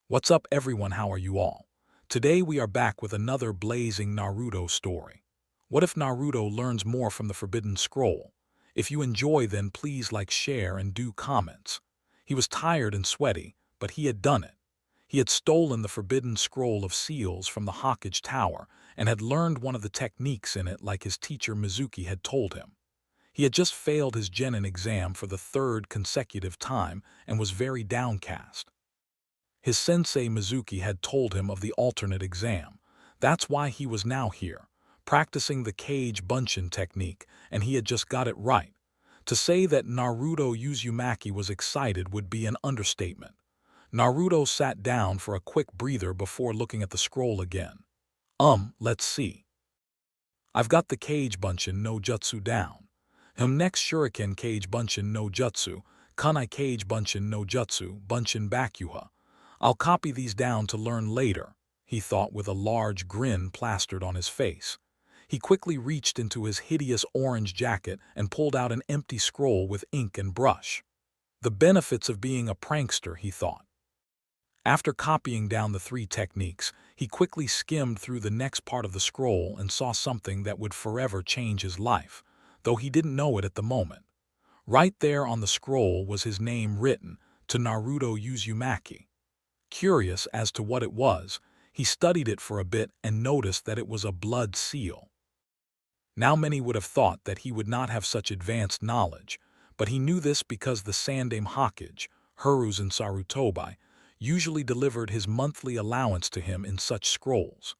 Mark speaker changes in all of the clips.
Speaker 1: What's up, everyone? How are you all? Today we are back with another blazing Naruto story. What if Naruto learns more from the Forbidden Scroll? If you enjoy, then please like, share, and do comments. He was tired and sweaty, but he had done it. He had stolen the Forbidden Scroll of Seals from the Hokage Tower and had learned one of the techniques in it like his teacher Mizuki had told him. He had just failed his genin exam for the third consecutive time and was very downcast. His sensei Mizuki had told him of the alternate exam. That's why he was now here, practicing the Kage Bunshin technique, and he had just got it right. To say that Naruto Uzumaki was excited would be an understatement. Naruto sat down for a quick breather before looking at the scroll again. Let's see. I've got the Kage Bunshin no Jutsu down. Next Shuriken Kage Bunshin no Jutsu, Kunai Kage Bunshin no Jutsu, Bunshin Bakuha. I'll copy these down to learn later, he thought with a large grin plastered on his face. He quickly reached into his hideous orange jacket and pulled out an empty scroll with ink and brush. The benefits of being a prankster, he thought. After copying down the three techniques, he quickly skimmed through the next part of the scroll and saw something that would forever change his life, though he didn't know it at the moment. Right there on the scroll was his name written, to Naruto Uzumaki. Curious as to what it was, he studied it for a bit and noticed that it was a blood seal. Now many would have thought that he would not have such advanced knowledge, but he knew this because the Sandaime Hokage, Hiruzen Sarutobi, usually delivered his monthly allowance to him in such scrolls.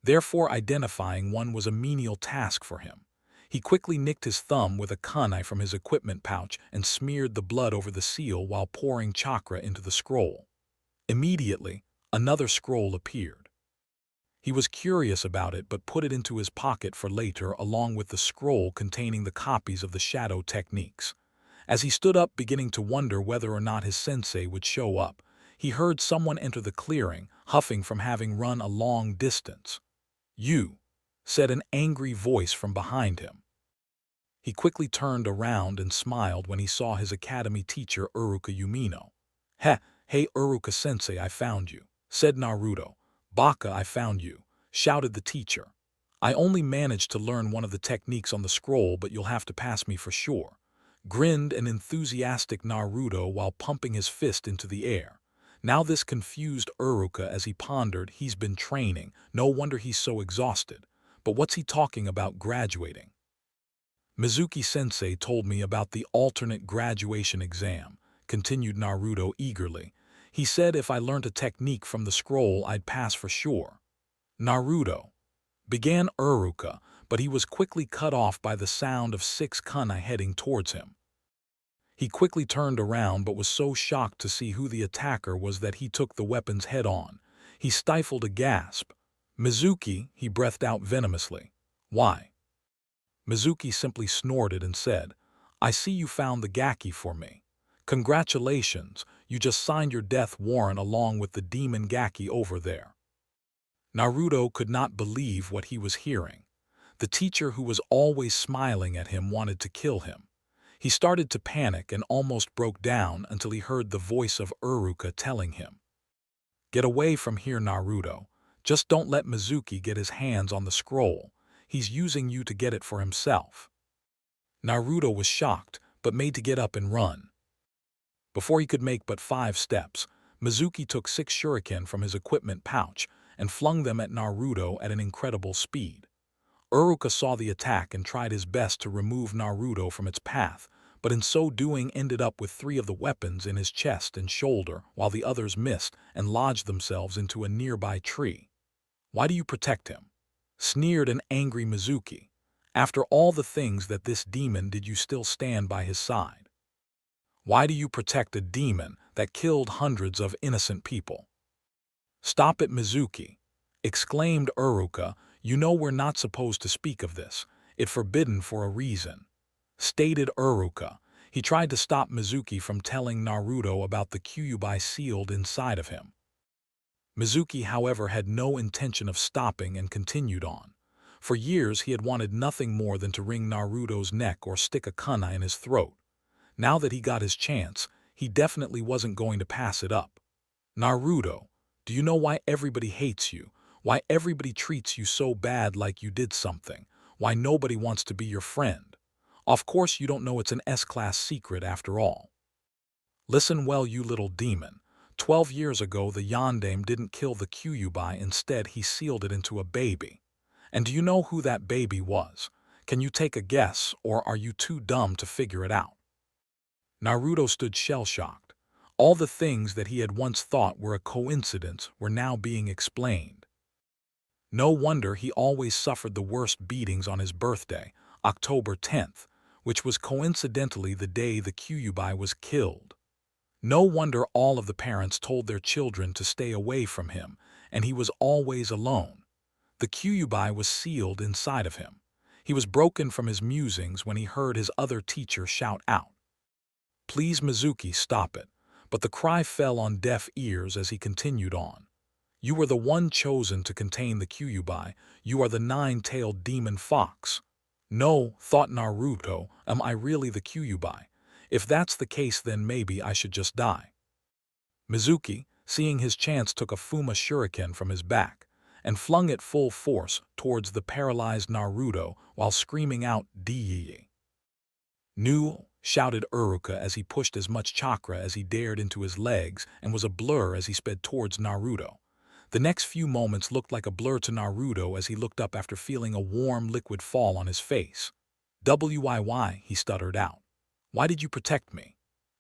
Speaker 1: Therefore identifying one was a menial task for him. He quickly nicked his thumb with a kunai from his equipment pouch and smeared the blood over the seal while pouring chakra into the scroll. Immediately, another scroll appeared. He was curious about it but put it into his pocket for later along with the scroll containing the copies of the shadow techniques. As he stood up beginning to wonder whether or not his sensei would show up, he heard someone enter the clearing, huffing from having run a long distance. "You," said an angry voice from behind him. He quickly turned around and smiled when he saw his academy teacher Uruka Umino. Hey Uruka-sensei, I found you," said Naruto. "Baka, I found you," shouted the teacher. "I only managed to learn one of the techniques on the scroll, but you'll have to pass me for sure," grinned an enthusiastic Naruto while pumping his fist into the air. Now this confused Uruka as he pondered. He's been training, no wonder he's so exhausted. But what's he talking about graduating? Mizuki-sensei told me about the alternate graduation exam, continued Naruto eagerly. He said if I learned a technique from the scroll, I'd pass for sure. Naruto, began Uruka, but he was quickly cut off by the sound of 6 kunai heading towards him. He quickly turned around but was so shocked to see who the attacker was that he took the weapons head on. He stifled a gasp. "Mizuki," he breathed out venomously. "Why?" Mizuki simply snorted and said, "I see you found the gaki for me. Congratulations, you just signed your death warrant along with the demon gaki over there." Naruto could not believe what he was hearing. The teacher who was always smiling at him wanted to kill him. He started to panic and almost broke down until he heard the voice of Uruka telling him, "Get away from here, Naruto. Just don't let Mizuki get his hands on the scroll. He's using you to get it for himself." Naruto was shocked, but made to get up and run. Before he could make but 5 steps, Mizuki took 6 shuriken from his equipment pouch and flung them at Naruto at an incredible speed. Uruka saw the attack and tried his best to remove Naruto from its path, but in so doing ended up with 3 of the weapons in his chest and shoulder while the others missed and lodged themselves into a nearby tree. "Why do you protect him?" sneered an angry Mizuki. "After all the things that this demon did, you still stand by his side. Why do you protect a demon that killed hundreds of innocent people?" "Stop it, Mizuki," exclaimed Uruka. "You know we're not supposed to speak of this. It's forbidden for a reason," stated Uruka. He tried to stop Mizuki from telling Naruto about the Kyuubi sealed inside of him. Mizuki, however, had no intention of stopping and continued on. For years he had wanted nothing more than to wring Naruto's neck or stick a kunai in his throat. Now that he got his chance, he definitely wasn't going to pass it up. "Naruto," Do you know why everybody hates you? Why everybody treats you so bad like you did something? Why nobody wants to be your friend? Of course you don't know it's an S-class secret after all. Listen well, you little demon. 12 years ago, the Yondaime didn't kill the Kyuubi, instead he sealed it into a baby. And do you know who that baby was? Can you take a guess, or are you too dumb to figure it out? Naruto stood shell-shocked. All the things that he had once thought were a coincidence were now being explained. No wonder he always suffered the worst beatings on his birthday, October 10th, which was coincidentally the day the Kyuubi was killed. No wonder all of the parents told their children to stay away from him, and he was always alone. The Kyuubi was sealed inside of him. He was broken from his musings when he heard his other teacher shout out, "Please, Mizuki, stop it." But the cry fell on deaf ears as he continued on. "You were the one chosen to contain the Kyuubi. You are the nine-tailed demon fox." "No," thought Naruto, "am I really the Kyuubi? If that's the case, then maybe I should just die." Mizuki, seeing his chance, took a Fuma shuriken from his back and flung it full force towards the paralyzed Naruto while screaming out, "Dii!" "Nu!" shouted Uruka as he pushed as much chakra as he dared into his legs and was a blur as he sped towards Naruto. The next few moments looked like a blur to Naruto as he looked up after feeling a warm liquid fall on his face. "Why?" he stuttered out. "Why did you protect me?"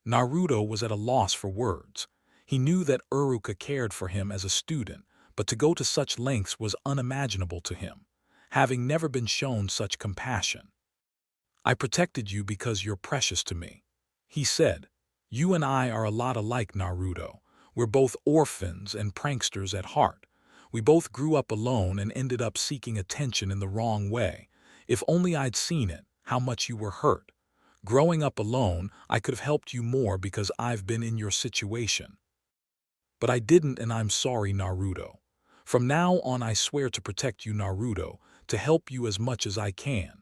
Speaker 1: Naruto was at a loss for words. He knew that Uruka cared for him as a student, but to go to such lengths was unimaginable to him, having never been shown such compassion. "I protected you because you're precious to me," he said. "You and I are a lot alike, Naruto. We're both orphans and pranksters at heart. We both grew up alone and ended up seeking attention in the wrong way. If only I'd seen it, how much you were hurt. Growing up alone, I could have helped you more because I've been in your situation. But I didn't, and I'm sorry, Naruto. From now on, I swear to protect you, Naruto, to help you as much as I can.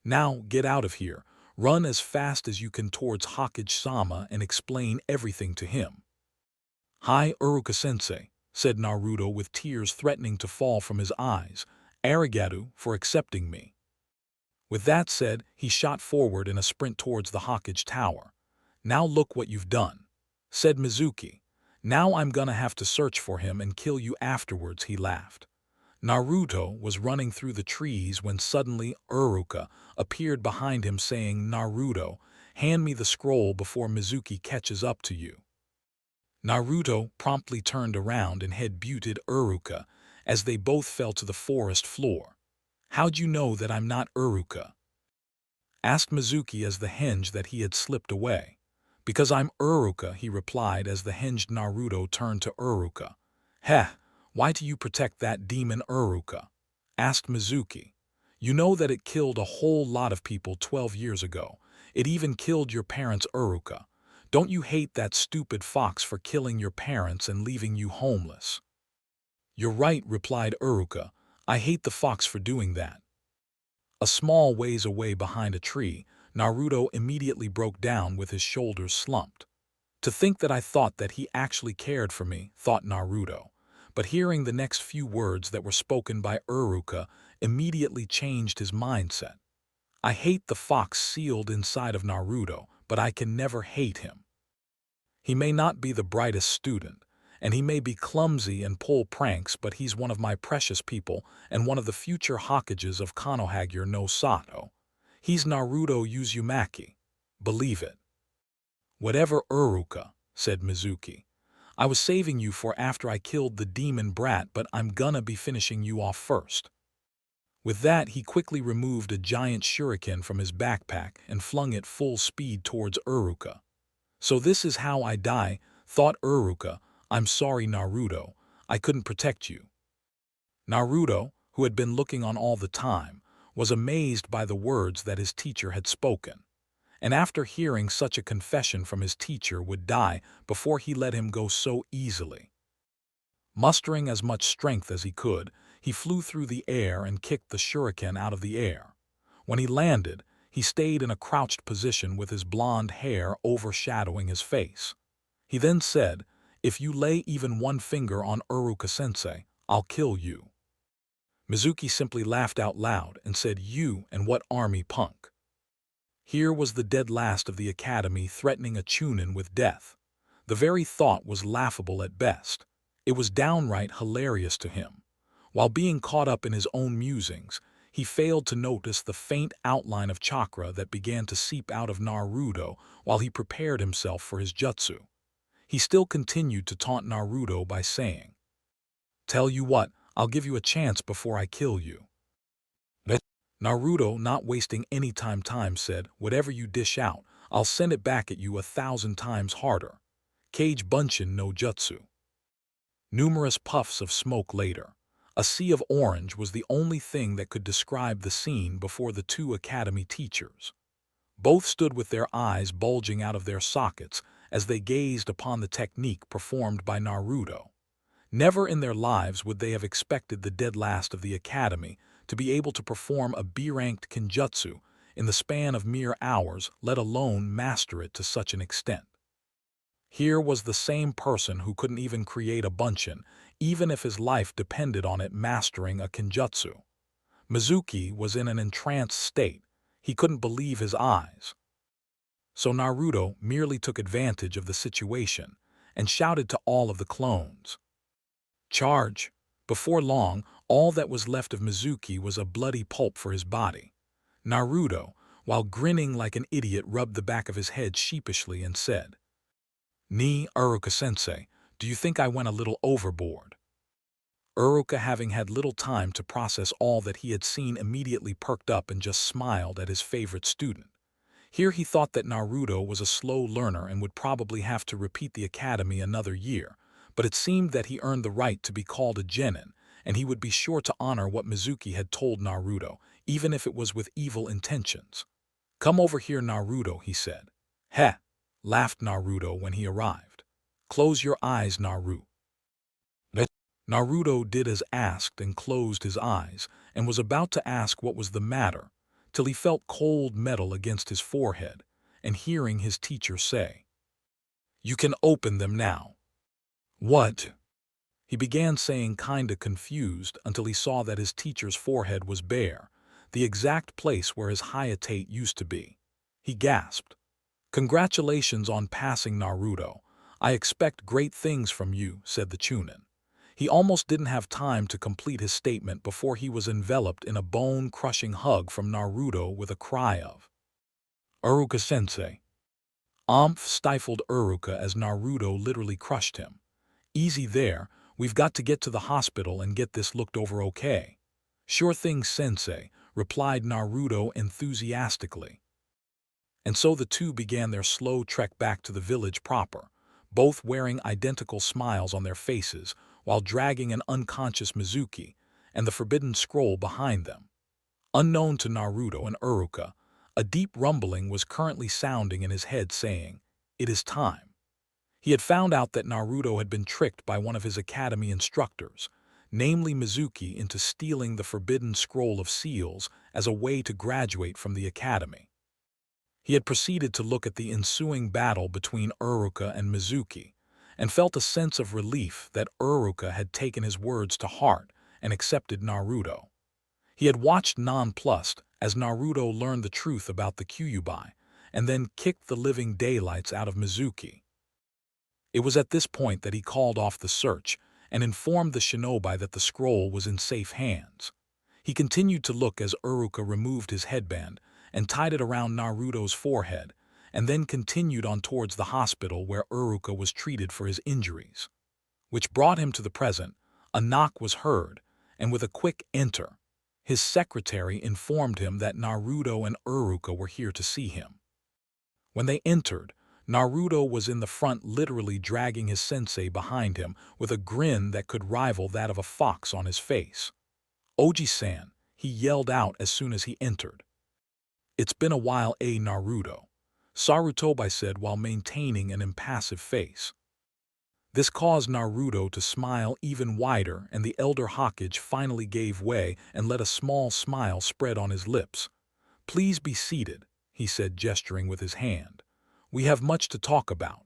Speaker 1: Now, get out of here. Run as fast as you can towards Hokage-sama and explain everything to him." "Hi, Uruka-sensei," said Naruto with tears threatening to fall from his eyes. "Arigato for accepting me." With that said, he shot forward in a sprint towards the Hokage Tower. "Now look what you've done," said Mizuki. "Now I'm gonna have to search for him and kill you afterwards," he laughed. Naruto was running through the trees when suddenly Uruka appeared behind him saying, "Naruto, hand me the scroll before Mizuki catches up to you." Naruto promptly turned around and head-butted Uruka as they both fell to the forest floor. "How'd you know that I'm not Uruka?" asked Mizuki as the henge that he had slipped away. "Because I'm Uruka," he replied as the henged Naruto turned to Uruka. "Heh, why do you protect that demon Uruka?" asked Mizuki. "You know that it killed a whole lot of people 12 years ago. It even killed your parents, Uruka. Don't you hate that stupid fox for killing your parents and leaving you homeless?" "You're right," replied Uruka. "I hate the fox for doing that." A small ways away behind a tree, Naruto immediately broke down with his shoulders slumped. "To think that I thought that he actually cared for me," thought Naruto. But hearing the next few words that were spoken by Uruka immediately changed his mindset. "I hate the fox sealed inside of Naruto, but I can never hate him. He may not be the brightest student, and he may be clumsy and pull pranks, but he's one of my precious people and one of the future Hokages of Konohagure no Sato. He's Naruto Uzumaki. Believe it." "Whatever, Uruka," said Mizuki. "I was saving you for after I killed the demon brat, but I'm gonna be finishing you off first." With that, he quickly removed a giant shuriken from his backpack and flung it full speed towards Uruka. "So this is how I die," thought Uruka. "I'm sorry, Naruto. I couldn't protect you." Naruto, who had been looking on all the time, was amazed by the words that his teacher had spoken. And after hearing such a confession from his teacher would die before he let him go so easily. Mustering as much strength as he could, he flew through the air and kicked the shuriken out of the air. When he landed, he stayed in a crouched position with his blonde hair overshadowing his face. He then said, If you lay even one finger on Uruka-sensei, I'll kill you." Mizuki simply laughed out loud and said, "You and what army, punk?" Here was the dead last of the academy threatening a Chunin with death. The very thought was laughable at best. It was downright hilarious to him. While being caught up in his own musings, he failed to notice the faint outline of chakra that began to seep out of Naruto while he prepared himself for his jutsu. He still continued to taunt Naruto by saying, "Tell you what, I'll give you a chance before I kill you." Naruto, not wasting any time, said, "Whatever you dish out, I'll send it back at you 1,000 times harder." Kage Bunshin no Jutsu. Numerous puffs of smoke later. A sea of orange was the only thing that could describe the scene before the two academy teachers. Both stood with their eyes bulging out of their sockets as they gazed upon the technique performed by Naruto. Never in their lives would they have expected the dead last of the academy to be able to perform a B-ranked kinjutsu in the span of mere hours, let alone master it to such an extent. Here was the same person who couldn't even create a bunshin, even if his life depended on it mastering a kinjutsu. Mizuki was in an entranced state. He couldn't believe his eyes. So Naruto merely took advantage of the situation and shouted to all of the clones, "Charge!" Before long, all that was left of Mizuki was a bloody pulp for his body. Naruto, while grinning like an idiot, rubbed the back of his head sheepishly and said, "Ni, Uruka-sensei, do you think I went a little overboard?" Uruka, having had little time to process all that he had seen, immediately perked up and just smiled at his favorite student. Here he thought that Naruto was a slow learner and would probably have to repeat the academy another year, but it seemed that he earned the right to be called a genin, and he would be sure to honor what Mizuki had told Naruto, even if it was with evil intentions. "Come over here, Naruto," he said. "Heh," laughed Naruto when he arrived. "Close your eyes, Naruto." Naruto did as asked and closed his eyes, and was about to ask what was the matter, till he felt cold metal against his forehead, and hearing his teacher say, "You can open them now." "What?" He began saying, kinda confused, until he saw that his teacher's forehead was bare, the exact place where his hiatate used to be. He gasped, "Congratulations on passing, Naruto. I expect great things from you," said the Chunin. He almost didn't have time to complete his statement before he was enveloped in a bone-crushing hug from Naruto with a cry of, "Uruka-sensei." Amph stifled Uruka as Naruto literally crushed him. "Easy there, we've got to get to the hospital and get this looked over, okay?" "Sure thing, sensei," replied Naruto enthusiastically. And so the two began their slow trek back to the village proper, both wearing identical smiles on their faces while dragging an unconscious Mizuki and the forbidden scroll behind them. Unknown to Naruto and Uruka, a deep rumbling was currently sounding in his head saying, "It is time." He had found out that Naruto had been tricked by one of his academy instructors, namely Mizuki, into stealing the forbidden scroll of seals as a way to graduate from the academy. He had proceeded to look at the ensuing battle between Uruka and Mizuki, and felt a sense of relief that Uruka had taken his words to heart and accepted Naruto. He had watched nonplussed as Naruto learned the truth about the Kyuubi, and then kicked the living daylights out of Mizuki. It was at this point that he called off the search and informed the shinobi that the scroll was in safe hands. He continued to look as Uruka removed his headband and tied it around Naruto's forehead, and then continued on towards the hospital where Uruka was treated for his injuries. Which brought him to the present. A knock was heard, and with a quick "enter," his secretary informed him that Naruto and Uruka were here to see him. When they entered, Naruto was in the front, literally dragging his sensei behind him with a grin that could rival that of a fox on his face. "Oji-san," he yelled out as soon as he entered. "It's been a while, Naruto," Sarutobi said while maintaining an impassive face. This caused Naruto to smile even wider, and the elder Hokage finally gave way and let a small smile spread on his lips. "Please be seated," he said, gesturing with his hand. "We have much to talk about."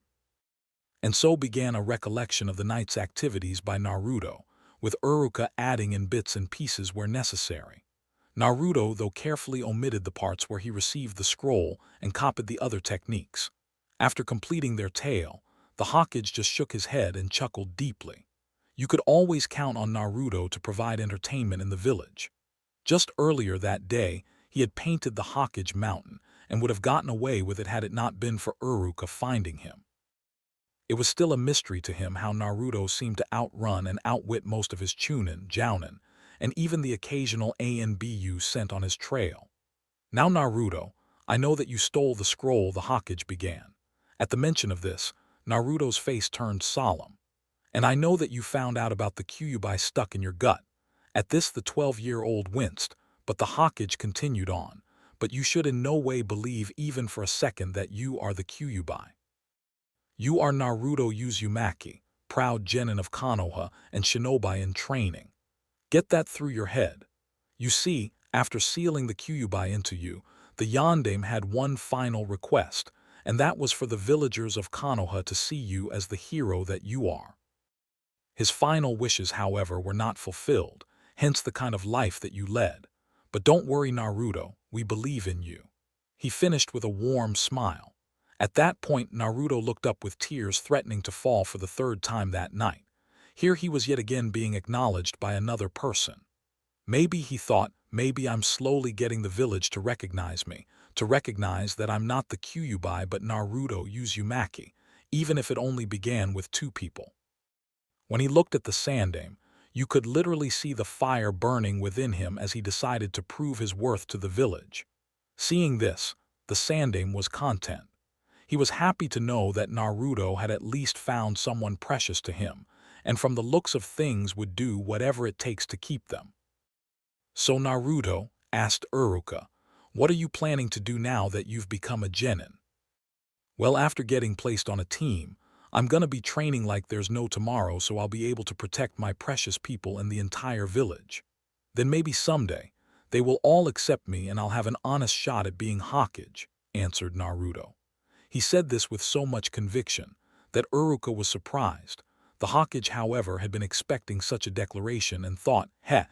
Speaker 1: And so began a recollection of the night's activities by Naruto, with Uruka adding in bits and pieces where necessary. Naruto, though, carefully omitted the parts where he received the scroll and copied the other techniques. After completing their tale, the Hokage just shook his head and chuckled deeply. You could always count on Naruto to provide entertainment in the village. Just earlier that day, he had painted the Hokage mountain and would have gotten away with it had it not been for Uruka finding him. It was still a mystery to him how Naruto seemed to outrun and outwit most of his Chunin, Jounin, and even the occasional ANBU sent on his trail. Now Naruto, I know that you stole the scroll, the Hokage began. At the mention of this, Naruto's face turned solemn. And I know that you found out about the Kyuubi stuck in your gut. At this the 12-year-old winced, but the Hokage continued on. But you should in no way believe even for a second that you are the Kyuubi. You are Naruto Uzumaki, proud genin of Konoha and shinobi in training. Get that through your head. You see, after sealing the Kyuubi into you, the Yondaime had one final request, and that was for the villagers of Konoha to see you as the hero that you are. His final wishes, however, were not fulfilled, hence the kind of life that you led. But don't worry, Naruto, we believe in you. He finished with a warm smile. At that point, Naruto looked up with tears threatening to fall for the third time that night. Here he was yet again being acknowledged by another person. Maybe, he thought, maybe I'm slowly getting the village to recognize me, to recognize that I'm not the Kyuubi but Naruto Uzumaki, even if it only began with 2 people. When he looked at the Sandaime, you could literally see the fire burning within him as he decided to prove his worth to the village. Seeing this, the Sandaime was content. He was happy to know that Naruto had at least found someone precious to him, and from the looks of things would do whatever it takes to keep them. So Naruto, asked Uruka, what are you planning to do now that you've become a genin? Well, after getting placed on a team, I'm gonna be training like there's no tomorrow so I'll be able to protect my precious people and the entire village. Then maybe someday, they will all accept me and I'll have an honest shot at being Hokage, answered Naruto. He said this with so much conviction that Uruka was surprised. The Hokage, however, had been expecting such a declaration and thought, heh,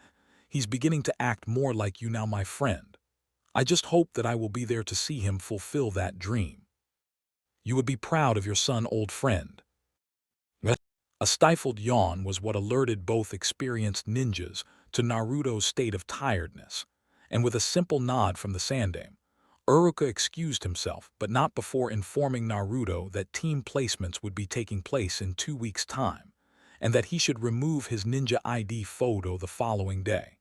Speaker 1: he's beginning to act more like you now, my friend. I just hope that I will be there to see him fulfill that dream. You would be proud of your son, old friend. A stifled yawn was what alerted both experienced ninjas to Naruto's state of tiredness, and with a simple nod from the Sandaime, Uruka excused himself, but not before informing Naruto that team placements would be taking place in 2 weeks' time, and that he should remove his ninja ID photo the following day.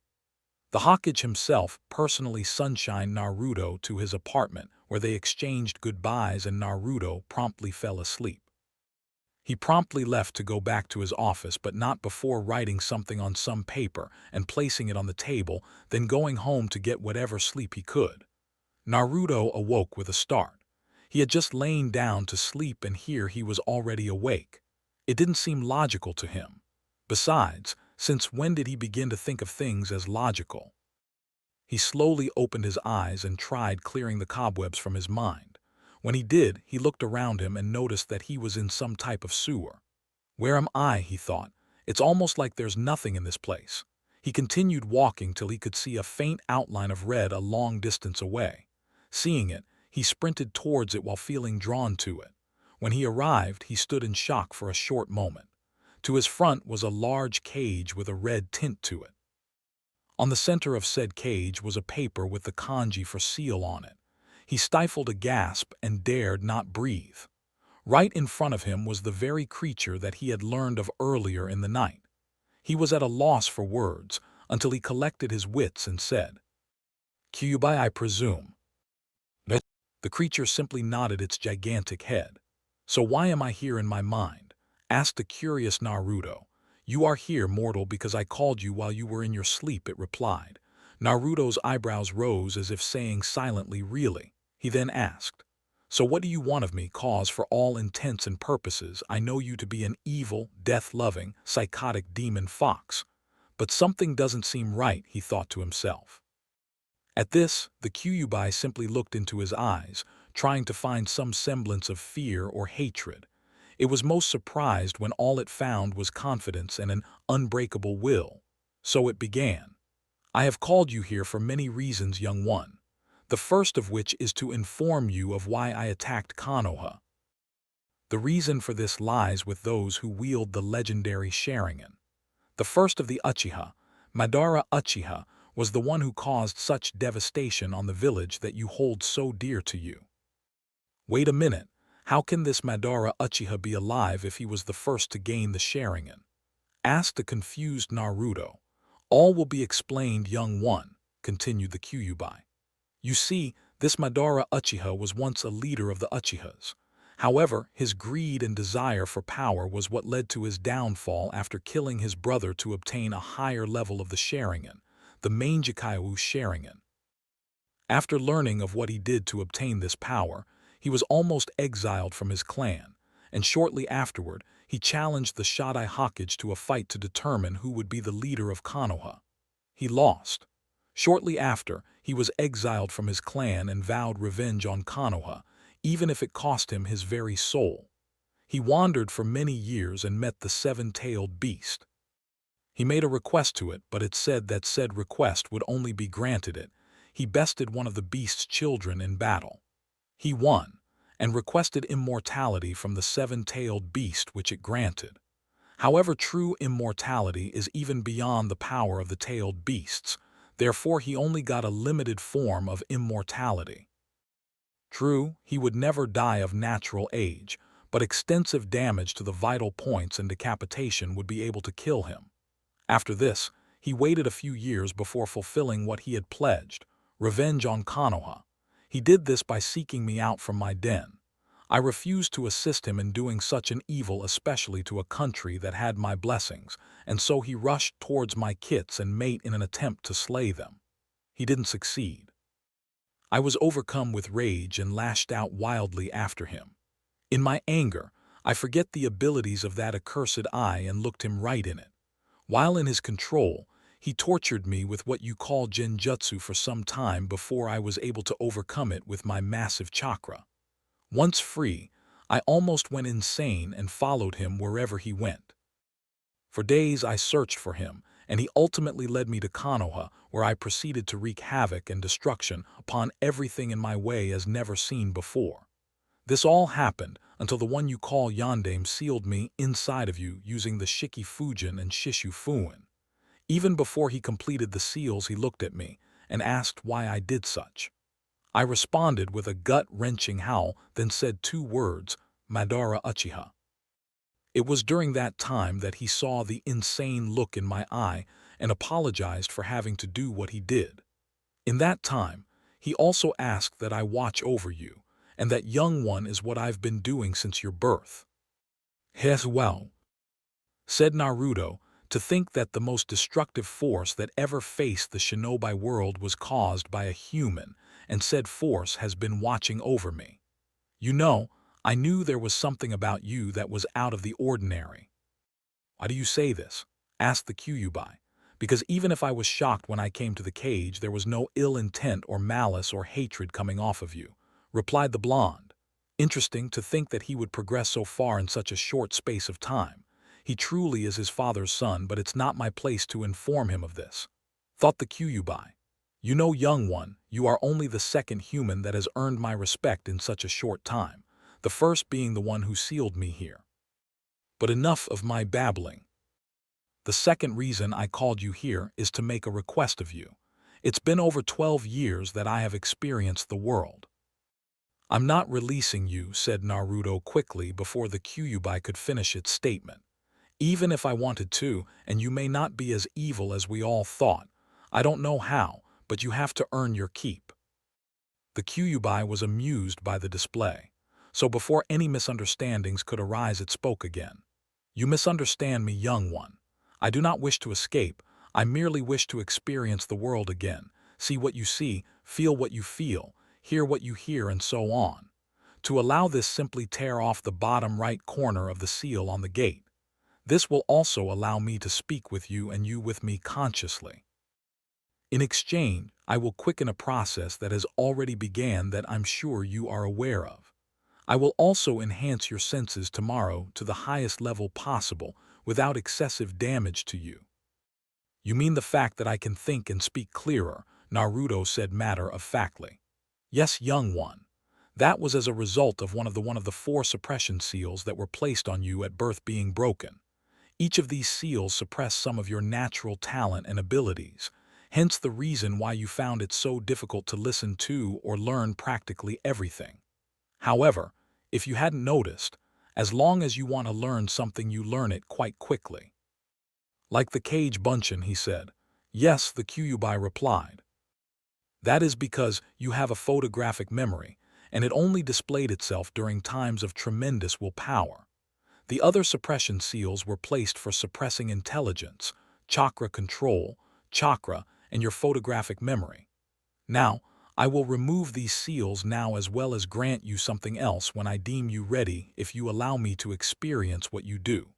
Speaker 1: The Hokage himself personally sunshined Naruto to his apartment, where they exchanged goodbyes and Naruto promptly fell asleep. He promptly left to go back to his office, but not before writing something on some paper and placing it on the table, then going home to get whatever sleep he could. Naruto awoke with a start. He had just lain down to sleep and here he was already awake. It didn't seem logical to him. Besides, since when did he begin to think of things as logical? He slowly opened his eyes and tried clearing the cobwebs from his mind. When he did, he looked around him and noticed that he was in some type of sewer. Where am I? He thought. It's almost like there's nothing in this place. He continued walking till he could see a faint outline of red a long distance away. Seeing it, he sprinted towards it while feeling drawn to it. When he arrived, he stood in shock for a short moment. To his front was a large cage with a red tint to it. On the center of said cage was a paper with the kanji for seal on it. He stifled a gasp and dared not breathe. Right in front of him was the very creature that he had learned of earlier in the night. He was at a loss for words until he collected his wits and said, "Kyuubi, I presume." The creature simply nodded its gigantic head. "So why am I here in my mind?" asked the curious Naruto. "You are here, mortal, because I called you while you were in your sleep," it replied. Naruto's eyebrows rose as if saying silently, "Really?" He then asked, "So what do you want of me? Cause for all intents and purposes, I know you to be an evil, death-loving, psychotic demon fox. But something doesn't seem right," he thought to himself. At this, the Kyuubi simply looked into his eyes, trying to find some semblance of fear or hatred. It was most surprised when all it found was confidence and an unbreakable will. So it began. I have called you here for many reasons, young one. The first of which is to inform you of why I attacked Konoha. The reason for this lies with those who wield the legendary Sharingan. The first of the Uchiha, Madara Uchiha, was the one who caused such devastation on the village that you hold so dear to you. Wait a minute, how can this Madara Uchiha be alive if he was the first to gain the Sharingan? Asked the confused Naruto. All will be explained, young one, continued the Kyuubi. You see, this Madara Uchiha was once a leader of the Uchihas. However, his greed and desire for power was what led to his downfall after killing his brother to obtain a higher level of the Sharingan, the Mangekyo Sharingan. After learning of what he did to obtain this power, he was almost exiled from his clan, and shortly afterward, he challenged the Shodai Hokage to a fight to determine who would be the leader of Konoha. He lost. Shortly after, he was exiled from his clan and vowed revenge on Konoha, even if it cost him his very soul. He wandered for many years and met the seven-tailed beast. He made a request to it, but it said that said request would only be granted it. He bested one of the beast's children in battle. He won, and requested immortality from the seven-tailed beast, which it granted. However, true immortality is even beyond the power of the tailed beasts, therefore he only got a limited form of immortality. True, he would never die of natural age, but extensive damage to the vital points and decapitation would be able to kill him. After this, he waited a few years before fulfilling what he had pledged, revenge on Konoha. He did this by seeking me out from my den. I refused to assist him in doing such an evil, especially to a country that had my blessings, and so he rushed towards my kits and mate in an attempt to slay them. He didn't succeed. I was overcome with rage and lashed out wildly after him. In my anger, I forget the abilities of that accursed eye and looked him right in it. While in his control, he tortured me with what you call genjutsu for some time before I was able to overcome it with my massive chakra. Once free, I almost went insane and followed him wherever he went. For days I searched for him, and he ultimately led me to Konoha, where I proceeded to wreak havoc and destruction upon everything in my way as never seen before. This all happened until the one you call Yondaime sealed me inside of you using the Shiki Fujin and Shishu Fuin. Even before he completed the seals, he looked at me and asked why I did such. I responded with a gut-wrenching howl, then said two words, Madara Uchiha. It was during that time that he saw the insane look in my eye and apologized for having to do what he did. In that time, he also asked that I watch over you, and that young one is what I've been doing since your birth. Yes, well, said Naruto, to think that the most destructive force that ever faced the shinobi world was caused by a human, and said force has been watching over me. You know, I knew there was something about you that was out of the ordinary. Why do you say this? Asked the Kyuubi. Because even if I was shocked when I came to the cage, there was no ill intent or malice or hatred coming off of you, replied the blonde. Interesting to think that he would progress so far in such a short space of time. He truly is his father's son, but it's not my place to inform him of this, thought the Kyuubi. You know, young one, you are only the second human that has earned my respect in such a short time, the first being the one who sealed me here. But enough of my babbling. The second reason I called you here is to make a request of you. It's been over 12 years that I have experienced the world. I'm not releasing you, said Naruto quickly before the Kyuubi could finish its statement. Even if I wanted to, and you may not be as evil as we all thought, I don't know how, but you have to earn your keep. The Kyuubi was amused by the display, so before any misunderstandings could arise it spoke again. You misunderstand me, young one. I do not wish to escape, I merely wish to experience the world again, see what you see, feel what you feel, hear what you hear, and so on. To allow this, simply tear off the bottom right corner of the seal on the gate. This will also allow me to speak with you and you with me consciously. In exchange, I will quicken a process that has already began that I'm sure you are aware of. I will also enhance your senses tomorrow to the highest level possible without excessive damage to you. You mean the fact that I can think and speak clearer, Naruto said matter-of-factly. Yes, young one. That was as a result of one of the four suppression seals that were placed on you at birth being broken. Each of these seals suppress some of your natural talent and abilities, hence the reason why you found it so difficult to listen to or learn practically everything. However, if you hadn't noticed, as long as you want to learn something you learn it quite quickly. Like the cage bunchin, he said. Yes, the Kyuubi replied. That is because you have a photographic memory, and it only displayed itself during times of tremendous willpower. The other suppression seals were placed for suppressing intelligence, chakra control, chakra, and your photographic memory. Now, I will remove these seals now as well as grant you something else when I deem you ready if you allow me to experience what you do.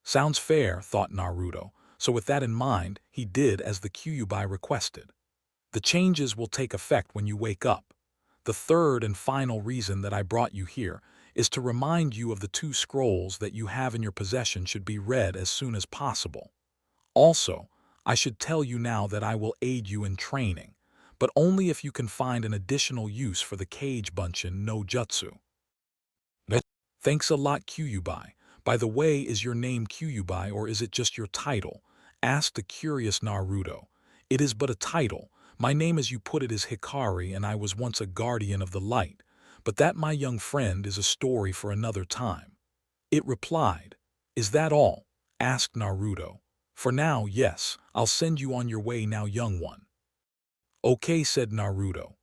Speaker 1: Sounds fair, thought Naruto, so with that in mind, he did as the Kyuubi requested. The changes will take effect when you wake up. The third and final reason that I brought you here is to remind you of the two scrolls that you have in your possession should be read as soon as possible. Also, I should tell you now that I will aid you in training, but only if you can find an additional use for the Kage Bunshin no Jutsu. Thanks a lot, Kyuubi. By the way, is your name Kyuubi or is it just your title? Asked the curious Naruto. It is but a title. My name as you put it is Hikari and I was once a guardian of the light. But that, my young friend, is a story for another time. It replied. Is that all? Asked Naruto. For now, yes. I'll send you on your way now, young one. Okay, said Naruto.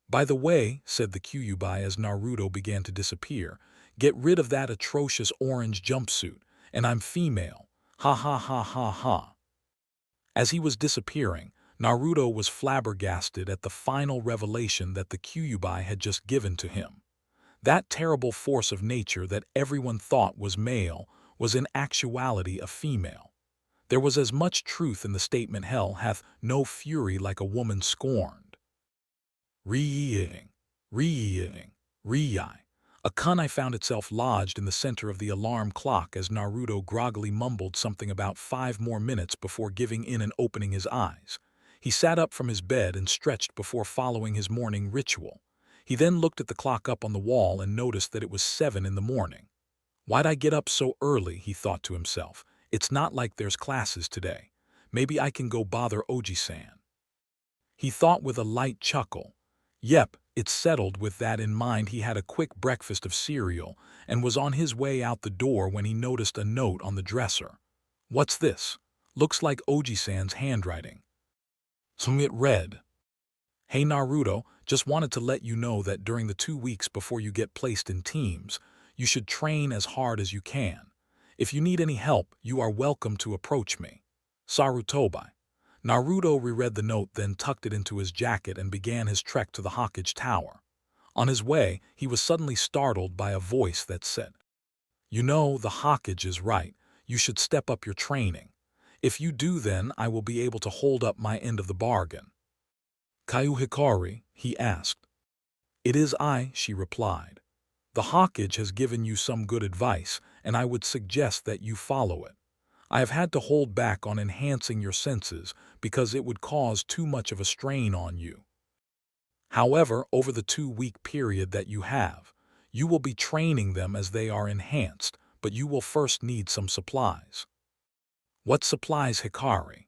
Speaker 1: By the way, said the Kyuubi as Naruto began to disappear, get rid of that atrocious orange jumpsuit, and I'm female. Ha ha ha ha ha. As he was disappearing, Naruto was flabbergasted at the final revelation that the Kyuubi had just given to him. That terrible force of nature that everyone thought was male was in actuality a female. There was as much truth in the statement hell hath no fury like a woman scorned. Re-eating, re-eating, re-eye. A kunai found itself lodged in the center of the alarm clock as Naruto groggily mumbled something about 5 more minutes before giving in and opening his eyes. He sat up from his bed and stretched before following his morning ritual. He then looked at the clock up on the wall and noticed that it was 7 in the morning. Why'd I get up so early, he thought to himself. It's not like there's classes today. Maybe I can go bother Oji-san. He thought with a light chuckle. Yep, it's settled. With that in mind, he had a quick breakfast of cereal and was on his way out the door when he noticed a note on the dresser. What's this? Looks like Oji-san's handwriting. So it read, Hey Naruto, just wanted to let you know that during the 2 weeks before you get placed in teams, you should train as hard as you can. If you need any help, you are welcome to approach me. Sarutobi. Naruto reread the note, then tucked it into his jacket and began his trek to the Hokage Tower. On his way, he was suddenly startled by a voice that said, You know, the Hokage is right. You should step up your training. If you do, then I will be able to hold up my end of the bargain. Kaiju Hikari, he asked. It is I, she replied. The Hokage has given you some good advice, and I would suggest that you follow it. I have had to hold back on enhancing your senses because it would cause too much of a strain on you. However, over the 2-week period that you have, you will be training them as they are enhanced, but you will first need some supplies. What supplies, Hikari?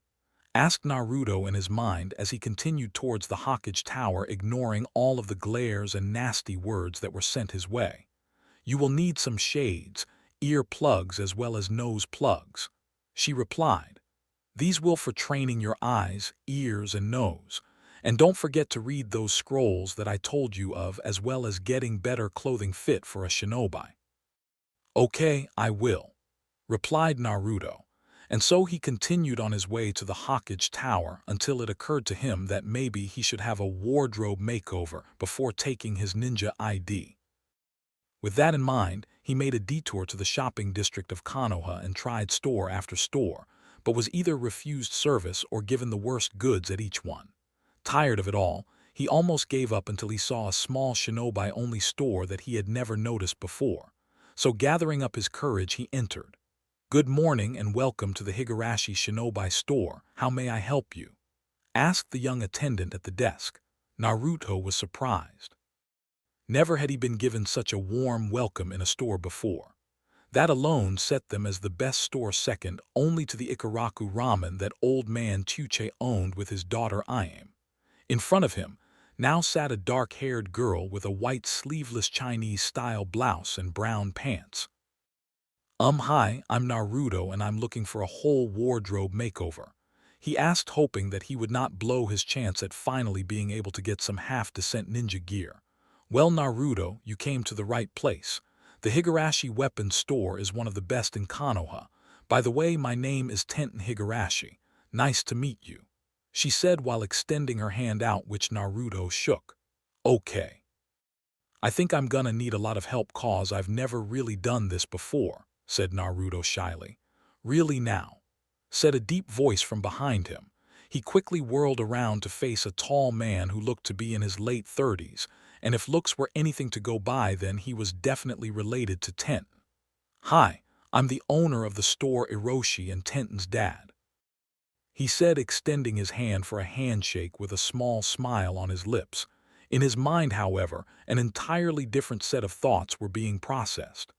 Speaker 1: Asked Naruto in his mind as he continued towards the Hokage Tower, ignoring all of the glares and nasty words that were sent his way. You will need some shades, ear plugs as well as nose plugs. She replied, These will for training your eyes, ears, and nose. And don't forget to read those scrolls that I told you of as well as getting better clothing fit for a shinobi. Okay, I will, replied Naruto. And so he continued on his way to the Hokage Tower until it occurred to him that maybe he should have a wardrobe makeover before taking his ninja ID. With that in mind, he made a detour to the shopping district of Konoha and tried store after store, but was either refused service or given the worst goods at each one. Tired of it all, He almost gave up until he saw a small shinobi-only store that he had never noticed before. So gathering up his courage, he entered. "Good morning and welcome to the Higurashi Shinobi store. How may I help you?" asked the young attendant at the desk. Naruto was surprised. Never had he been given such a warm welcome in a store before. That alone set them as the best store, second only to the Ikaraku ramen that old man Chuche owned with his daughter Iame. In front of him now sat a dark-haired girl with a white sleeveless Chinese-style blouse and brown pants. Hi, I'm Naruto and I'm looking for a whole wardrobe makeover," he asked, hoping that he would not blow his chance at finally being able to get some half-decent ninja gear. "Well, Naruto, you came to the right place. The Higurashi weapons store is one of the best in Konoha. By the way, my name is Tenten Higurashi. Nice to meet you," she said while extending her hand out, which Naruto shook. "Okay. I think I'm gonna need a lot of help cause I've never really done this before," said Naruto shyly. "Really now?" said a deep voice from behind him. He quickly whirled around to face a tall man who looked to be in his late 30s, and if looks were anything to go by, then he was definitely related to Tenten. "Hi, I'm the owner of the store, Hiroshi, and Tenten's dad," he said, extending his hand for a handshake with a small smile on his lips. In his mind, however, an entirely different set of thoughts were being processed.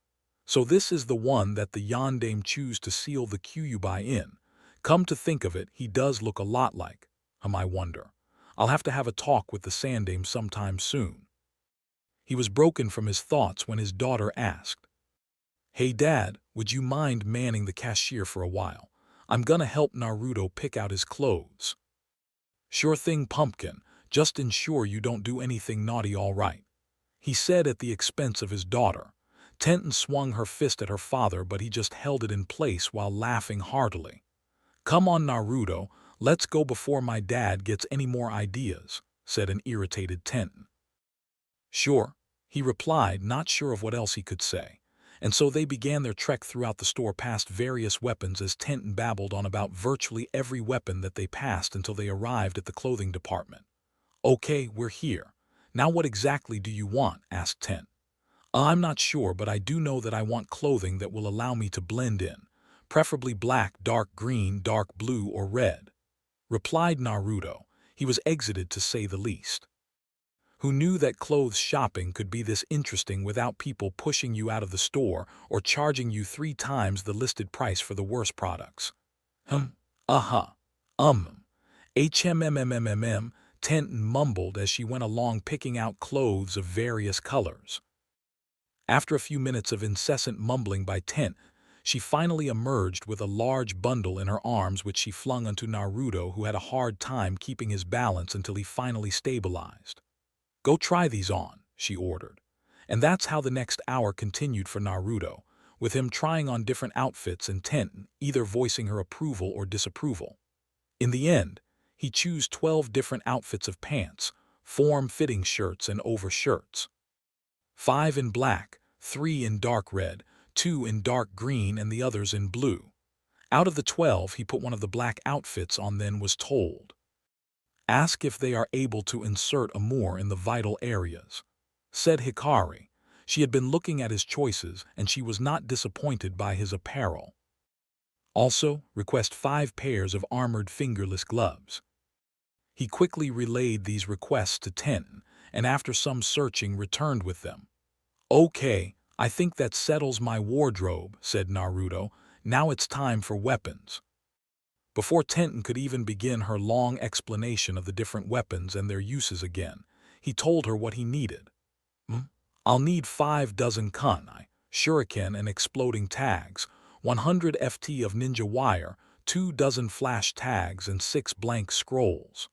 Speaker 1: So this is the one that the Yondaime choose to seal the Kyuubi in. Come to think of it, he does look a lot like him, I wonder. I'll have to have a talk with the Sandaime sometime soon. He was broken from his thoughts when his daughter asked, "Hey Dad, would you mind manning the cashier for a while? I'm gonna help Naruto pick out his clothes." "Sure thing, Pumpkin. Just ensure you don't do anything naughty, all right," he said at the expense of his daughter. Tenten swung her fist at her father, but he just held it in place while laughing heartily. "Come on, Naruto, let's go before my dad gets any more ideas," said an irritated Tenten. "Sure," he replied, not sure of what else he could say. And so they began their trek throughout the store past various weapons as Tenten babbled on about virtually every weapon that they passed until they arrived at the clothing department. "Okay, we're here. Now what exactly do you want?" asked Tenten. "I'm not sure, but I do know that I want clothing that will allow me to blend in, preferably black, dark green, dark blue, or red," replied Naruto. He was exited, to say the least. Who knew that clothes shopping could be this interesting without people pushing you out of the store or charging you 3 times the listed price for the worst products? Uh-huh. HMMMMMM, Tenten mumbled as she went along picking out clothes of various colors. After a few minutes of incessant mumbling by Tenten, she finally emerged with a large bundle in her arms, which she flung onto Naruto, who had a hard time keeping his balance until he finally stabilized. "Go try these on," she ordered. And that's how the next hour continued for Naruto, with him trying on different outfits and Tenten either voicing her approval or disapproval. In the end, he chose 12 different outfits of pants, form-fitting shirts and overshirts. 5 in black, 3 in dark red, 2 in dark green, and the others in blue. Out of the 12, he put one of the black outfits on, then was told, "Ask if they are able to insert a more in the vital areas," said Hikari. She had been looking at his choices, and she was not disappointed by his apparel. "Also, request 5 pairs of armored fingerless gloves." He quickly relayed these requests to Tenten, and after some searching returned with them. "Okay, I think that settles my wardrobe," said Naruto. "Now it's time for weapons." Before Tenten could even begin her long explanation of the different weapons and their uses again, he told her what he needed. "I'll need 5 dozen kunai, shuriken and exploding tags, 100 FT of ninja wire, 2 dozen flash tags, and 6 blank scrolls."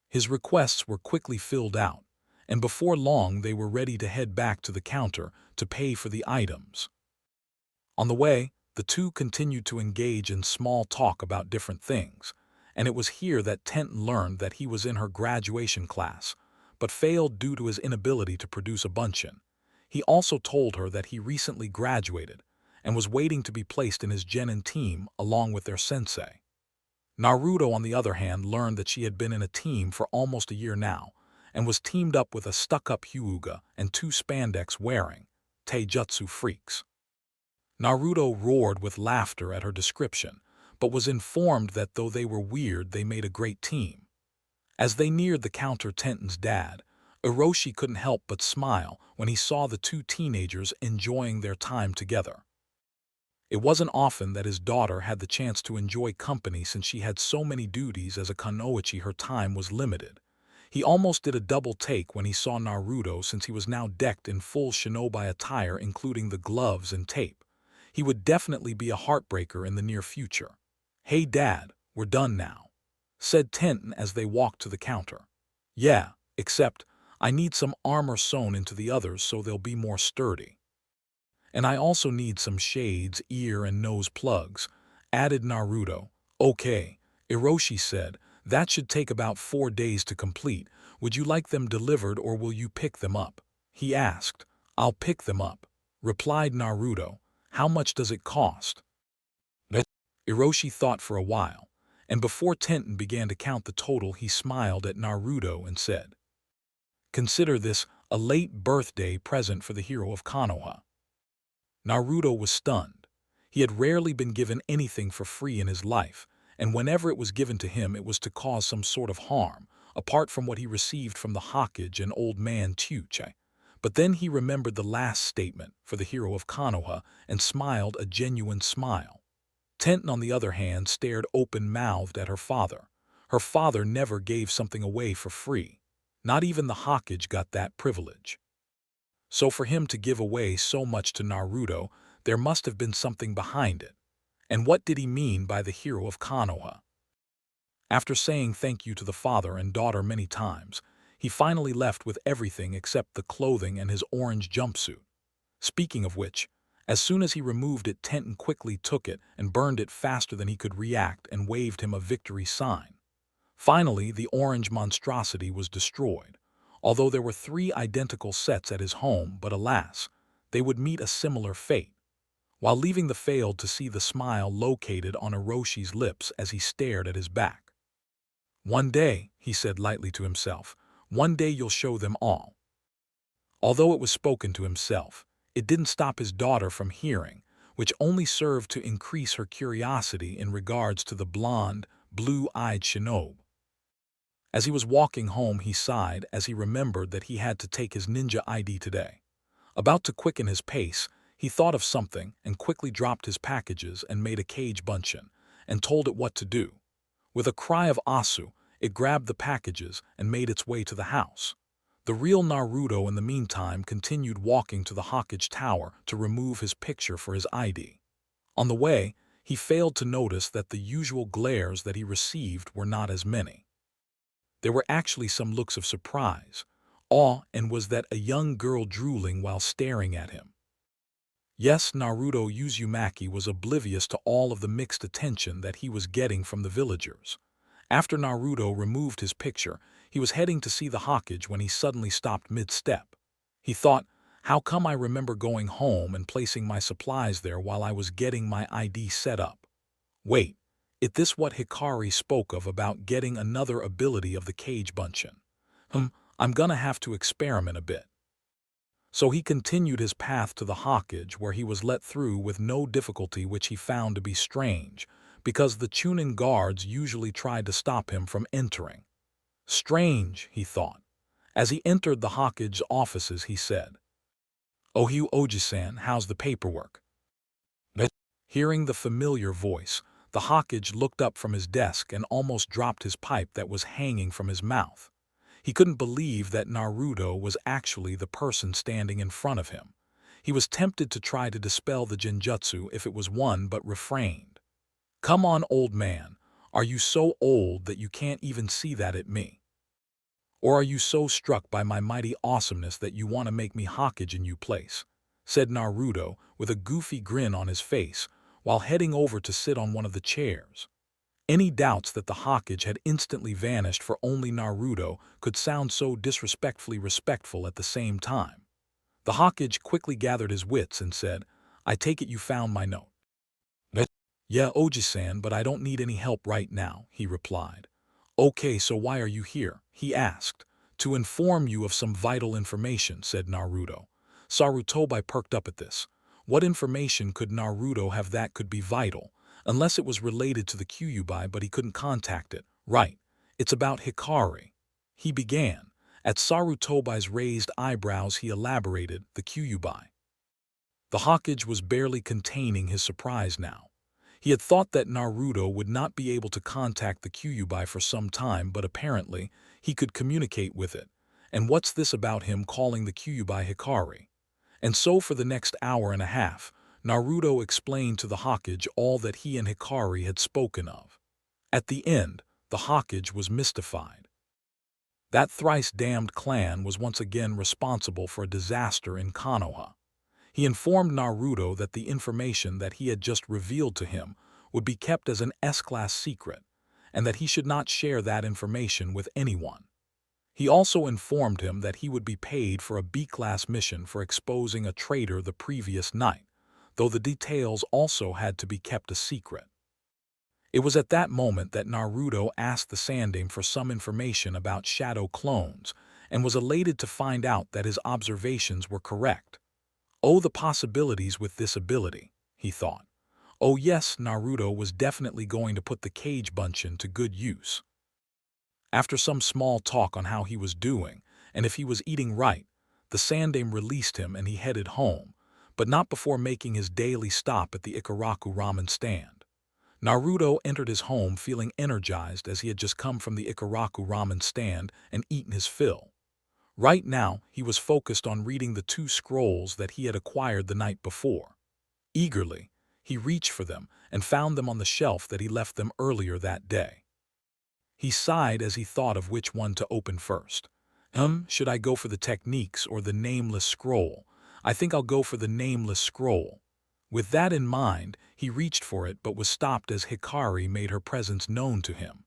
Speaker 1: His requests were quickly filled out, and before long they were ready to head back to the counter to pay for the items. On the way, the two continued to engage in small talk about different things, and it was here that Tenten learned that he was in her graduation class, but failed due to his inability to produce a bunshin. He also told her that he recently graduated and was waiting to be placed in his genin team along with their sensei. Naruto, on the other hand, learned that she had been in a team for almost a year now, and was teamed up with a stuck-up Hyuga and two spandex-wearing taijutsu freaks. Naruto roared with laughter at her description, but was informed that though they were weird, they made a great team. As they neared the counter, Tenten's dad, Orochi, couldn't help but smile when he saw the two teenagers enjoying their time together. It wasn't often that his daughter had the chance to enjoy company since she had so many duties as a kunoichi. Her time was limited. He almost did a double take when he saw Naruto, since he was now decked in full shinobi attire including the gloves and tape. He would definitely be a heartbreaker in the near future. "Hey Dad, we're done now," said Tenten as they walked to the counter. "Yeah, except I need some armor sewn into the others so they'll be more sturdy. And I also need some shades, ear and nose plugs," added Naruto. "Okay," Hiroshi said, "that should take about 4 days to complete. Would you like them delivered or will you pick them up?" he asked. "I'll pick them up," replied Naruto. "How much does it cost?" Hiroshi thought for a while, and before Tenten began to count the total, he smiled at Naruto and said, "Consider this a late birthday present for the hero of Konoha." Naruto was stunned. He had rarely been given anything for free in his life, and whenever it was given to him it was to cause some sort of harm, apart from what he received from the Hokage and old man Chuche. But then he remembered the last statement for the hero of Konoha and smiled a genuine smile. Tenten, on the other hand, stared open-mouthed at her father. Her father never gave something away for free. Not even the Hokage got that privilege. So for him to give away so much to Naruto, there must have been something behind it. And what did he mean by the hero of Konoha? After saying thank you to the father and daughter many times, he finally left with everything except the clothing and his orange jumpsuit. Speaking of which, as soon as he removed it, Tenten quickly took it and burned it faster than he could react and waved him a victory sign. Finally, the orange monstrosity was destroyed, although there were 3 identical sets at his home, but alas, they would meet a similar fate. While leaving the field to see the smile located on Hiroshi's lips as he stared at his back. "One day," he said lightly to himself, "one day you'll show them all." Although it was spoken to himself, it didn't stop his daughter from hearing, which only served to increase her curiosity in regards to the blonde, blue-eyed shinobi. As he was walking home, he sighed as he remembered that he had to take his ninja ID today. About to quicken his pace, he thought of something and quickly dropped his packages and made a cage bunshin and told it what to do. With a cry of Asu, it grabbed the packages and made its way to the house. The real Naruto, in the meantime, continued walking to the Hokage Tower to remove his picture for his ID. On the way, he failed to notice that the usual glares that he received were not as many. There were actually some looks of surprise, awe, and was that a young girl drooling while staring at him. Yes, Naruto Uzumaki was oblivious to all of the mixed attention that he was getting from the villagers. After Naruto removed his picture, he was heading to see the Hokage when he suddenly stopped mid-step. He thought, how come I remember going home and placing my supplies there while I was getting my ID set up? Wait, is this what Hikari spoke of about getting another ability of the cage bunshin? I'm gonna have to experiment a bit. So he continued his path to the Hokage, where he was let through with no difficulty, which he found to be strange, because the Chunin guards usually tried to stop him from entering. Strange, he thought. As he entered the Hokage's offices, he said, "Ohyu Oji-san, how's the paperwork?" Hearing the familiar voice, the Hokage looked up from his desk and almost dropped his pipe that was hanging from his mouth. He couldn't believe that Naruto was actually the person standing in front of him. He was tempted to try to dispel the genjutsu if it was one, but refrained. "Come on, old man. Are you so old that you can't even see that at me? Or are you so struck by my mighty awesomeness that you want to make me Hokage in your place?" said Naruto with a goofy grin on his face, while heading over to sit on one of the chairs. Any doubts that the Hokage had instantly vanished, for only Naruto could sound so disrespectfully respectful at the same time. The Hokage quickly gathered his wits and said, "I take it you found my note." "Yeah, Oji-san, but I don't need any help right now," he replied. "Okay, so why are you here?" he asked. To inform you of some vital information, said Naruto. Sarutobi perked up at this. What information could Naruto have that could be vital? Unless it was related to the Kyuubi, but he couldn't contact it. Right. It's about Hikari. He began. At Sarutobi's raised eyebrows he elaborated, the Kyuubi. The Hokage was barely containing his surprise now. He had thought that Naruto would not be able to contact the Kyuubi for some time, but apparently he could communicate with it. And what's this about him calling the Kyuubi Hikari? And so for the next hour and a half, Naruto explained to the Hokage all that he and Hikari had spoken of. At the end, the Hokage was mystified. That thrice-damned clan was once again responsible for a disaster in Konoha. He informed Naruto that the information that he had just revealed to him would be kept as an S-class secret, and that he should not share that information with anyone. He also informed him that he would be paid for a B-class mission for exposing a traitor the previous night, though the details also had to be kept a secret. It was at that moment that Naruto asked the Sandaime for some information about shadow clones, and was elated to find out that his observations were correct. Oh, the possibilities with this ability, he thought. Oh yes, Naruto was definitely going to put the Kage Bunshin to good use. After some small talk on how he was doing, and if he was eating right, the Sandaime released him and he headed home, but not before making his daily stop at the Ikaraku ramen stand. Naruto entered his home feeling energized as he had just come from the Ikaraku ramen stand and eaten his fill. Right now, he was focused on reading the 2 scrolls that he had acquired the night before. Eagerly, he reached for them and found them on the shelf that he left them earlier that day. He sighed as he thought of which one to open first. Should I go for the techniques or the nameless scroll? I think I'll go for the nameless scroll. With that in mind, he reached for it but was stopped as Hikari made her presence known to him.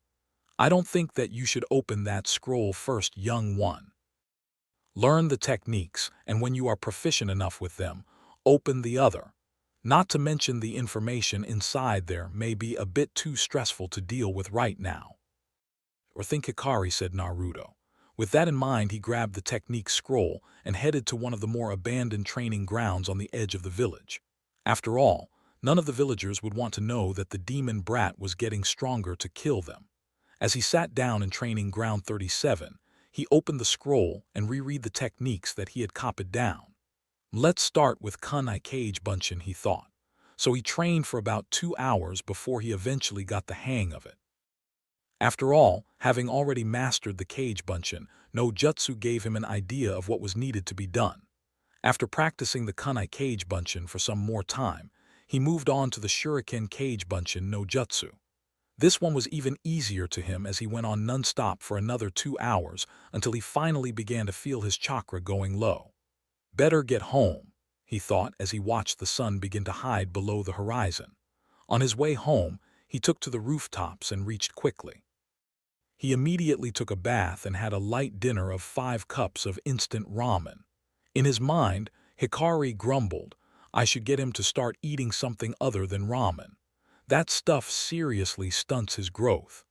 Speaker 1: I don't think that you should open that scroll first, young one. Learn the techniques, and when you are proficient enough with them, open the other. Not to mention the information inside there may be a bit too stressful to deal with right now. Or think Hikari, said Naruto. With that in mind, he grabbed the technique scroll and headed to one of the more abandoned training grounds on the edge of the village. After all, none of the villagers would want to know that the demon brat was getting stronger to kill them. As he sat down in training ground 37, he opened the scroll and reread the techniques that he had copied down. Let's start with Kunai Kage Bunshin, he thought. So he trained for about 2 hours before he eventually got the hang of it. After all, having already mastered the Kage Bunshin, no jutsu gave him an idea of what was needed to be done. After practicing the Kunai Kage Bunshin for some more time, he moved on to the Shuriken Kage Bunshin no Jutsu. This one was even easier to him as he went on non-stop for another 2 hours until he finally began to feel his chakra going low. Better get home, he thought as he watched the sun begin to hide below the horizon. On his way home, he took to the rooftops and reached quickly. He immediately took a bath and had a light dinner of 5 cups of instant ramen. In his mind, Hikari grumbled, I should get him to start eating something other than ramen. That stuff seriously stunts his growth.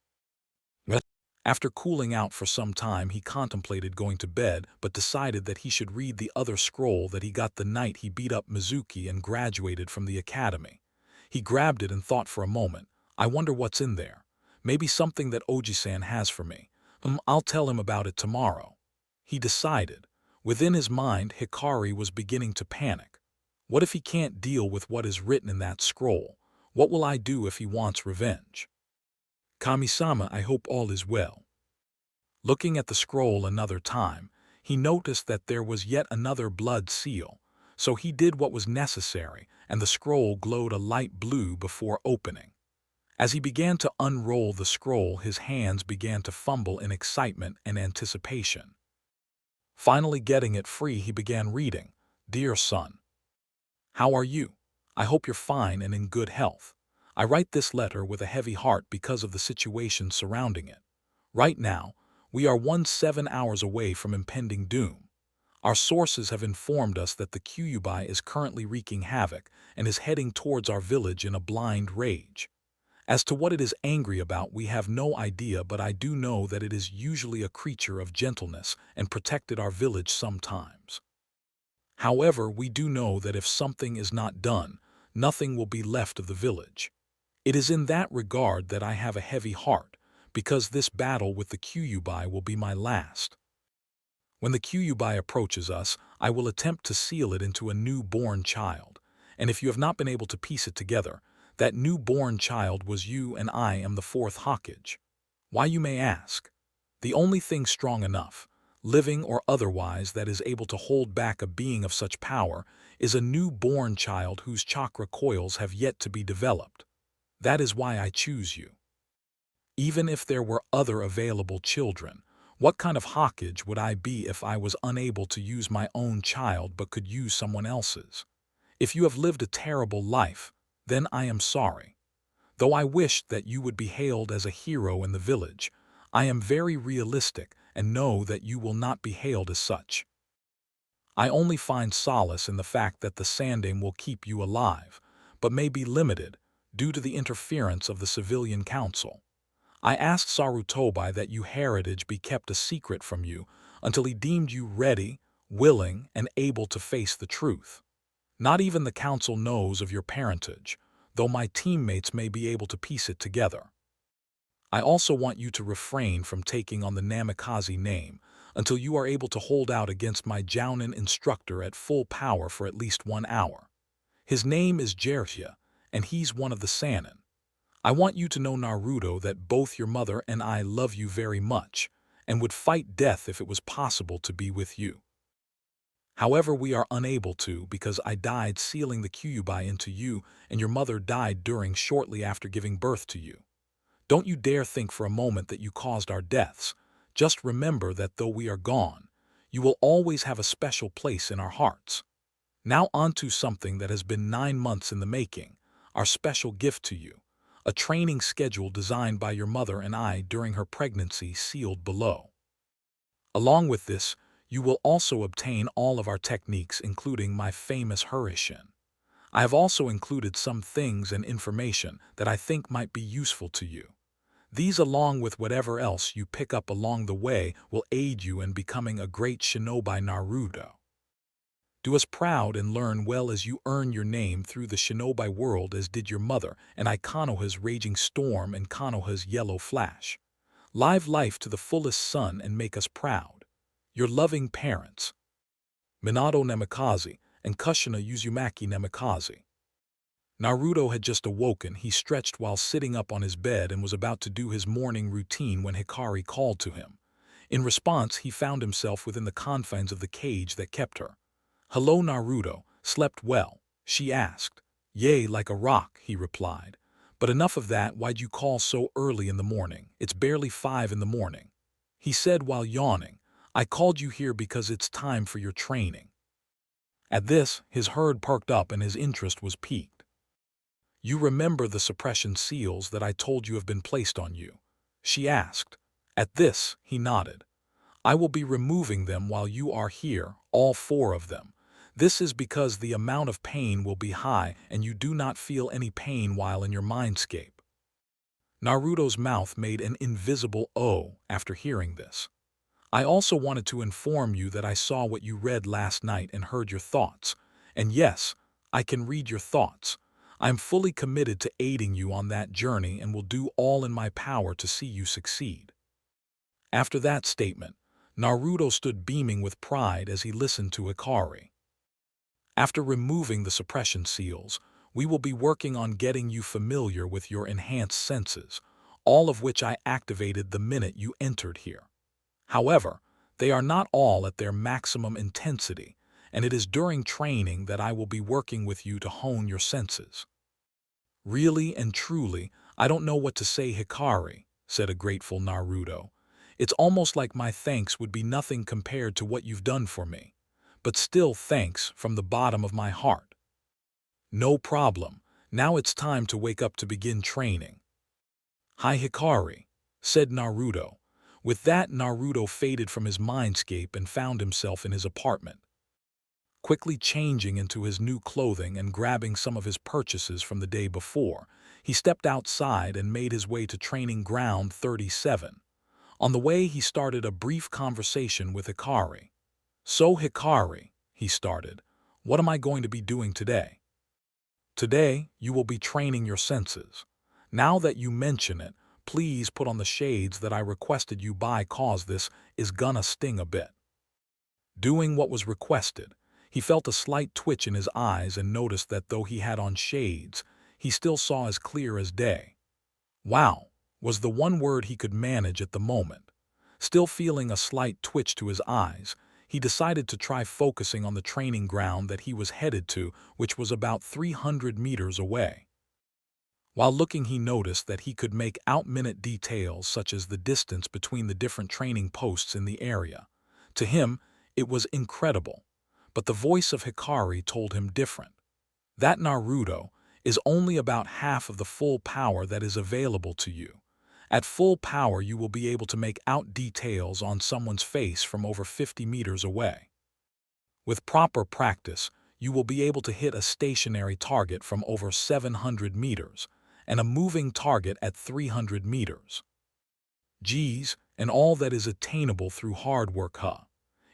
Speaker 1: After cooling out for some time, he contemplated going to bed, but decided that he should read the other scroll that he got the night he beat up Mizuki and graduated from the academy. He grabbed it and thought for a moment, I wonder what's in there. Maybe something that Oji-san has for me. I'll tell him about it tomorrow. He decided. Within his mind, Hikari was beginning to panic. What if he can't deal with what is written in that scroll? What will I do if he wants revenge? Kami-sama, I hope all is well. Looking at the scroll another time, he noticed that there was yet another blood seal, so he did what was necessary, and the scroll glowed a light blue before opening. As he began to unroll the scroll, his hands began to fumble in excitement and anticipation. Finally getting it free, he began reading, Dear son, how are you? I hope you're fine and in good health. I write this letter with a heavy heart because of the situation surrounding it. Right now, we are 7 hours away from impending doom. Our sources have informed us that the Kyuubi is currently wreaking havoc and is heading towards our village in a blind rage. As to what it is angry about, we have no idea, but I do know that it is usually a creature of gentleness and protected our village sometimes. However, we do know that if something is not done, nothing will be left of the village. It is in that regard that I have a heavy heart, because this battle with the Kyuubi will be my last. When the Kyuubi approaches us, I will attempt to seal it into a new-born child, and if you have not been able to piece it together, that new-born child was you and I am the fourth Hokage. Why, you may ask? The only thing strong enough, living or otherwise, that is able to hold back a being of such power is a new-born child whose chakra coils have yet to be developed. That is why I choose you. Even if there were other available children, what kind of Hokage would I be if I was unable to use my own child but could use someone else's? If you have lived a terrible life, then I am sorry. Though I wish that you would be hailed as a hero in the village, I am very realistic and know that you will not be hailed as such. I only find solace in the fact that the sanding will keep you alive, but may be limited due to the interference of the civilian council. I asked Sarutobi that your heritage be kept a secret from you until he deemed you ready, willing, and able to face the truth. Not even the council knows of your parentage, though my teammates may be able to piece it together. I also want you to refrain from taking on the Namikaze name until you are able to hold out against my Jounin instructor at full power for at least 1 hour. His name is Jiraiya, and he's one of the Sannin. I want you to know, Naruto, that both your mother and I love you very much, and would fight death if it was possible to be with you. However, we are unable to because I died sealing the Kyuubi into you, and your mother died shortly after giving birth to you. Don't you dare think for a moment that you caused our deaths. Just remember that though we are gone, you will always have a special place in our hearts. Now on to something that has been 9 months in the making, our special gift to you. A training schedule designed by your mother and I during her pregnancy, sealed below. Along with this, you will also obtain all of our techniques, including my famous Hurishin. I have also included some things and information that I think might be useful to you. These, along with whatever else you pick up along the way, will aid you in becoming a great shinobi. Naruto. Do us proud and learn well as you earn your name through the shinobi world, as did your mother and I, Konoha's Raging Storm and Konoha's Yellow Flash. Live life to the fullest, son, and make us proud. Your loving parents, Minato Namikaze and Kushina Uzumaki Namikaze. Naruto had just awoken. He stretched while sitting up on his bed and was about to do his morning routine when Hikari called to him. In response, he found himself within the confines of the cage that kept her. "Hello, Naruto. Slept well?" she asked. "Yea, like a rock," he replied. "But enough of that. Why'd you call so early in the morning? It's barely 5 in the morning." He said while yawning. "I called you here because it's time for your training." At this, his herd perked up and his interest was piqued. "You remember the suppression seals that I told you have been placed on you?" she asked. At this, he nodded. "I will be removing them while you are here, all 4 of them. This is because the amount of pain will be high and you do not feel any pain while in your mindscape." Naruto's mouth made an invisible O after hearing this. "I also wanted to inform you that I saw what you read last night and heard your thoughts. And yes, I can read your thoughts. I am fully committed to aiding you on that journey and will do all in my power to see you succeed." After that statement, Naruto stood beaming with pride as he listened to Hikari. "After removing the suppression seals, we will be working on getting you familiar with your enhanced senses, all of which I activated the minute you entered here. However, they are not all at their maximum intensity, and it is during training that I will be working with you to hone your senses." "Really and truly, I don't know what to say, Hikari," said a grateful Naruto. "It's almost like my thanks would be nothing compared to what you've done for me. But still, thanks from the bottom of my heart." "No problem. Now it's time to wake up to begin training." "Hi, Hikari," said Naruto. With that, Naruto faded from his mindscape and found himself in his apartment. Quickly changing into his new clothing and grabbing some of his purchases from the day before, he stepped outside and made his way to training ground 37. On the way, he started a brief conversation with Hikari. "So Hikari," he started, "what am I going to be doing today?" "Today, you will be training your senses. Now that you mention it, please put on the shades that I requested you buy cause this is gonna sting a bit." Doing what was requested, he felt a slight twitch in his eyes and noticed that though he had on shades, he still saw as clear as day. "Wow," was the one word he could manage at the moment. Still feeling a slight twitch to his eyes, he decided to try focusing on the training ground that he was headed to, which was about 300 meters away. While looking, he noticed that he could make out minute details such as the distance between the different training posts in the area. To him, it was incredible, but the voice of Hikari told him different. That Naruto is only about half of the full power that is available to you. At full power, you will be able to make out details on someone's face from over 50 meters away. With proper practice, you will be able to hit a stationary target from over 700 meters and a moving target at 300 meters. Geez, and all that is attainable through hard work, huh?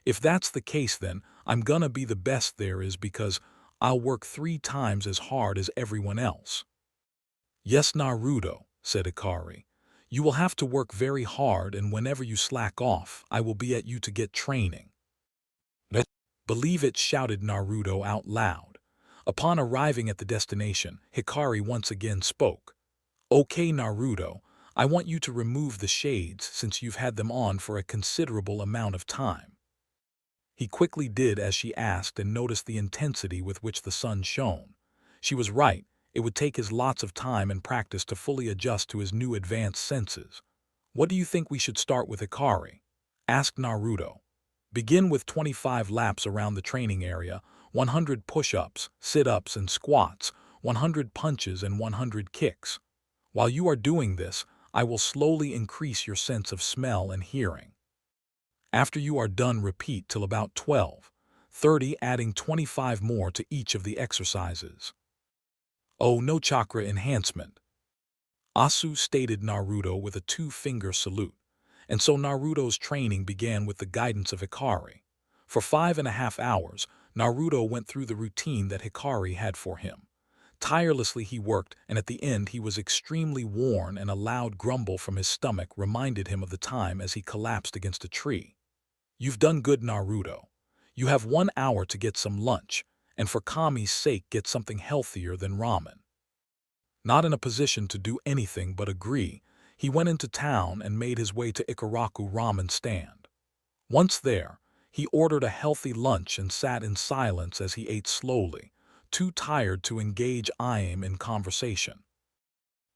Speaker 1: If that's the case, then I'm gonna be the best there is because I'll work 3 times as hard as everyone else. "Yes, Naruto," said Hikari. "You will have to work very hard, and whenever you slack off, I will be at you to get training." "Believe it," shouted Naruto out loud. Upon arriving at the destination, Hikari once again spoke. "Okay, Naruto, I want you to remove the shades since you've had them on for a considerable amount of time." He quickly did as she asked and noticed the intensity with which the sun shone. She was right, it would take his lots of time and practice to fully adjust to his new advanced senses. "What do you think we should start with, Hikari?" asked Naruto. "Begin with 25 laps around the training area, 100 push-ups, sit-ups and squats, 100 punches and 100 kicks. While you are doing this, I will slowly increase your sense of smell and hearing. After you are done, repeat till about 12, 30, adding 25 more to each of the exercises." "Oh, no chakra enhancement," Asu stated Naruto with a 2-finger salute. And so Naruto's training began with the guidance of Hikari. For 5.5 hours, Naruto went through the routine that Hikari had for him. Tirelessly he worked, and at the end he was extremely worn, and a loud grumble from his stomach reminded him of the time as he collapsed against a tree. "You've done good, Naruto. You have 1 hour to get some lunch, and for Kami's sake get something healthier than ramen." Not in a position to do anything but agree, he went into town and made his way to Ikaraku ramen stand. Once there, he ordered a healthy lunch and sat in silence as he ate slowly, too tired to engage Aim in conversation.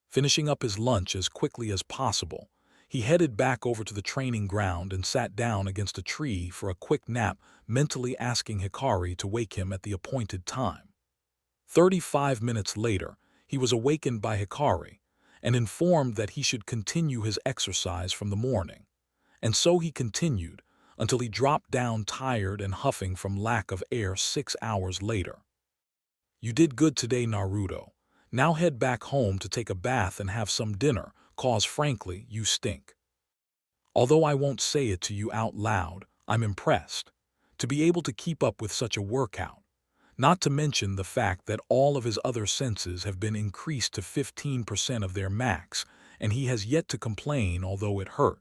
Speaker 1: Finishing up his lunch as quickly as possible, he headed back over to the training ground and sat down against a tree for a quick nap, mentally asking Hikari to wake him at the appointed time. 35 minutes later, he was awakened by Hikari and informed that he should continue his exercise from the morning. And so he continued until he dropped down tired and huffing from lack of air 6 hours later. "You did good today, Naruto. Now head back home to take a bath and have some dinner, cause frankly, you stink." Although I won't say it to you out loud, I'm impressed. To be able to keep up with such a workout. Not to mention the fact that all of his other senses have been increased to 15% of their max, and he has yet to complain although it hurt.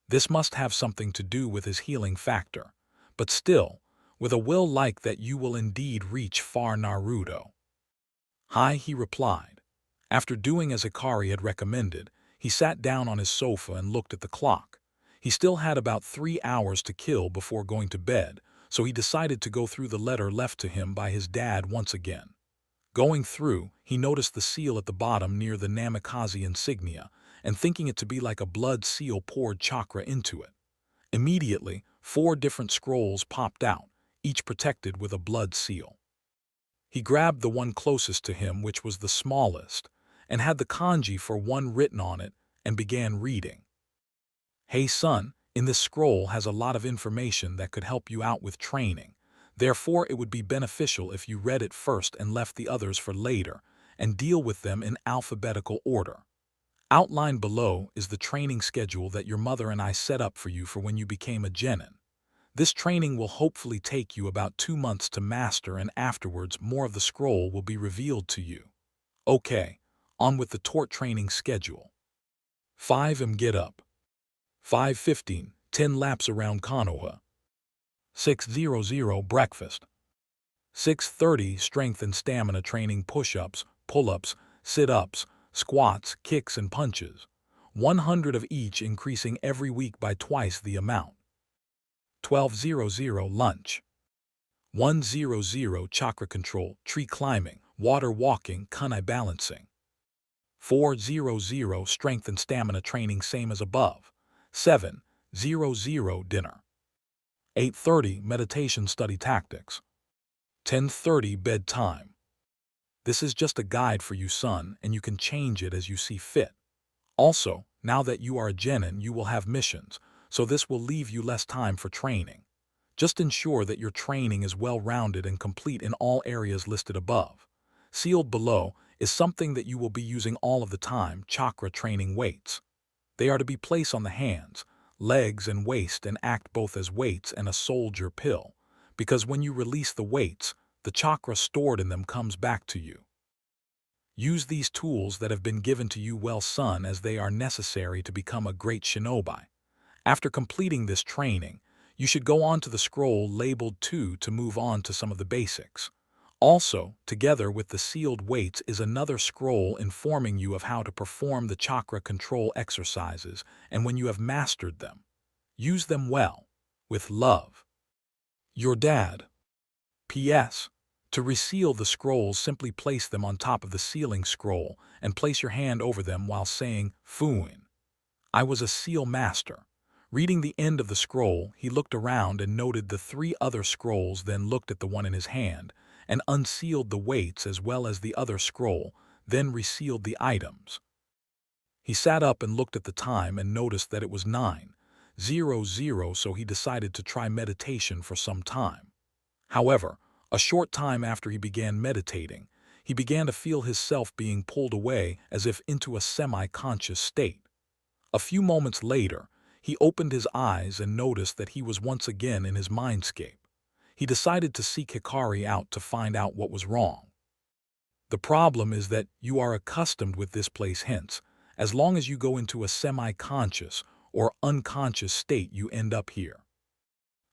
Speaker 1: This must have something to do with his healing factor, but still, with a will like that you will indeed reach far, Naruto. "Hi," he replied. After doing as Hikari had recommended, he sat down on his sofa and looked at the clock. He still had about 3 hours to kill before going to bed, so he decided to go through the letter left to him by his dad once again. Going through, he noticed the seal at the bottom near the Namikaze insignia, and thinking it to be like a blood seal poured chakra into it. Immediately, 4 different scrolls popped out, each protected with a blood seal. He grabbed the one closest to him, which was the smallest, and had the kanji for one written on it, and began reading. "Hey son, in this scroll has a lot of information that could help you out with training. Therefore, it would be beneficial if you read it first and left the others for later, and deal with them in alphabetical order. Outlined below is the training schedule that your mother and I set up for you for when you became a genin. This training will hopefully take you about 2 months to master, and afterwards more of the scroll will be revealed to you. Okay, on with the tort training schedule. 5 get up. 5:15, 10 laps around Konoha. 6:00 breakfast. 6:30 strength and stamina training, push-ups, pull-ups, sit-ups, squats, kicks and punches. 100 of each, increasing every week by twice the amount. 12:00 lunch. 1:00 chakra control, tree climbing, water walking, kunai balancing. 4:00 strength and stamina training, same as above. 7:00 dinner. 8:30 meditation study tactics. 10:30 bedtime. This is just a guide for you, son, and you can change it as you see fit. Also, now that you are a genin, you will have missions, so this will leave you less time for training. Just ensure that your training is well-rounded and complete in all areas listed above. Sealed below is something that you will be using all of the time: chakra training weights. They are to be placed on the hands, legs, and waist and act both as weights and a soldier pill, because when you release the weights, the chakra stored in them comes back to you. Use these tools that have been given to you well, son, as they are necessary to become a great shinobi. After completing this training, you should go on to the scroll labeled 2 to move on to some of the basics. Also, together with the sealed weights is another scroll informing you of how to perform the chakra control exercises, and when you have mastered them, use them well. With love, your dad. P.S. To reseal the scrolls, simply place them on top of the sealing scroll and place your hand over them while saying, Fuin. I was a seal master. Reading the end of the scroll, he looked around and noted the 3 other scrolls, then looked at the one in his hand and unsealed the weights as well as the other scroll, then resealed the items. He sat up and looked at the time and noticed that it was 9:00, so he decided to try meditation for some time. However, a short time after he began meditating, he began to feel himself being pulled away as if into a semi-conscious state. A few moments later, he opened his eyes and noticed that he was once again in his mindscape. He decided to seek Hikari out to find out what was wrong. The problem is that you are accustomed with this place, hence, as long as you go into a semi-conscious or unconscious state, you end up here.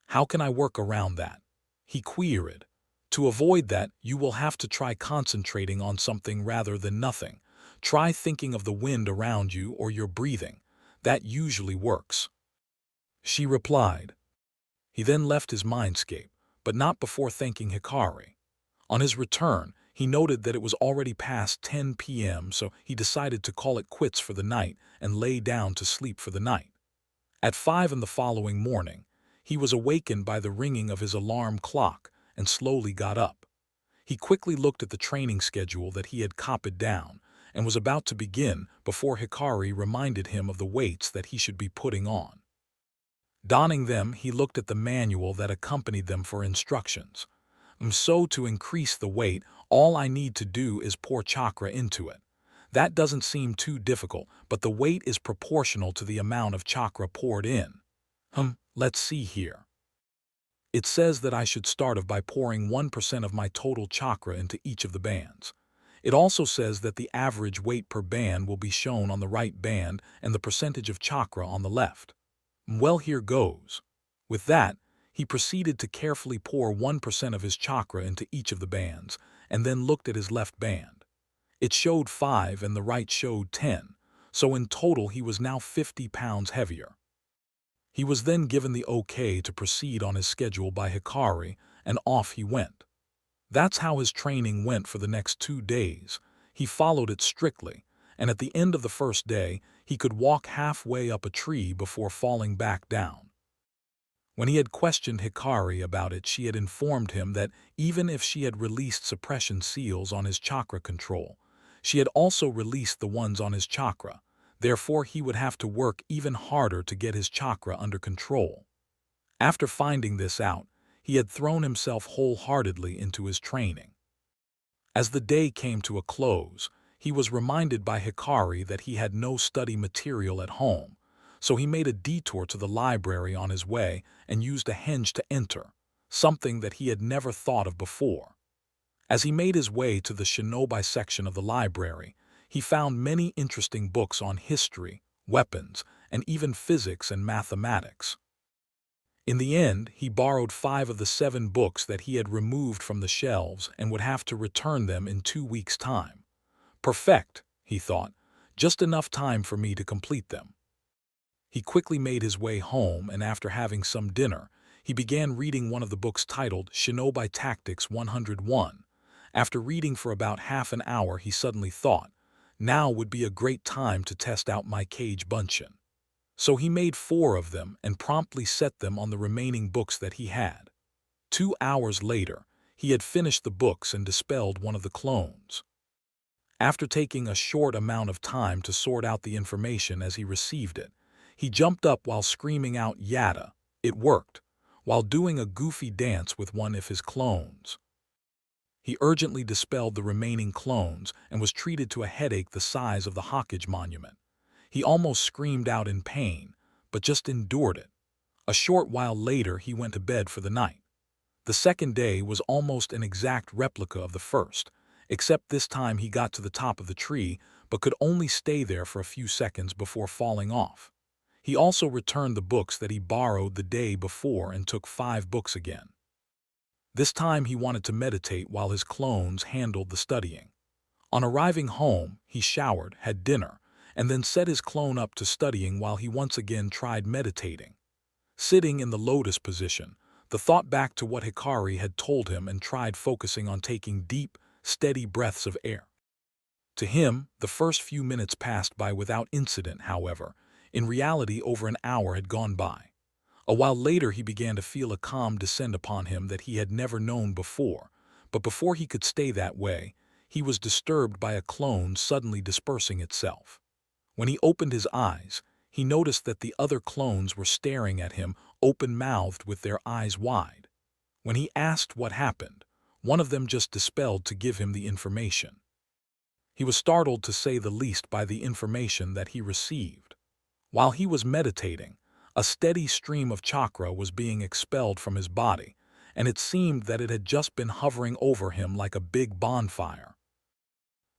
Speaker 1: How can I work around that? He queried. To avoid that, you will have to try concentrating on something rather than nothing. Try thinking of the wind around you or your breathing. That usually works. She replied. He then left his mindscape, but not before thanking Hikari. On his return, he noted that it was already past 10 p.m., so he decided to call it quits for the night and lay down to sleep for the night. At 5 in the following morning, he was awakened by the ringing of his alarm clock and slowly got up. He quickly looked at the training schedule that he had copied down and was about to begin before Hikari reminded him of the weights that he should be putting on. Donning them, he looked at the manual that accompanied them for instructions. So to increase the weight, all I need to do is pour chakra into it. That doesn't seem too difficult, but the weight is proportional to the amount of chakra poured in. Let's see here. It says that I should start off by pouring 1% of my total chakra into each of the bands. It also says that the average weight per band will be shown on the right band and the percentage of chakra on the left. Well, here goes. With that, he proceeded to carefully pour 1% of his chakra into each of the bands and then looked at his left band. It showed 5 and the right showed 10, so in total he was now 50 pounds heavier. He was then given the okay to proceed on his schedule by Hikari, and off he went. That's how his training went for the next 2 days. He followed it strictly, and at the end of the first day, he could walk halfway up a tree before falling back down. When he had questioned Hikari about it, she had informed him that even if she had released suppression seals on his chakra control, she had also released the ones on his chakra. Therefore, he would have to work even harder to get his chakra under control. After finding this out, He had thrown himself wholeheartedly into his training. As the day came to a close, he was reminded by Hikari that he had no study material at home, so he made a detour to the library on his way and used a henge to enter, something that he had never thought of before. As he made his way to the shinobi section of the library, he found many interesting books on history, weapons, and even physics and mathematics. In the end, he borrowed 5 of the 7 books that he had removed from the shelves and would have to return them in 2 weeks' time. Perfect, he thought, just enough time for me to complete them. He quickly made his way home, and after having some dinner, he began reading one of the books titled Shinobi Tactics 101. After reading for about half an hour, he suddenly thought, now would be a great time to test out my Kage Bunshin. So he made 4 of them and promptly set them on the remaining books that he had. 2 hours later, he had finished the books and dispelled one of the clones. After taking a short amount of time to sort out the information as he received it, he jumped up while screaming out, "Yada! It worked!" while doing a goofy dance with one of his clones. He urgently dispelled the remaining clones and was treated to a headache the size of the Hokage monument. He almost screamed out in pain, but just endured it. A short while later, he went to bed for the night. The second day was almost an exact replica of the first, except this time he got to the top of the tree, but could only stay there for a few seconds before falling off. He also returned the books that he borrowed the day before and took 5 books again. This time he wanted to meditate while his clones handled the studying. On arriving home, he showered, had dinner, and then set his clone up to studying while he once again tried meditating. Sitting in the lotus position, the thought back to what Hikari had told him and tried focusing on taking deep, steady breaths of air. To him, the first few minutes passed by without incident, however. In reality, over an hour had gone by. A while later, he began to feel a calm descend upon him that he had never known before, but before he could stay that way, he was disturbed by a clone suddenly dispersing itself. When he opened his eyes, he noticed that the other clones were staring at him, open-mouthed with their eyes wide. When he asked what happened, one of them just dispelled to give him the information. He was startled, to say the least, by the information that he received. While he was meditating, a steady stream of chakra was being expelled from his body, and it seemed that it had just been hovering over him like a big bonfire.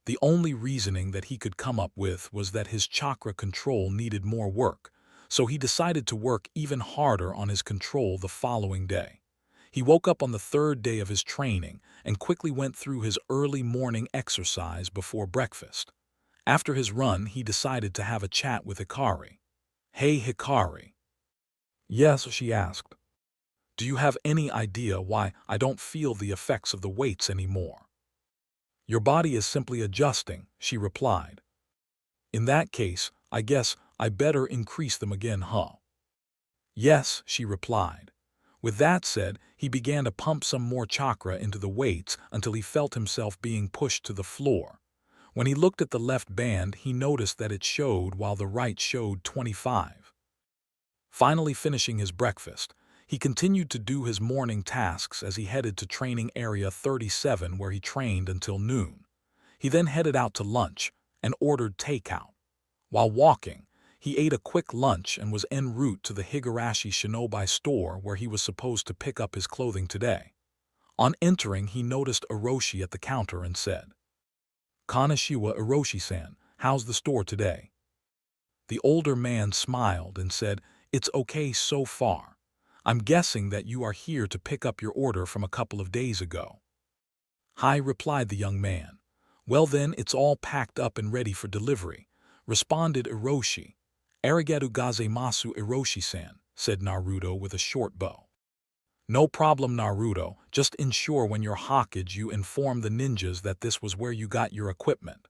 Speaker 1: The only reasoning that he could come up with was that his chakra control needed more work, so he decided to work even harder on his control the following day. He woke up on the 3rd day of his training and quickly went through his early morning exercise before breakfast. After his run, he decided to have a chat with Hikari. "Hey, Hikari." "Yes," she asked. "Do you have any idea why I don't feel the effects of the weights anymore?" "Your body is simply adjusting," she replied. "In that case, I guess I better increase them again, huh?" "Yes," she replied. With that said, he began to pump some more chakra into the weights until he felt himself being pushed to the floor. When he looked at the left band, he noticed that it showed while the right showed 25. Finally finishing his breakfast, he continued to do his morning tasks as he headed to Training Area 37, where he trained until noon. He then headed out to lunch and ordered takeout. While walking, he ate a quick lunch and was en route to the Higurashi Shinobi store where he was supposed to pick up his clothing today. On entering, he noticed Orochi at the counter and said, "Konnichiwa, Orochi-san, how's the store today?" The older man smiled and said, "It's okay so far. I'm guessing that you are here to pick up your order from a couple of days ago." "Hi," replied the young man. "Well then, it's all packed up and ready for delivery," responded Orochi. "Arigatou gozaimasu, Orochi-san," said Naruto with a short bow. "No problem, Naruto. Just ensure when you're Hokage you inform the ninjas that this was where you got your equipment,"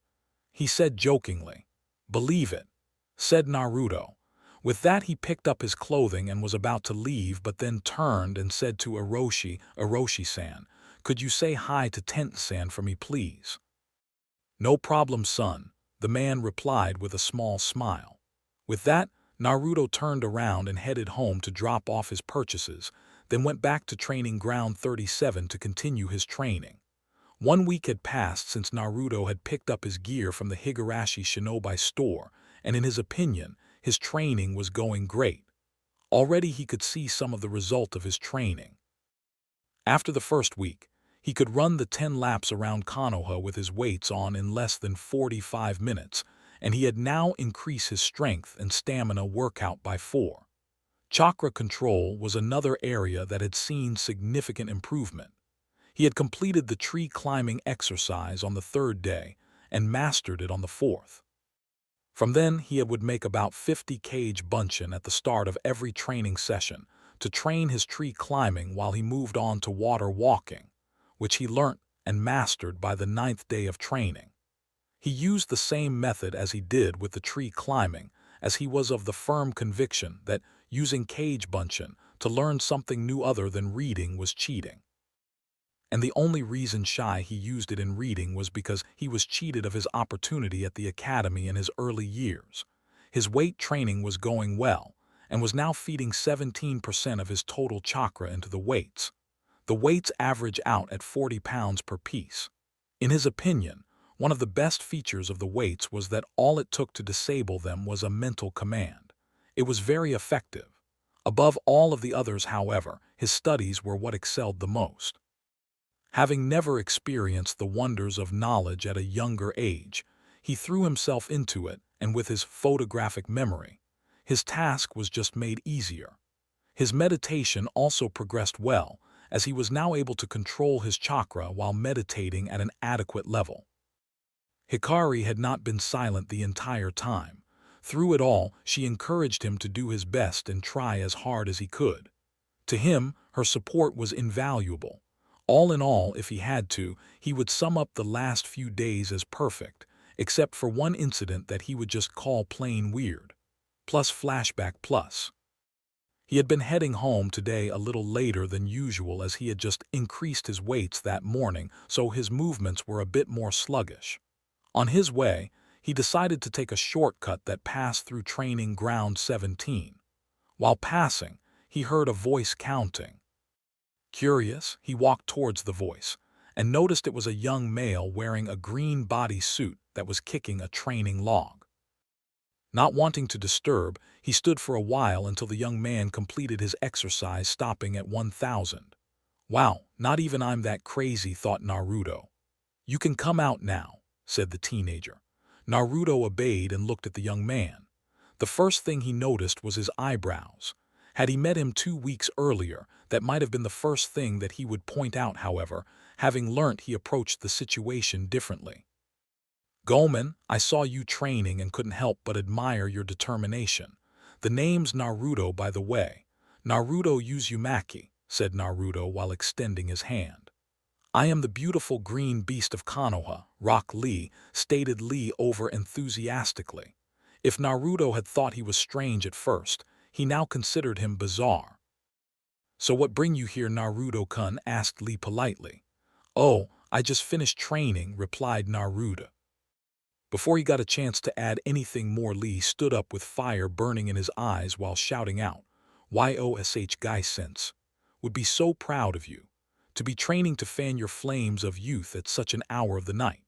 Speaker 1: he said jokingly. "Believe it," said Naruto. With that, he picked up his clothing and was about to leave, but then turned and said to Orochi, "Orochi-san, could you say hi to Tent-san for me, please?" "No problem, son," the man replied with a small smile. With that, Naruto turned around and headed home to drop off his purchases. then went back to training ground 37 to continue his training. 1 week had passed since Naruto had picked up his gear from the Higurashi Shinobi store, and in his opinion, his training was going great. Already he could see some of the result of his training. After the first week, he could run the 10 laps around Konoha with his weights on in less than 45 minutes, and he had now increased his strength and stamina workout by 4. Chakra control was another area that had seen significant improvement. He had completed the tree climbing exercise on the 3rd day and mastered it on the 4th. From then, he would make about 50 kg bunchin at the start of every training session to train his tree climbing while he moved on to water walking, which he learnt and mastered by the 9th day of training. He used the same method as he did with the tree climbing, as he was of the firm conviction that using cage bunchin to learn something new other than reading was cheating. And the only reason he used it in reading was because he was cheated of his opportunity at the academy in his early years. His weight training was going well, and was now feeding 17% of his total chakra into the weights. The weights average out at 40 pounds per piece. In his opinion, one of the best features of the weights was that all it took to disable them was a mental command. It was very effective. Above all of the others, however, his studies were what excelled the most. Having never experienced the wonders of knowledge at a younger age, he threw himself into it, and with his photographic memory, his task was just made easier. His meditation also progressed well, as he was now able to control his chakra while meditating at an adequate level. Hikari had not been silent the entire time. Through it all, she encouraged him to do his best and try as hard as he could. To him, her support was invaluable. All in all, if he had to, he would sum up the last few days as perfect, except for one incident that he would just call plain weird. Plus flashback plus. He had been heading home today a little later than usual as he had just increased his weights that morning, so his movements were a bit more sluggish. On his way, he decided to take a shortcut that passed through training ground 17. While passing, he heard a voice counting. Curious, he walked towards the voice and noticed it was a young male wearing a green bodysuit that was kicking a training log. Not wanting to disturb, he stood for a while until the young man completed his exercise, stopping at 1,000. Wow, not even I'm that crazy, thought Naruto. You can come out now, said the teenager. Naruto obeyed and looked at the young man. The first thing he noticed was his eyebrows. Had he met him 2 weeks earlier, that might have been the first thing that he would point out, however, having learnt he approached the situation differently. Gomen, I saw you training and couldn't help but admire your determination. The name's Naruto, by the way. Naruto Uzumaki, said Naruto while extending his hand. I am the beautiful green beast of Konoha, Rock Lee, stated Lee over-enthusiastically. If Naruto had thought he was strange at first, he now considered him bizarre. So what bring you here, Naruto-kun, asked Lee politely. Oh, I just finished training, replied Naruto. Before he got a chance to add anything more, Lee stood up with fire burning in his eyes while shouting out, "Yosh Gai-sense, would be so proud of you, to be training to fan your flames of youth at such an hour of the night.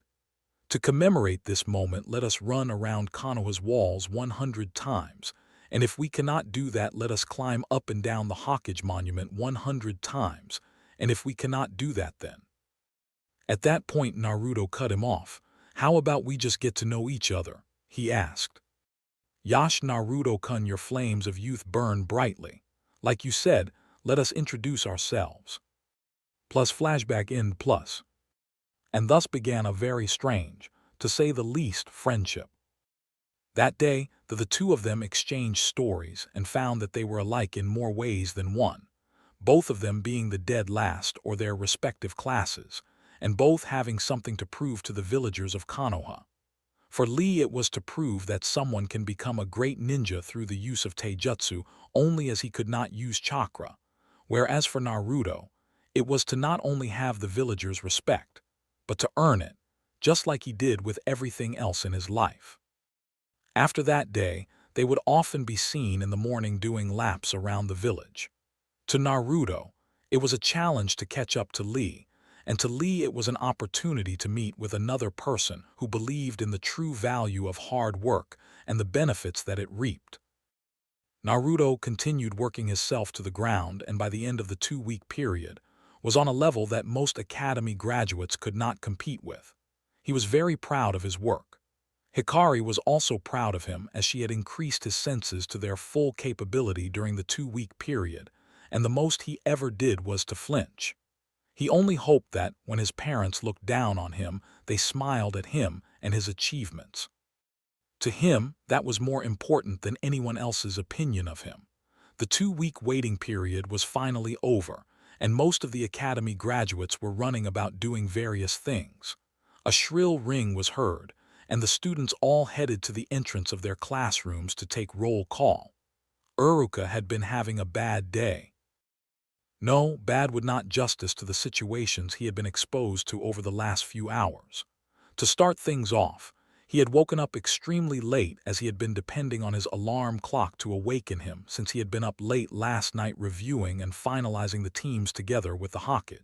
Speaker 1: To commemorate this moment, let us run around Konoha's walls 100 times, and if we cannot do that, let us climb up and down the Hokage Monument 100 times, and if we cannot do that, then." At that point, Naruto cut him off. How about we just get to know each other, he asked. Yash, Naruto-kun, your flames of youth burn brightly. Like you said, let us introduce ourselves. Plus flashback end plus. And thus began a very strange, to say the least, friendship. That day, the two of them exchanged stories and found that they were alike in more ways than one, both of them being the dead last or their respective classes, and both having something to prove to the villagers of Konoha. For Lee, it was to prove that someone can become a great ninja through the use of taijutsu only as he could not use chakra, whereas for Naruto, it was to not only have the villagers' respect, but to earn it, just like he did with everything else in his life. After that day, they would often be seen in the morning doing laps around the village. To Naruto, It was a challenge to catch up to Lee, and to Lee it was an opportunity to meet with another person who believed in the true value of hard work and the benefits that it reaped. Naruto continued working himself to the ground, and by the end of the 2-week period, was on a level that most academy graduates could not compete with. He was very proud of his work. Hikari was also proud of him, as she had increased his senses to their full capability during the 2-week period, and the most he ever did was to flinch. He only hoped that, when his parents looked down on him, they smiled at him and his achievements. To him, that was more important than anyone else's opinion of him. The 2-week waiting period was finally over, and most of the academy graduates were running about doing various things. A shrill ring was heard, and the students all headed to the entrance of their classrooms to take roll call. Uruka had been having a bad day. No, bad would not justice to the situations he had been exposed to over the last few hours. To start things off, he had woken up extremely late, as he had been depending on his alarm clock to awaken him since he had been up late last night reviewing and finalizing the teams together with the Hawkeye.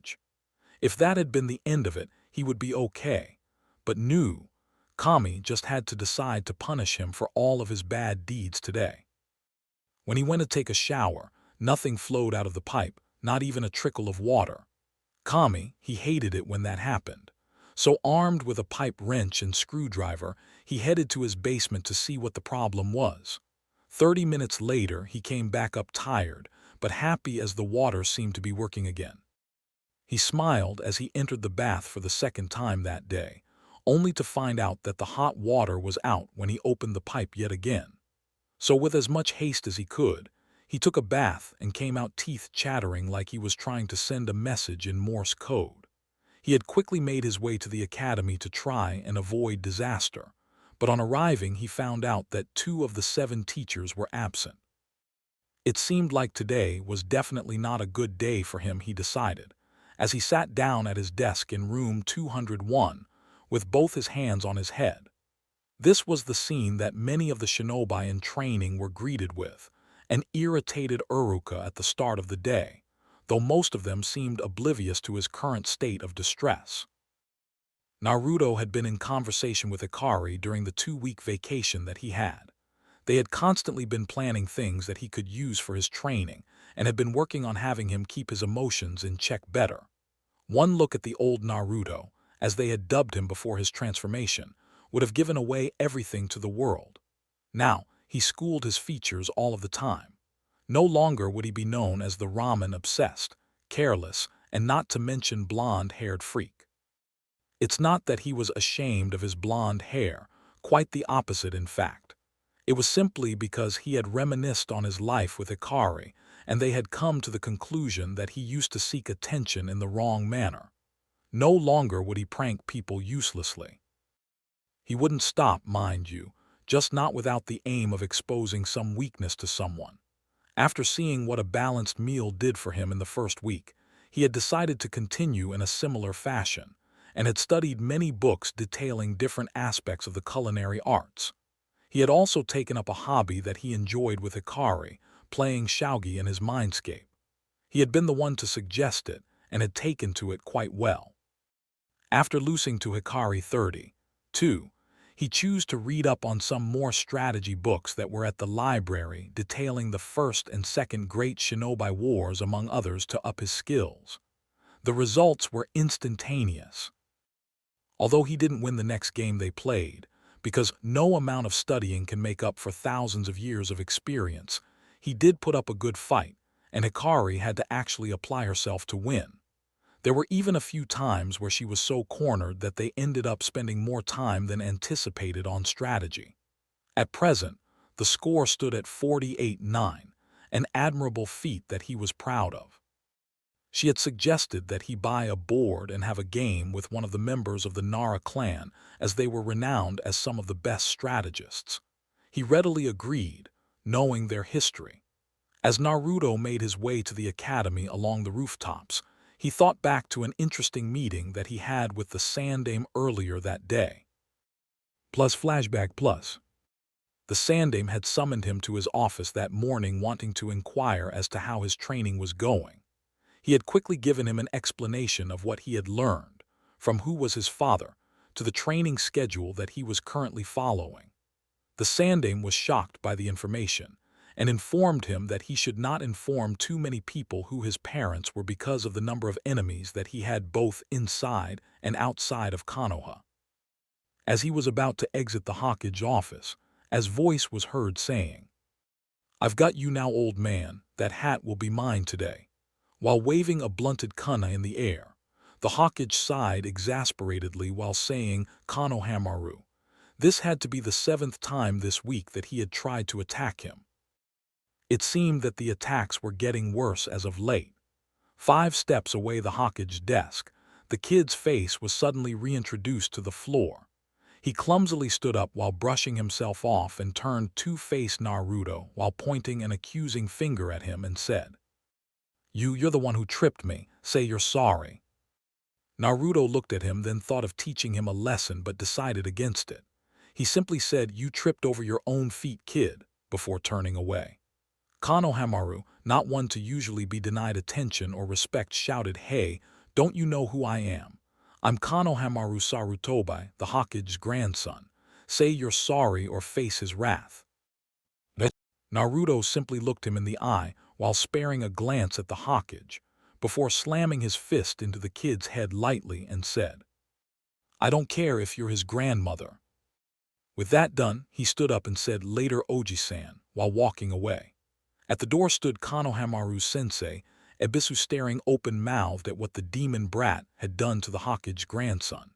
Speaker 1: If that had been the end of it, he would be okay. But no, Kami just had to decide to punish him for all of his bad deeds today. When he went to take a shower, nothing flowed out of the pipe, not even a trickle of water. Kami, he hated it when that happened. So armed with a pipe wrench and screwdriver, he headed to his basement to see what the problem was. 30 minutes later, he came back up tired, but happy as the water seemed to be working again. He smiled as he entered the bath for the second time that day, only to find out that the hot water was out when he opened the pipe yet again. So with as much haste as he could, he took a bath and came out teeth chattering like he was trying to send a message in Morse code. He had quickly made his way to the academy to try and avoid disaster, but on arriving he found out that 2 of the 7 teachers were absent. It seemed like today was definitely not a good day for him, he decided, as he sat down at his desk in room 201, with both his hands on his head. This was the scene that many of the shinobi in training were greeted with, an irritated Uruka at the start of the day, though most of them seemed oblivious to his current state of distress. Naruto had been in conversation with Hikari during the 2-week vacation that he had. They had constantly been planning things that he could use for his training and had been working on having him keep his emotions in check better. One look at the old Naruto, as they had dubbed him before his transformation, would have given away everything to the world. Now, he schooled his features all of the time. No longer would he be known as the ramen-obsessed, careless, and not to mention blonde-haired freak. It's not that he was ashamed of his blonde hair, quite the opposite in fact. It was simply because he had reminisced on his life with Hikari, and they had come to the conclusion that he used to seek attention in the wrong manner. No longer would he prank people uselessly. He wouldn't stop, mind you, just not without the aim of exposing some weakness to someone. After seeing what a balanced meal did for him in the first week, he had decided to continue in a similar fashion, and had studied many books detailing different aspects of the culinary arts. He had also taken up a hobby that he enjoyed with Hikari, playing shogi in his mindscape. He had been the one to suggest it, and had taken to it quite well. After losing to Hikari 32, he chose to read up on some more strategy books that were at the library detailing the First and Second Great Shinobi Wars among others to up his skills. The results were instantaneous. Although he didn't win the next game they played, because no amount of studying can make up for thousands of years of experience, he did put up a good fight, and Hikari had to actually apply herself to win. There were even a few times where she was so cornered that they ended up spending more time than anticipated on strategy. At present, the score stood at 48-9, an admirable feat that he was proud of. She had suggested that he buy a board and have a game with one of the members of the Nara clan, as they were renowned as some of the best strategists. He readily agreed, knowing their history. As Naruto made his way to the academy along the rooftops, he thought back to an interesting meeting that he had with the Sandaime earlier that day. Plus flashback plus. The Sandaime had summoned him to his office that morning wanting to inquire as to how his training was going. He had quickly given him an explanation of what he had learned, from who was his father, to the training schedule that he was currently following. The Sandaime was shocked by the information, and informed him that he should not inform too many people who his parents were because of the number of enemies that he had both inside and outside of Konoha. As he was about to exit the Hokage office, a voice was heard saying, "I've got you now, old man, that hat will be mine today." While waving a blunted kana in the air, the Hokage sighed exasperatedly while saying, "Konohamaru." This had to be the 7th time this week that he had tried to attack him. It seemed that the attacks were getting worse as of late. 5 steps away the Hokage's desk, the kid's face was suddenly reintroduced to the floor. He clumsily stood up while brushing himself off and turned to face Naruto while pointing an accusing finger at him and said, You're the one who tripped me. Say you're sorry." Naruto looked at him, then thought of teaching him a lesson but decided against it. He simply said, "You tripped over your own feet, kid," before turning away. Konohamaru, not one to usually be denied attention or respect, shouted, "Hey, don't you know who I am? I'm Konohamaru Sarutobi, the Hokage's grandson. Say you're sorry or face his wrath." Naruto simply looked him in the eye while sparing a glance at the Hokage, before slamming his fist into the kid's head lightly and said, "I don't care if you're his grandmother." With that done, he stood up and said, "Later, Oji-san," while walking away. At the door stood Konohamaru's sensei, Ebisu, staring open-mouthed at what the demon brat had done to the Hokage's grandson.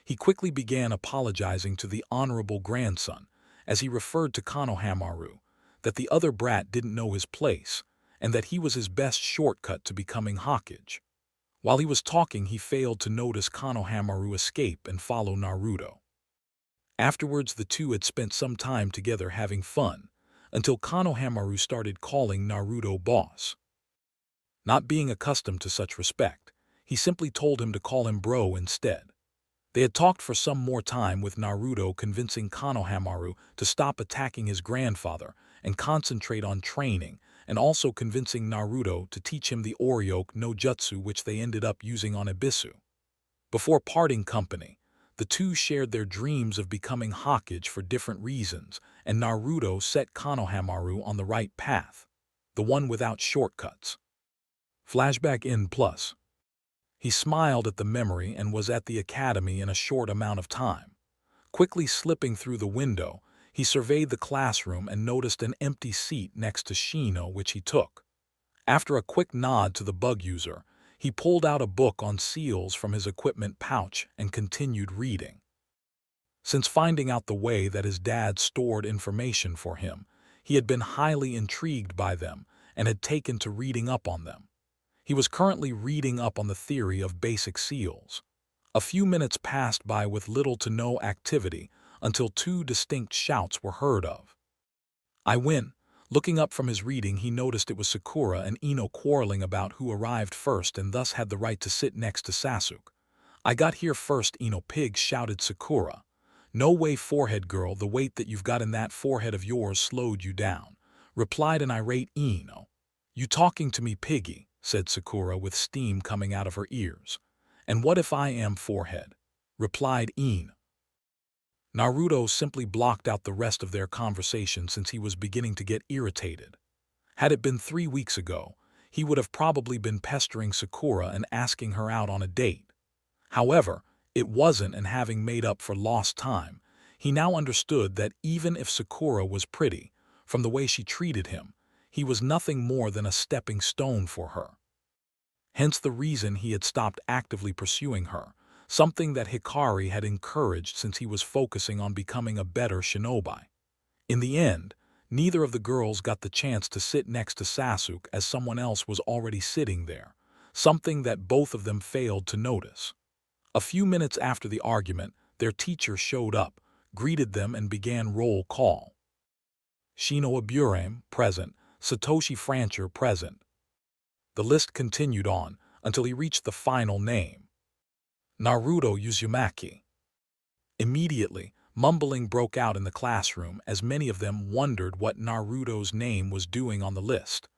Speaker 1: He quickly began apologizing to the honorable grandson, as he referred to Konohamaru, that the other brat didn't know his place, and that he was his best shortcut to becoming Hokage. While he was talking, he failed to notice Konohamaru escape and follow Naruto. Afterwards, the two had spent some time together having fun, until Konohamaru started calling Naruto boss. Not being accustomed to such respect, he simply told him to call him bro instead. They had talked for some more time, with Naruto convincing Konohamaru to stop attacking his grandfather and concentrate on training, and also convincing Naruto to teach him the Oryoke no Jutsu, which they ended up using on Ebisu. Before parting company, the two shared their dreams of becoming Hokage for different reasons, and Naruto set Konohamaru on the right path, the one without shortcuts. Flashback in plus. He smiled at the memory and was at the academy in a short amount of time. Quickly slipping through the window, he surveyed the classroom and noticed an empty seat next to Shino, which he took. After a quick nod to the bug user, he pulled out a book on seals from his equipment pouch and continued reading. Since finding out the way that his dad stored information for him, he had been highly intrigued by them and had taken to reading up on them. He was currently reading up on the theory of basic seals. A few minutes passed by with little to no activity until 2 distinct shouts were heard of. "I win." Looking up from his reading, he noticed it was Sakura and Ino quarreling about who arrived first and thus had the right to sit next to Sasuke. "I got here first, Ino pig," shouted Sakura. "No way, forehead girl, the weight that you've got in that forehead of yours slowed you down," replied an irate Ino. "You talking to me, piggy?" said Sakura with steam coming out of her ears. "And what if I am forehead?" replied Ino. Naruto simply blocked out the rest of their conversation since he was beginning to get irritated. Had it been 3 weeks ago, he would have probably been pestering Sakura and asking her out on a date. However, it wasn't, and having made up for lost time, he now understood that even if Sakura was pretty, from the way she treated him, he was nothing more than a stepping stone for her. Hence the reason he had stopped actively pursuing her, something that Hikari had encouraged since he was focusing on becoming a better shinobi. In the end, neither of the girls got the chance to sit next to Sasuke, as someone else was already sitting there, something that both of them failed to notice. A few minutes after the argument, their teacher showed up, greeted them, and began roll call. Shino Aburame, present. Satoshi Francher, present. The list continued on until he reached the final name, Naruto Uzumaki. Immediately, mumbling broke out in the classroom, as many of them wondered what Naruto's name was doing on the list.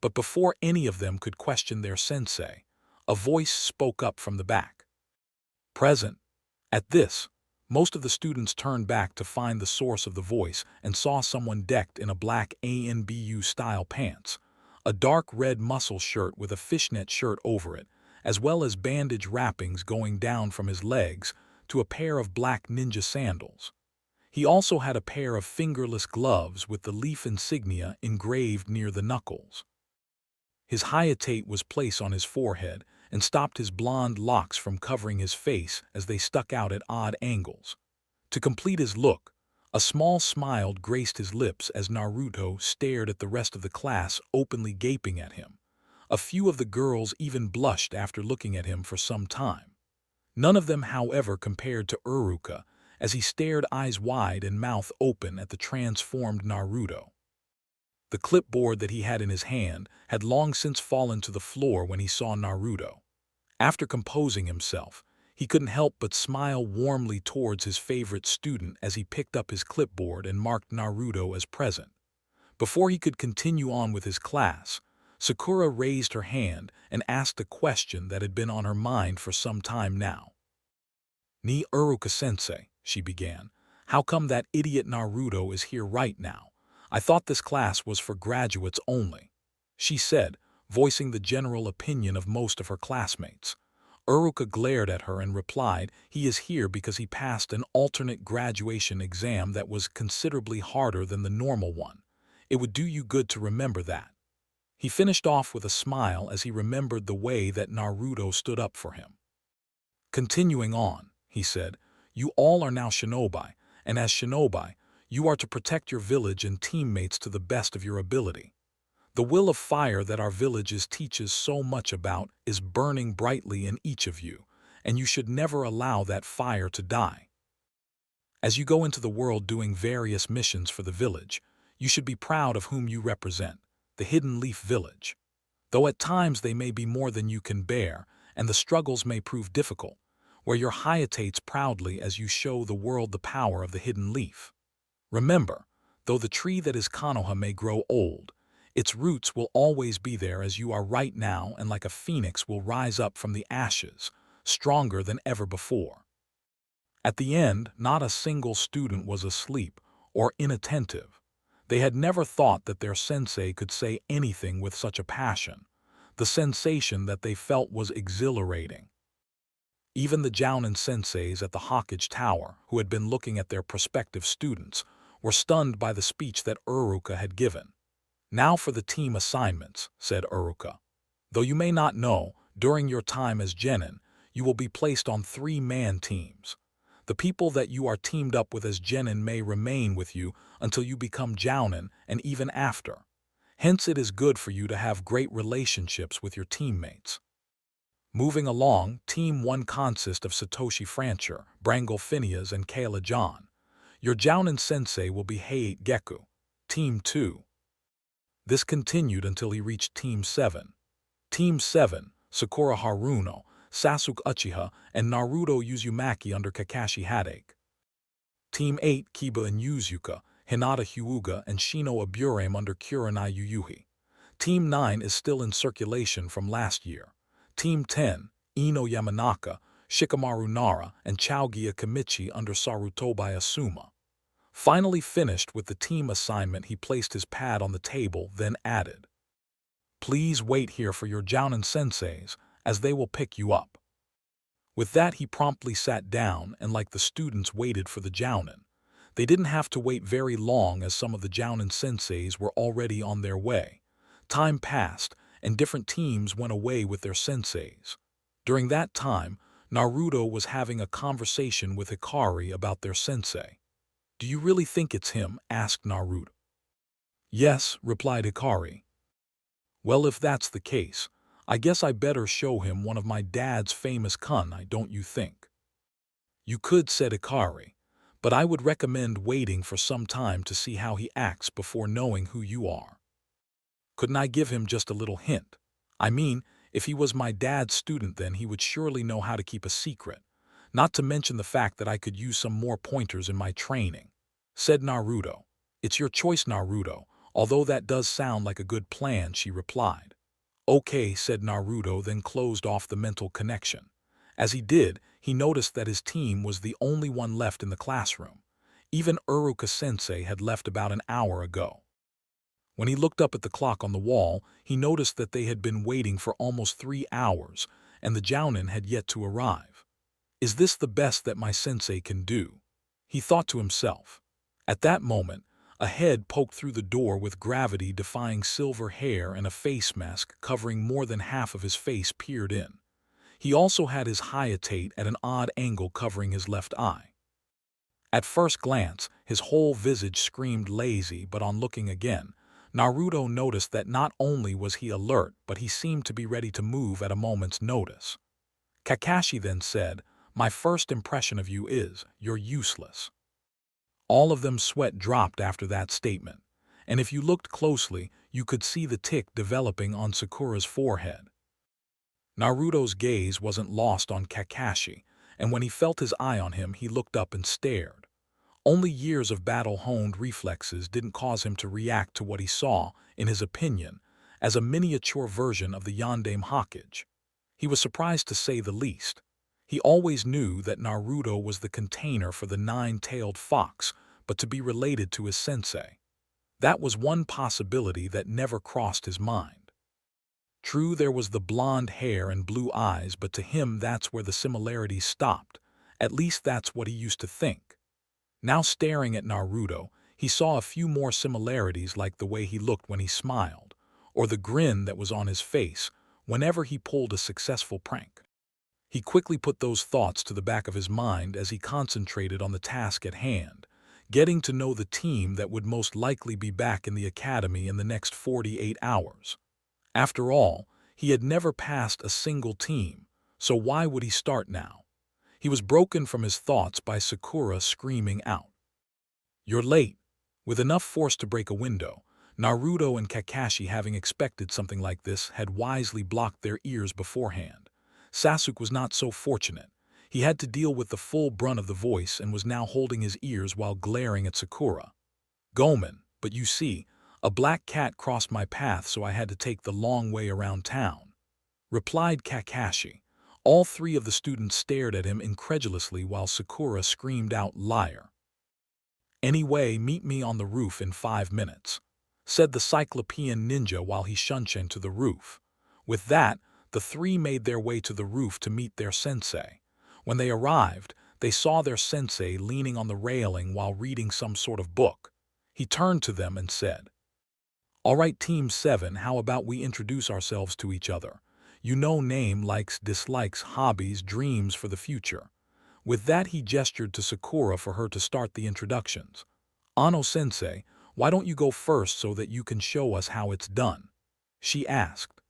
Speaker 1: But before any of them could question their sensei, a voice spoke up from the back. Present. At this, most of the students turned back to find the source of the voice and saw someone decked in a black ANBU-style pants, a dark red muscle shirt with a fishnet shirt over it, as well as bandage wrappings going down from his legs to a pair of black ninja sandals. He also had a pair of fingerless gloves with the leaf insignia engraved near the knuckles. His hayate was placed on his forehead and stopped his blonde locks from covering his face as they stuck out at odd angles. To complete his look, a small smile graced his lips as Naruto stared at the rest of the class openly gaping at him. A few of the girls even blushed after looking at him for some time. None of them, however, compared to Uruka, as he stared eyes wide and mouth open at the transformed Naruto. The clipboard that he had in his hand had long since fallen to the floor when he saw Naruto. After composing himself, he couldn't help but smile warmly towards his favorite student as he picked up his clipboard and marked Naruto as present. Before he could continue on with his class, Sakura raised her hand and asked a question that had been on her mind for some time now. "Ni Uruka-sensei," she began, "how come that idiot Naruto is here right now? I thought this class was for graduates only," she said, voicing the general opinion of most of her classmates. Uruka glared at her and replied, "He is here because he passed an alternate graduation exam that was considerably harder than the normal one. It would do you good to remember that." He finished off with a smile as he remembered the way that Naruto stood up for him. "Continuing on," he said, "you all are now shinobi, and as shinobi, you are to protect your village and teammates to the best of your ability. The will of fire that our villages teaches so much about is burning brightly in each of you, and you should never allow that fire to die. As you go into the world doing various missions for the village, you should be proud of whom you represent, the Hidden Leaf Village. Though at times they may be more than you can bear, and the struggles may prove difficult, wear your hayatates proudly as you show the world the power of the hidden leaf. Remember, though the tree that is Konoha may grow old, its roots will always be there as you are right now, and like a phoenix will rise up from the ashes, stronger than ever before." At the end, not a single student was asleep or inattentive. They had never thought that their sensei could say anything with such a passion. The sensation that they felt was exhilarating. Even the Jounin senseis at the Hokage Tower, who had been looking at their prospective students, were stunned by the speech that Uruka had given. "Now for the team assignments," said Uruka. "Though you may not know, during your time as genin, you will be placed on 3-man teams. The people that you are teamed up with as genin may remain with you until you become jounin and even after. Hence it is good for you to have great relationships with your teammates." Moving along, Team 1 consists of Satoshi Francher, Brangle Phineas, and Kayla John. Your Jounin sensei will be Hayate Geku. Team 2. This continued until he reached Team 7. Team 7, Sakura Haruno, Sasuke Uchiha, and Naruto Uzumaki under Kakashi Hadake. Team 8, Kiba and Yuzuka, Hinata Hyuga, and Shino Aburame under Kurenai Yuyuhi. Team 9 is still in circulation from last year. Team 10, Ino Yamanaka, Shikamaru Nara, and Chaogia Kamichi under Sarutobi Asuma. Finally finished with the team assignment, he placed his pad on the table, then added, "Please wait here for your Jounin senseis, as they will pick you up." With that, he promptly sat down, and like the students waited for the Jounin. They didn't have to wait very long as some of the Jounin senseis were already on their way. Time passed, and different teams went away with their senseis. During that time, Naruto was having a conversation with Hikari about their sensei. "Do you really think it's him?" asked Naruto. "Yes," replied Hikari. "Well, if that's the case, I guess I better show him one of my dad's famous kunai, don't you think?" "You could," said Hikari, "but I would recommend waiting for some time to see how he acts before knowing who you are." "Couldn't I give him just a little hint? I mean, if he was my dad's student, then he would surely know how to keep a secret. Not to mention the fact that I could use some more pointers in my training," said Naruto. "It's your choice, Naruto. Although that does sound like a good plan, she replied. Okay, said Naruto, then closed off the mental connection. As he did, he noticed that his team was the only one left in the classroom. Even Uruka-sensei had left about an hour ago. When he looked up at the clock on the wall, he noticed that they had been waiting for almost 3 hours, and the jounin had yet to arrive. Is this the best that my sensei can do? He thought to himself. At that moment, a head poked through the door with gravity-defying silver hair and a face mask covering more than half of his face peered in. He also had his hiatate at an odd angle covering his left eye. At first glance, his whole visage screamed lazy, but on looking again, Naruto noticed that not only was he alert, but he seemed to be ready to move at a moment's notice. Kakashi then said, "My first impression of you is, you're useless." All of them sweat dropped after that statement, and if you looked closely, you could see the tic developing on Sakura's forehead. Naruto's gaze wasn't lost on Kakashi, and when he felt his eye on him, he looked up and stared. Only years of battle-honed reflexes didn't cause him to react to what he saw, in his opinion, as a miniature version of the Yondaime Hokage. He was surprised to say the least. He always knew that Naruto was the container for the nine-tailed fox, but to be related to his sensei. That was one possibility that never crossed his mind. True, there was the blonde hair and blue eyes, but to him that's where the similarities stopped. At least that's what he used to think. Now staring at Naruto, he saw a few more similarities, like the way he looked when he smiled, or the grin that was on his face whenever he pulled a successful prank. He quickly put those thoughts to the back of his mind as he concentrated on the task at hand, getting to know the team that would most likely be back in the academy in the next 48 hours. After all, he had never passed a single team, so why would he start now? He was broken from his thoughts by Sakura screaming out, "You're late!" With enough force to break a window, Naruto and Kakashi, having expected something like this, had wisely blocked their ears beforehand. Sasuke was not so fortunate. He had to deal with the full brunt of the voice and was now holding his ears while glaring at Sakura. "Gomen, but you see, a black cat crossed my path, so I had to take the long way around town," replied Kakashi. All three of the students stared at him incredulously while Sakura screamed out, "Liar." "Anyway, meet me on the roof in 5 minutes," said the Cyclopean ninja while he shunshin to the roof. With that, the three made their way to the roof to meet their sensei. When they arrived, they saw their sensei leaning on the railing while reading some sort of book. He turned to them and said, "All right, Team 7, how about we introduce ourselves to each other? You know, name, likes, dislikes, hobbies, dreams for the future." With that, he gestured to Sakura for her to start the introductions. "Ano-sensei, why don't you go first so that you can show us how it's done?" she asked.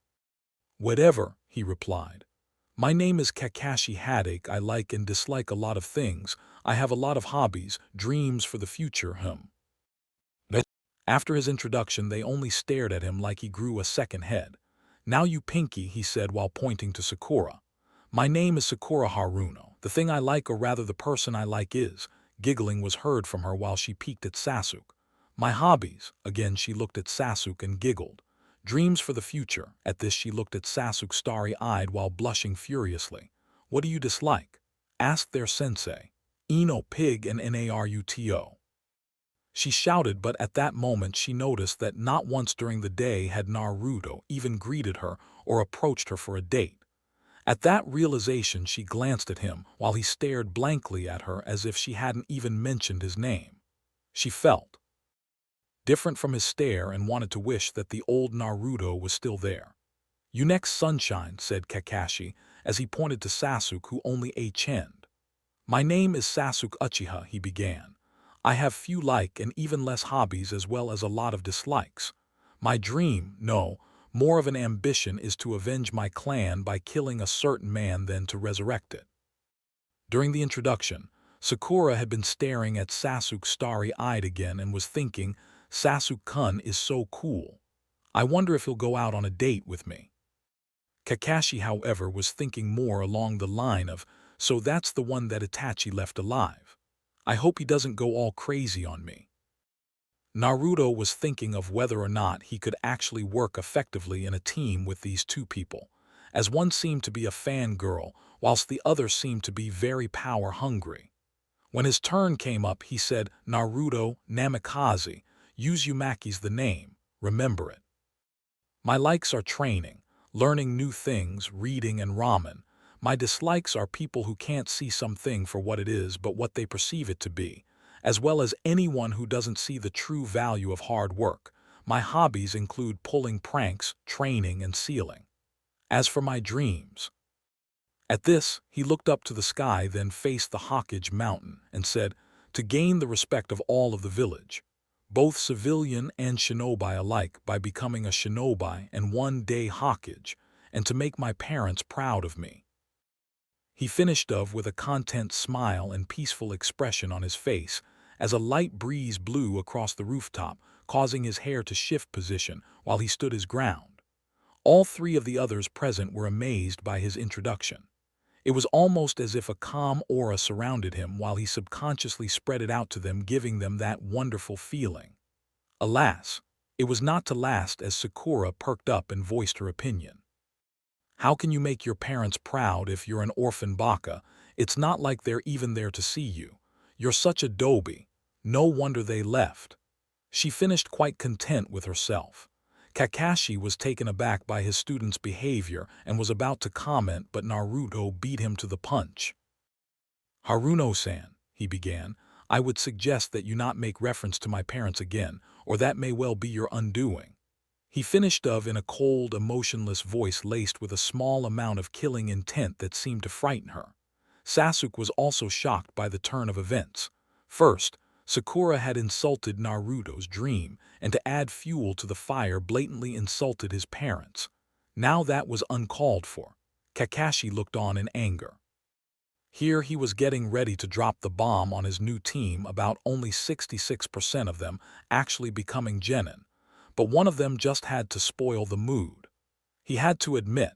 Speaker 1: "Whatever," he replied. "My name is Kakashi Haddock. I like and dislike a lot of things. I have a lot of hobbies, dreams for the future, After his introduction, they only stared at him like he grew a second head. "Now you Pinky," he said while pointing to Sakura. "My name is Sakura Haruno. The thing I like, or rather the person I like, is," giggling was heard from her while she peeked at Sasuke. "My hobbies," again she looked at Sasuke and giggled. "Dreams for the future." At this she looked at Sasuke starry-eyed while blushing furiously. "What do you dislike?" asked their sensei. "Eno, pig, and Naruto." She shouted, but at that moment she noticed that not once during the day had Naruto even greeted her or approached her for a date. At that realization, she glanced at him while he stared blankly at her as if she hadn't even mentioned his name. She felt different from his stare and wanted to wish that the old Naruto was still there. "You next, sunshine," said Kakashi as he pointed to Sasuke, who only chinned. "My name is Sasuke Uchiha," he began. "I have few like and even less hobbies as well as a lot of dislikes. My dream, no, more of an ambition, is to avenge my clan by killing a certain man, then to resurrect it." During the introduction, Sakura had been staring at Sasuke starry-eyed again and was thinking, "Sasuke-kun is so cool. I wonder if he'll go out on a date with me." Kakashi, however, was thinking more along the line of, "So that's the one that Itachi left alive. I hope he doesn't go all crazy on me." Naruto was thinking of whether or not he could actually work effectively in a team with these two people, as one seemed to be a fangirl, whilst the other seemed to be very power-hungry. When his turn came up, he said, "Naruto Namikaze, Uzumaki's the name, remember it. My likes are training, learning new things, reading, and ramen. My dislikes are people who can't see something for what it is but what they perceive it to be, as well as anyone who doesn't see the true value of hard work. My hobbies include pulling pranks, training, and sealing. As for my dreams—" At this, he looked up to the sky, then faced the Hokage mountain, and said, "To gain the respect of all of the village, both civilian and shinobi alike, by becoming a shinobi and one-day Hokage, and to make my parents proud of me." He finished with a content smile and peaceful expression on his face as a light breeze blew across the rooftop, causing his hair to shift position while he stood his ground. All three of the others present were amazed by his introduction. It was almost as if a calm aura surrounded him while he subconsciously spread it out to them, giving them that wonderful feeling. Alas, it was not to last, as Sakura perked up and voiced her opinion. "How can you make your parents proud if you're an orphan baka? It's not like they're even there to see you. You're such a doby. No wonder they left." She finished, quite content with herself. Kakashi was taken aback by his student's behavior and was about to comment, but Naruto beat him to the punch. "Haruno-san," he began, "I would suggest that you not make reference to my parents again, or that may well be your undoing." He finished in a cold, emotionless voice laced with a small amount of killing intent that seemed to frighten her. Sasuke was also shocked by the turn of events. First, Sakura had insulted Naruto's dream, and to add fuel to the fire blatantly insulted his parents. Now that was uncalled for. Kakashi looked on in anger. Here he was getting ready to drop the bomb on his new team about only 66% of them actually becoming genin. But one of them just had to spoil the mood. He had to admit,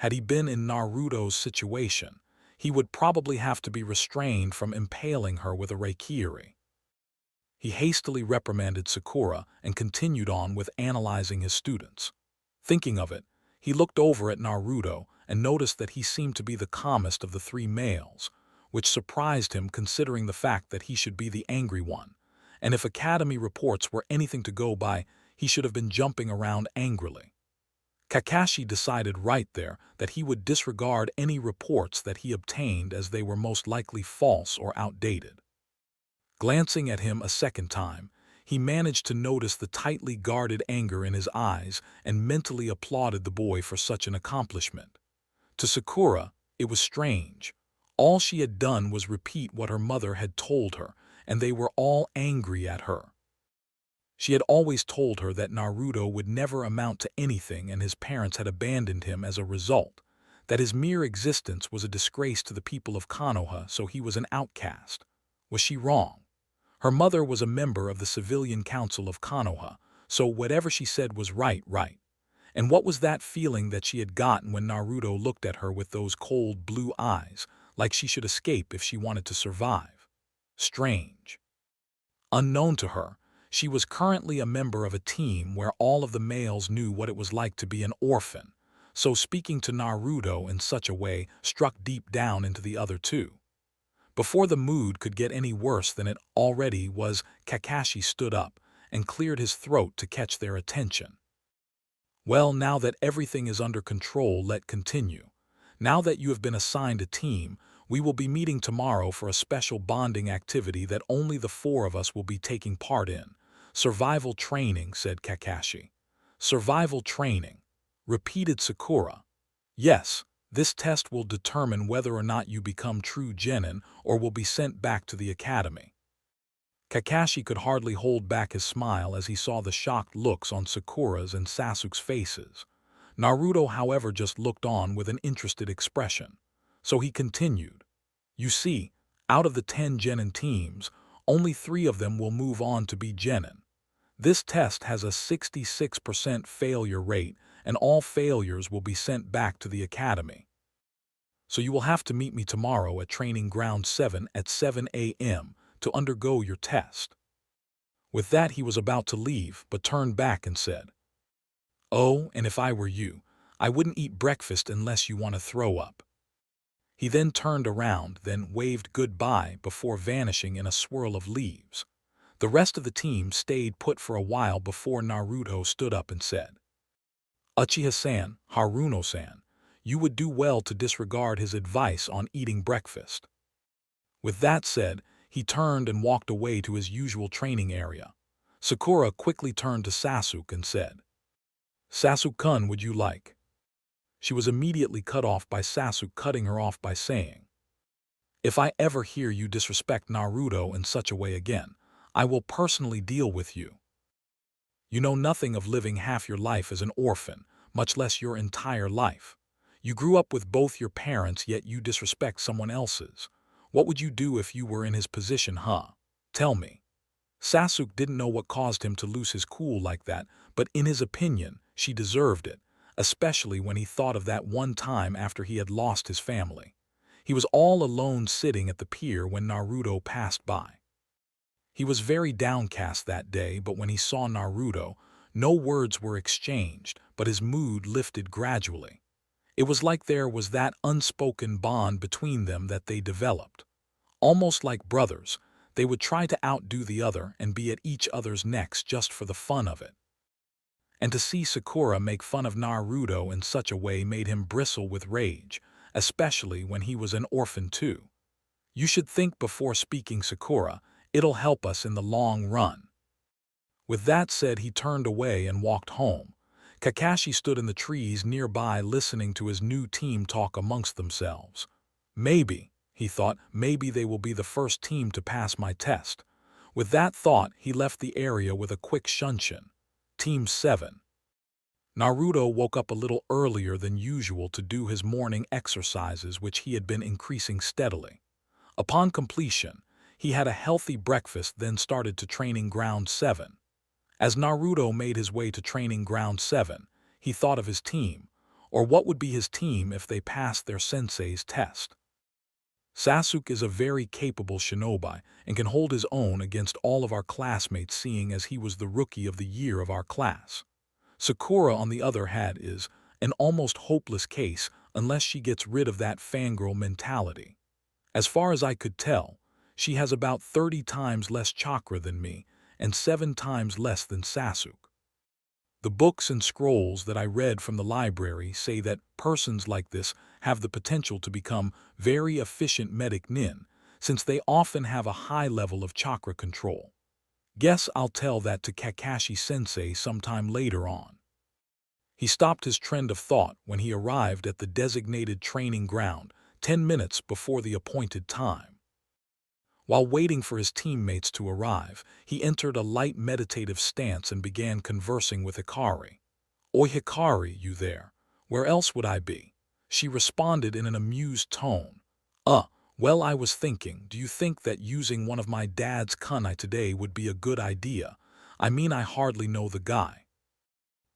Speaker 1: had he been in Naruto's situation, he would probably have to be restrained from impaling her with a rakiiri. He hastily reprimanded Sakura and continued on with analyzing his students. Thinking of it, he looked over at Naruto and noticed that he seemed to be the calmest of the three males, which surprised him considering the fact that he should be the angry one, and if academy reports were anything to go by, he should have been jumping around angrily. Kakashi decided right there that he would disregard any reports that he obtained, as they were most likely false or outdated. Glancing at him a second time, he managed to notice the tightly guarded anger in his eyes and mentally applauded the boy for such an accomplishment. To Sakura, it was strange. All she had done was repeat what her mother had told her, and they were all angry at her. She had always told her that Naruto would never amount to anything and his parents had abandoned him as a result, that his mere existence was a disgrace to the people of Konoha, so he was an outcast. Was she wrong? Her mother was a member of the Civilian Council of Konoha, so whatever she said was right. And what was that feeling that she had gotten when Naruto looked at her with those cold blue eyes, like she should escape if she wanted to survive? Strange. Unknown to her, she was currently a member of a team where all of the males knew what it was like to be an orphan, so speaking to Naruto in such a way struck deep down into the other two. Before the mood could get any worse than it already was, Kakashi stood up and cleared his throat to catch their attention. "Well, now that everything is under control, let's continue. Now that you have been assigned a team, we will be meeting tomorrow for a special bonding activity that only the four of us will be taking part in. Survival training," said Kakashi. "Survival training," repeated Sakura. "Yes. This test will determine whether or not you become true genin or will be sent back to the academy." Kakashi could hardly hold back his smile as he saw the shocked looks on Sakura's and Sasuke's faces. Naruto, however, just looked on with an interested expression. So he continued, "You see, out of the 10 genin teams, only 3 of them will move on to be genin. This test has a 66% failure rate, and all failures will be sent back to the academy. So you will have to meet me tomorrow at Training Ground 7 at 7 a.m. to undergo your test." With that, he was about to leave, but turned back and said, "Oh, and if I were you, I wouldn't eat breakfast unless you want to throw up." He then turned around, then waved goodbye before vanishing in a swirl of leaves. The rest of the team stayed put for a while before Naruto stood up and said, "Uchiha-san, Haruno-san, you would do well to disregard his advice on eating breakfast." With that said, he turned and walked away to his usual training area. Sakura quickly turned to Sasuke and said, "Sasuke-kun, would you like?" She was immediately cut off by Sasuke cutting her off by saying, "If I ever hear you disrespect Naruto in such a way again, I will personally deal with you. You know nothing of living half your life as an orphan, much less your entire life. You grew up with both your parents, yet you disrespect someone else's. What would you do if you were in his position, huh? Tell me." Sasuke didn't know what caused him to lose his cool like that, but in his opinion, she deserved it, especially when he thought of that one time after he had lost his family. He was all alone sitting at the pier when Naruto passed by. He was very downcast that day, but when he saw Naruto, no words were exchanged, but his mood lifted gradually. It was like there was that unspoken bond between them that they developed. Almost like brothers, they would try to outdo the other and be at each other's necks just for the fun of it. And to see Sakura make fun of Naruto in such a way made him bristle with rage, especially when he was an orphan too. "You should think before speaking, Sakura. It'll help us in the long run." With that said, he turned away and walked home. Kakashi stood in the trees nearby listening to his new team talk amongst themselves. "Maybe," he thought, "maybe they will be the first team to pass my test." With that thought, he left the area with a quick shunshin. Team 7. Naruto woke up a little earlier than usual to do his morning exercises, which he had been increasing steadily. Upon completion, he had a healthy breakfast, then started to training ground 7. As Naruto made his way to training ground 7, he thought of his team, or what would be his team if they passed their sensei's test. Sasuke is a very capable shinobi and can hold his own against all of our classmates, seeing as he was the rookie of the year of our class. Sakura, on the other hand, is an almost hopeless case unless she gets rid of that fangirl mentality. As far as I could tell, she has about 30 times less chakra than me and 7 times less than Sasuke. The books and scrolls that I read from the library say that persons like this have the potential to become very efficient medic nin, since they often have a high level of chakra control. Guess I'll tell that to Kakashi-sensei sometime later on. He stopped his trend of thought when he arrived at the designated training ground 10 minutes before the appointed time. While waiting for his teammates to arrive, he entered a light meditative stance and began conversing with Hikari. "Oi Hikari, you there? Where else would I be?" She responded in an amused tone. Well, I was thinking, do you think that using one of my dad's kunai today would be a good idea? I mean, I hardly know the guy."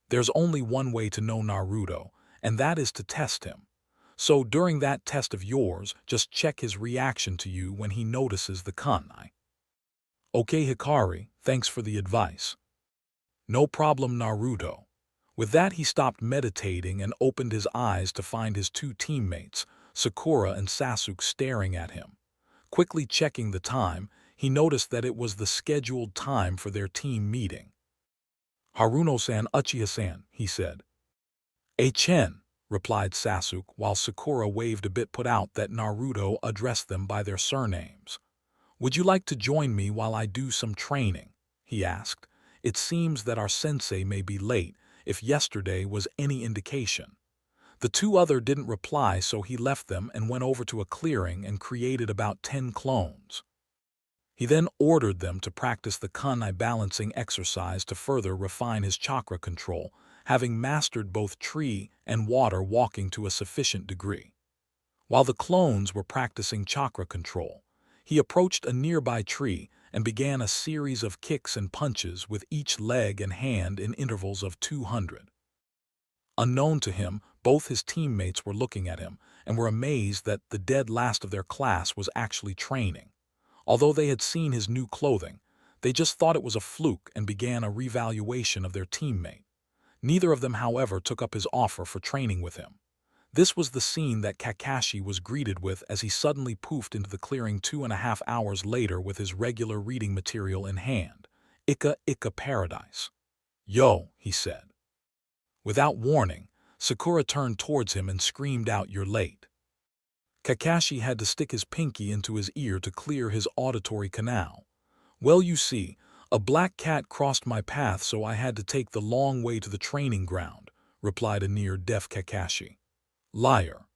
Speaker 1: There's only one way to know Naruto, and that is to test him. So during that test of yours, just check his reaction to you when he notices the kunai. "Okay, Hikari, thanks for the advice." "No problem, Naruto." With that, he stopped meditating and opened his eyes to find his two teammates, Sakura and Sasuke, staring at him. Quickly checking the time, he noticed that it was the scheduled time for their team meeting. "Haruno-san, Uchiha-san," he said. "Chen," replied Sasuke, while Sakura waved a bit put out that Naruto addressed them by their surnames. "Would you like to join me while I do some training?" he asked. "It seems that our sensei may be late, if yesterday was any indication." The two other didn't reply, so he left them and went over to a clearing and created about 10 clones. He then ordered them to practice the kunai balancing exercise to further refine his chakra control, having mastered both tree and water walking to a sufficient degree. While the clones were practicing chakra control, he approached a nearby tree and began a series of kicks and punches with each leg and hand in intervals of 200. Unknown to him, both his teammates were looking at him and were amazed that the dead last of their class was actually training. Although they had seen his new clothing, They just thought it was a fluke and began a revaluation of their teammate. Neither of them, however, took up his offer for training with him. This was the scene that Kakashi was greeted with as he suddenly poofed into the clearing 2.5 hours later with his regular reading material in hand. Ika Ika Paradise. Yo, he said. Without warning, Sakura turned towards him and screamed out, "You're late." Kakashi had to stick his pinky into his ear to clear his auditory canal. "Well, you see, a black cat crossed my path, so I had to take the long way to the training ground," replied a near-deaf Kakashi. "Liar!"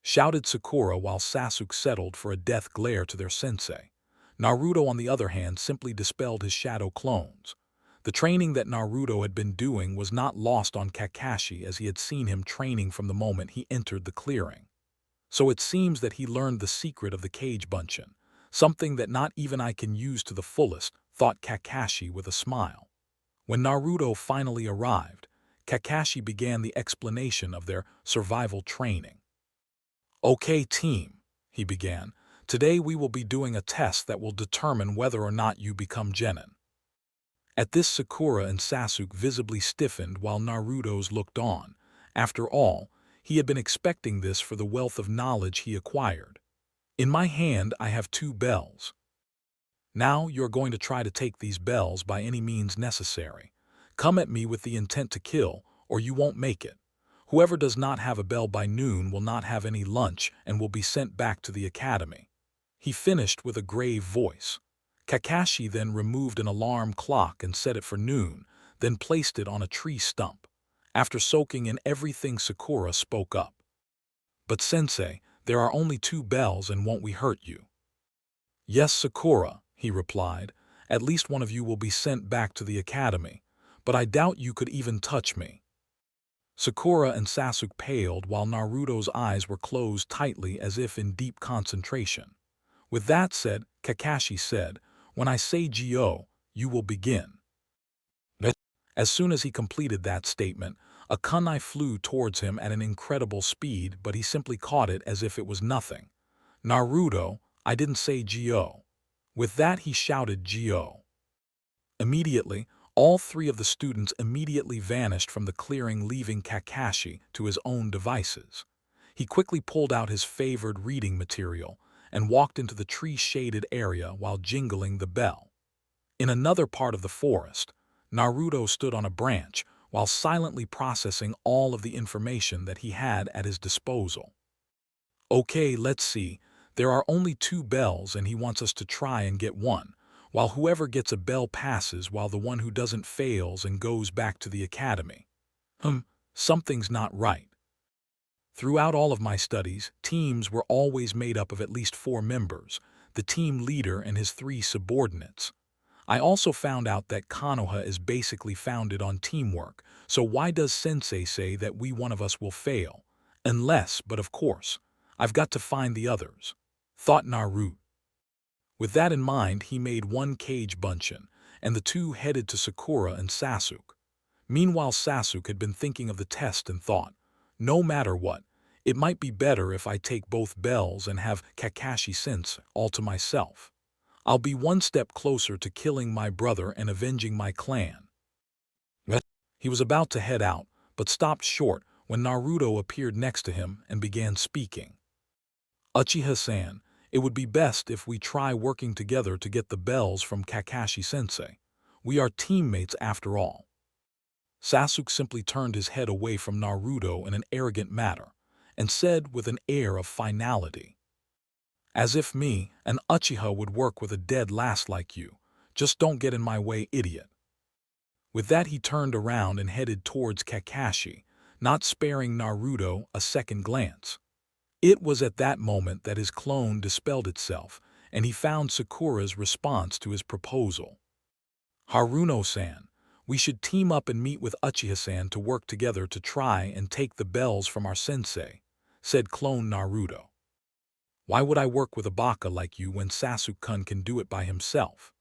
Speaker 1: shouted Sakura while Sasuke settled for a death glare to their sensei. Naruto, on the other hand, simply dispelled his shadow clones. The training that Naruto had been doing was not lost on Kakashi, as he had seen him training from the moment he entered the clearing. So it seems that he learned the secret of the cage bunchin, something that not even I can use to the fullest, thought Kakashi with a smile. When Naruto finally arrived, Kakashi began the explanation of their survival training. "Okay, team," he began, "today we will be doing a test that will determine whether or not you become genin." At this, Sakura and Sasuke visibly stiffened while Naruto's looked on. After all, he had been expecting this for the wealth of knowledge he acquired. "In my hand I have 2 bells. Now you are going to try to take these bells by any means necessary. Come at me with the intent to kill, or you won't make it. Whoever does not have a bell by noon will not have any lunch and will be sent back to the academy," he finished with a grave voice. Kakashi then removed an alarm clock and set it for noon, then placed it on a tree stump. After soaking in everything, Sakura spoke up. "But sensei, there are only 2 bells, and won't we hurt you?" "Yes, Sakura," he replied, "at least one of you will be sent back to the academy, but I doubt you could even touch me." Sakura and Sasuke paled while Naruto's eyes were closed tightly as if in deep concentration. With that said, Kakashi said, "When I say Gyo, you will begin." As soon as he completed that statement, a kunai flew towards him at an incredible speed, but he simply caught it as if it was nothing. "Naruto, I didn't say Gyo." With that, he shouted Gyo. Immediately, all 3 of the students immediately vanished from the clearing, leaving Kakashi to his own devices. He quickly pulled out his favored reading material and walked into the tree-shaded area while jingling the bell. In another part of the forest, Naruto stood on a branch while silently processing all of the information that he had at his disposal. "Okay, let's see. There are only 2 bells and he wants us to try and get one, while whoever gets a bell passes while the one who doesn't fails and goes back to the academy. Something's not right. Throughout all of my studies, teams were always made up of at least 4 members, the team leader and his 3 subordinates. I also found out that Konoha is basically founded on teamwork, so why does Sensei say that one of us will fail? Unless, but of course, I've got to find the others," thought Naruto. With that in mind, he made 1 cage bunchin, and the 2 headed to Sakura and Sasuke. Meanwhile, Sasuke had been thinking of the test and thought, "No matter what, it might be better if I take both bells and have Kakashi-sensei all to myself. I'll be 1 step closer to killing my brother and avenging my clan." He was about to head out, but stopped short when Naruto appeared next to him and began speaking. "Uchiha-san, it would be best if we try working together to get the bells from Kakashi-sensei. We are teammates after all." Sasuke simply turned his head away from Naruto in an arrogant manner and said with an air of finality, "As if me, an Uchiha, would work with a dead last like you. Just don't get in my way, idiot." With that, he turned around and headed towards Kakashi, not sparing Naruto a second glance. It was at that moment that his clone dispelled itself, and he found Sakura's response to his proposal. "Haruno-san, we should team up and meet with Uchiha-san to work together to try and take the bells from our sensei," said clone Naruto. "Why would I work with a baka like you when Sasuke-kun can do it by himself?"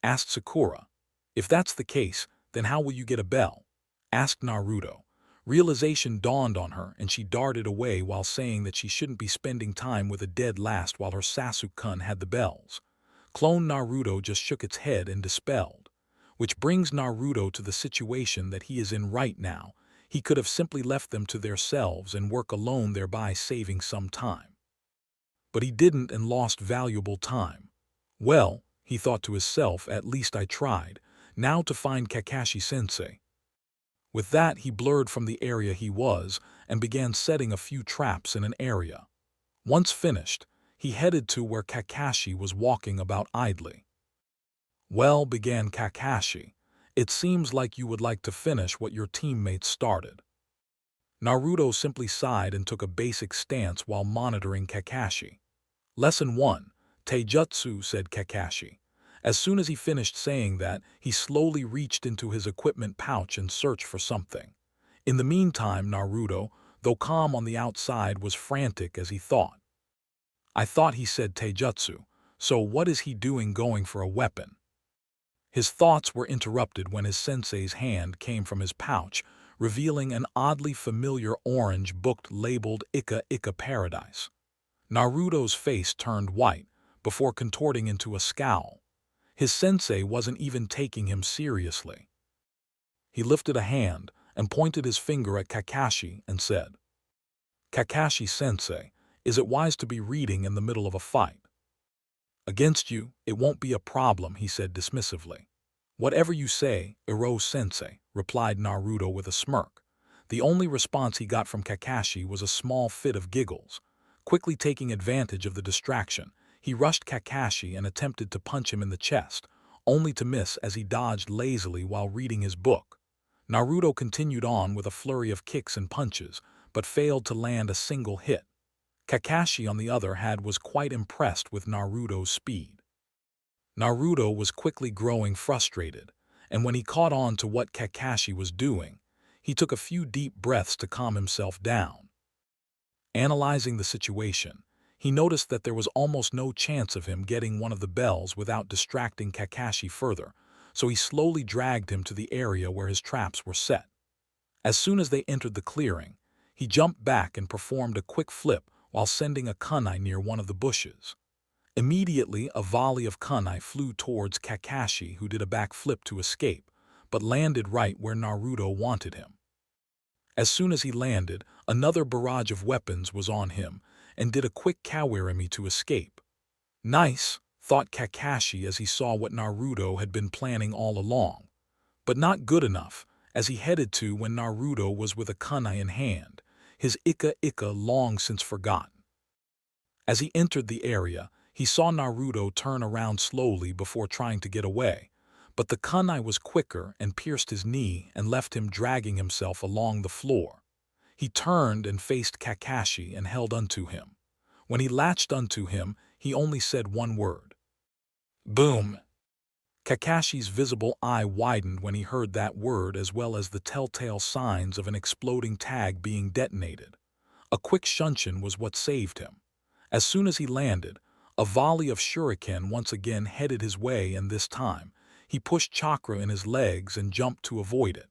Speaker 1: asked Sakura. "If that's the case, then how will you get a bell?" asked Naruto. Realization dawned on her and she darted away while saying that she shouldn't be spending time with a dead last while her Sasuke-kun had the bells. Clone Naruto just shook its head and dispelled. Which brings Naruto to the situation that he is in right now. He could have simply left them to themselves and work alone, thereby saving some time. But he didn't and lost valuable time. Well, he thought to himself, at least I tried. Now to find Kakashi-sensei. With that, he blurred from the area he was and began setting a few traps in an area. Once finished, he headed to where Kakashi was walking about idly. Well, began Kakashi, it seems like you would like to finish what your teammates started. Naruto simply sighed and took a basic stance while monitoring Kakashi. Lesson 1. Taijutsu, said Kakashi. As soon as he finished saying that, he slowly reached into his equipment pouch and searched for something. In the meantime, Naruto, though calm on the outside, was frantic as he thought. I thought he said taijutsu, so what is he doing going for a weapon? His thoughts were interrupted when his sensei's hand came from his pouch, revealing an oddly familiar orange book labeled Ika Ika Paradise. Naruto's face turned white before contorting into a scowl. His sensei wasn't even taking him seriously. He lifted a hand and pointed his finger at Kakashi and said, Kakashi-sensei, is it wise to be reading in the middle of a fight? Against you, it won't be a problem, he said dismissively. Whatever you say, Iro-sensei, replied Naruto with a smirk. The only response he got from Kakashi was a small fit of giggles. Quickly taking advantage of the distraction, he rushed Kakashi and attempted to punch him in the chest, only to miss as he dodged lazily while reading his book. Naruto continued on with a flurry of kicks and punches, but failed to land a single hit. Kakashi, on the other hand, was quite impressed with Naruto's speed. Naruto was quickly growing frustrated, and when he caught on to what Kakashi was doing, he took a few deep breaths to calm himself down. Analyzing the situation, he noticed that there was almost no chance of him getting one of the bells without distracting Kakashi further, so he slowly dragged him to the area where his traps were set. As soon as they entered the clearing, he jumped back and performed a quick flip while sending a kunai near one of the bushes. Immediately, a volley of kunai flew towards Kakashi, who did a backflip to escape, but landed right where Naruto wanted him. As soon as he landed, another barrage of weapons was on him and did a quick kawirimi to escape. Nice, thought Kakashi as he saw what Naruto had been planning all along. But not good enough, as he headed to when Naruto was with a kunai in hand, his Ika Ika long since forgotten. As he entered the area, he saw Naruto turn around slowly before trying to get away, but the kunai was quicker and pierced his knee and left him dragging himself along the floor. He turned and faced Kakashi and held unto him. When he latched unto him, he only said one word. Boom! Kakashi's visible eye widened when he heard that word, as well as the telltale signs of an exploding tag being detonated. A quick shunshin was what saved him. As soon as he landed, a volley of shuriken once again headed his way, and this time, he pushed chakra in his legs and jumped to avoid it.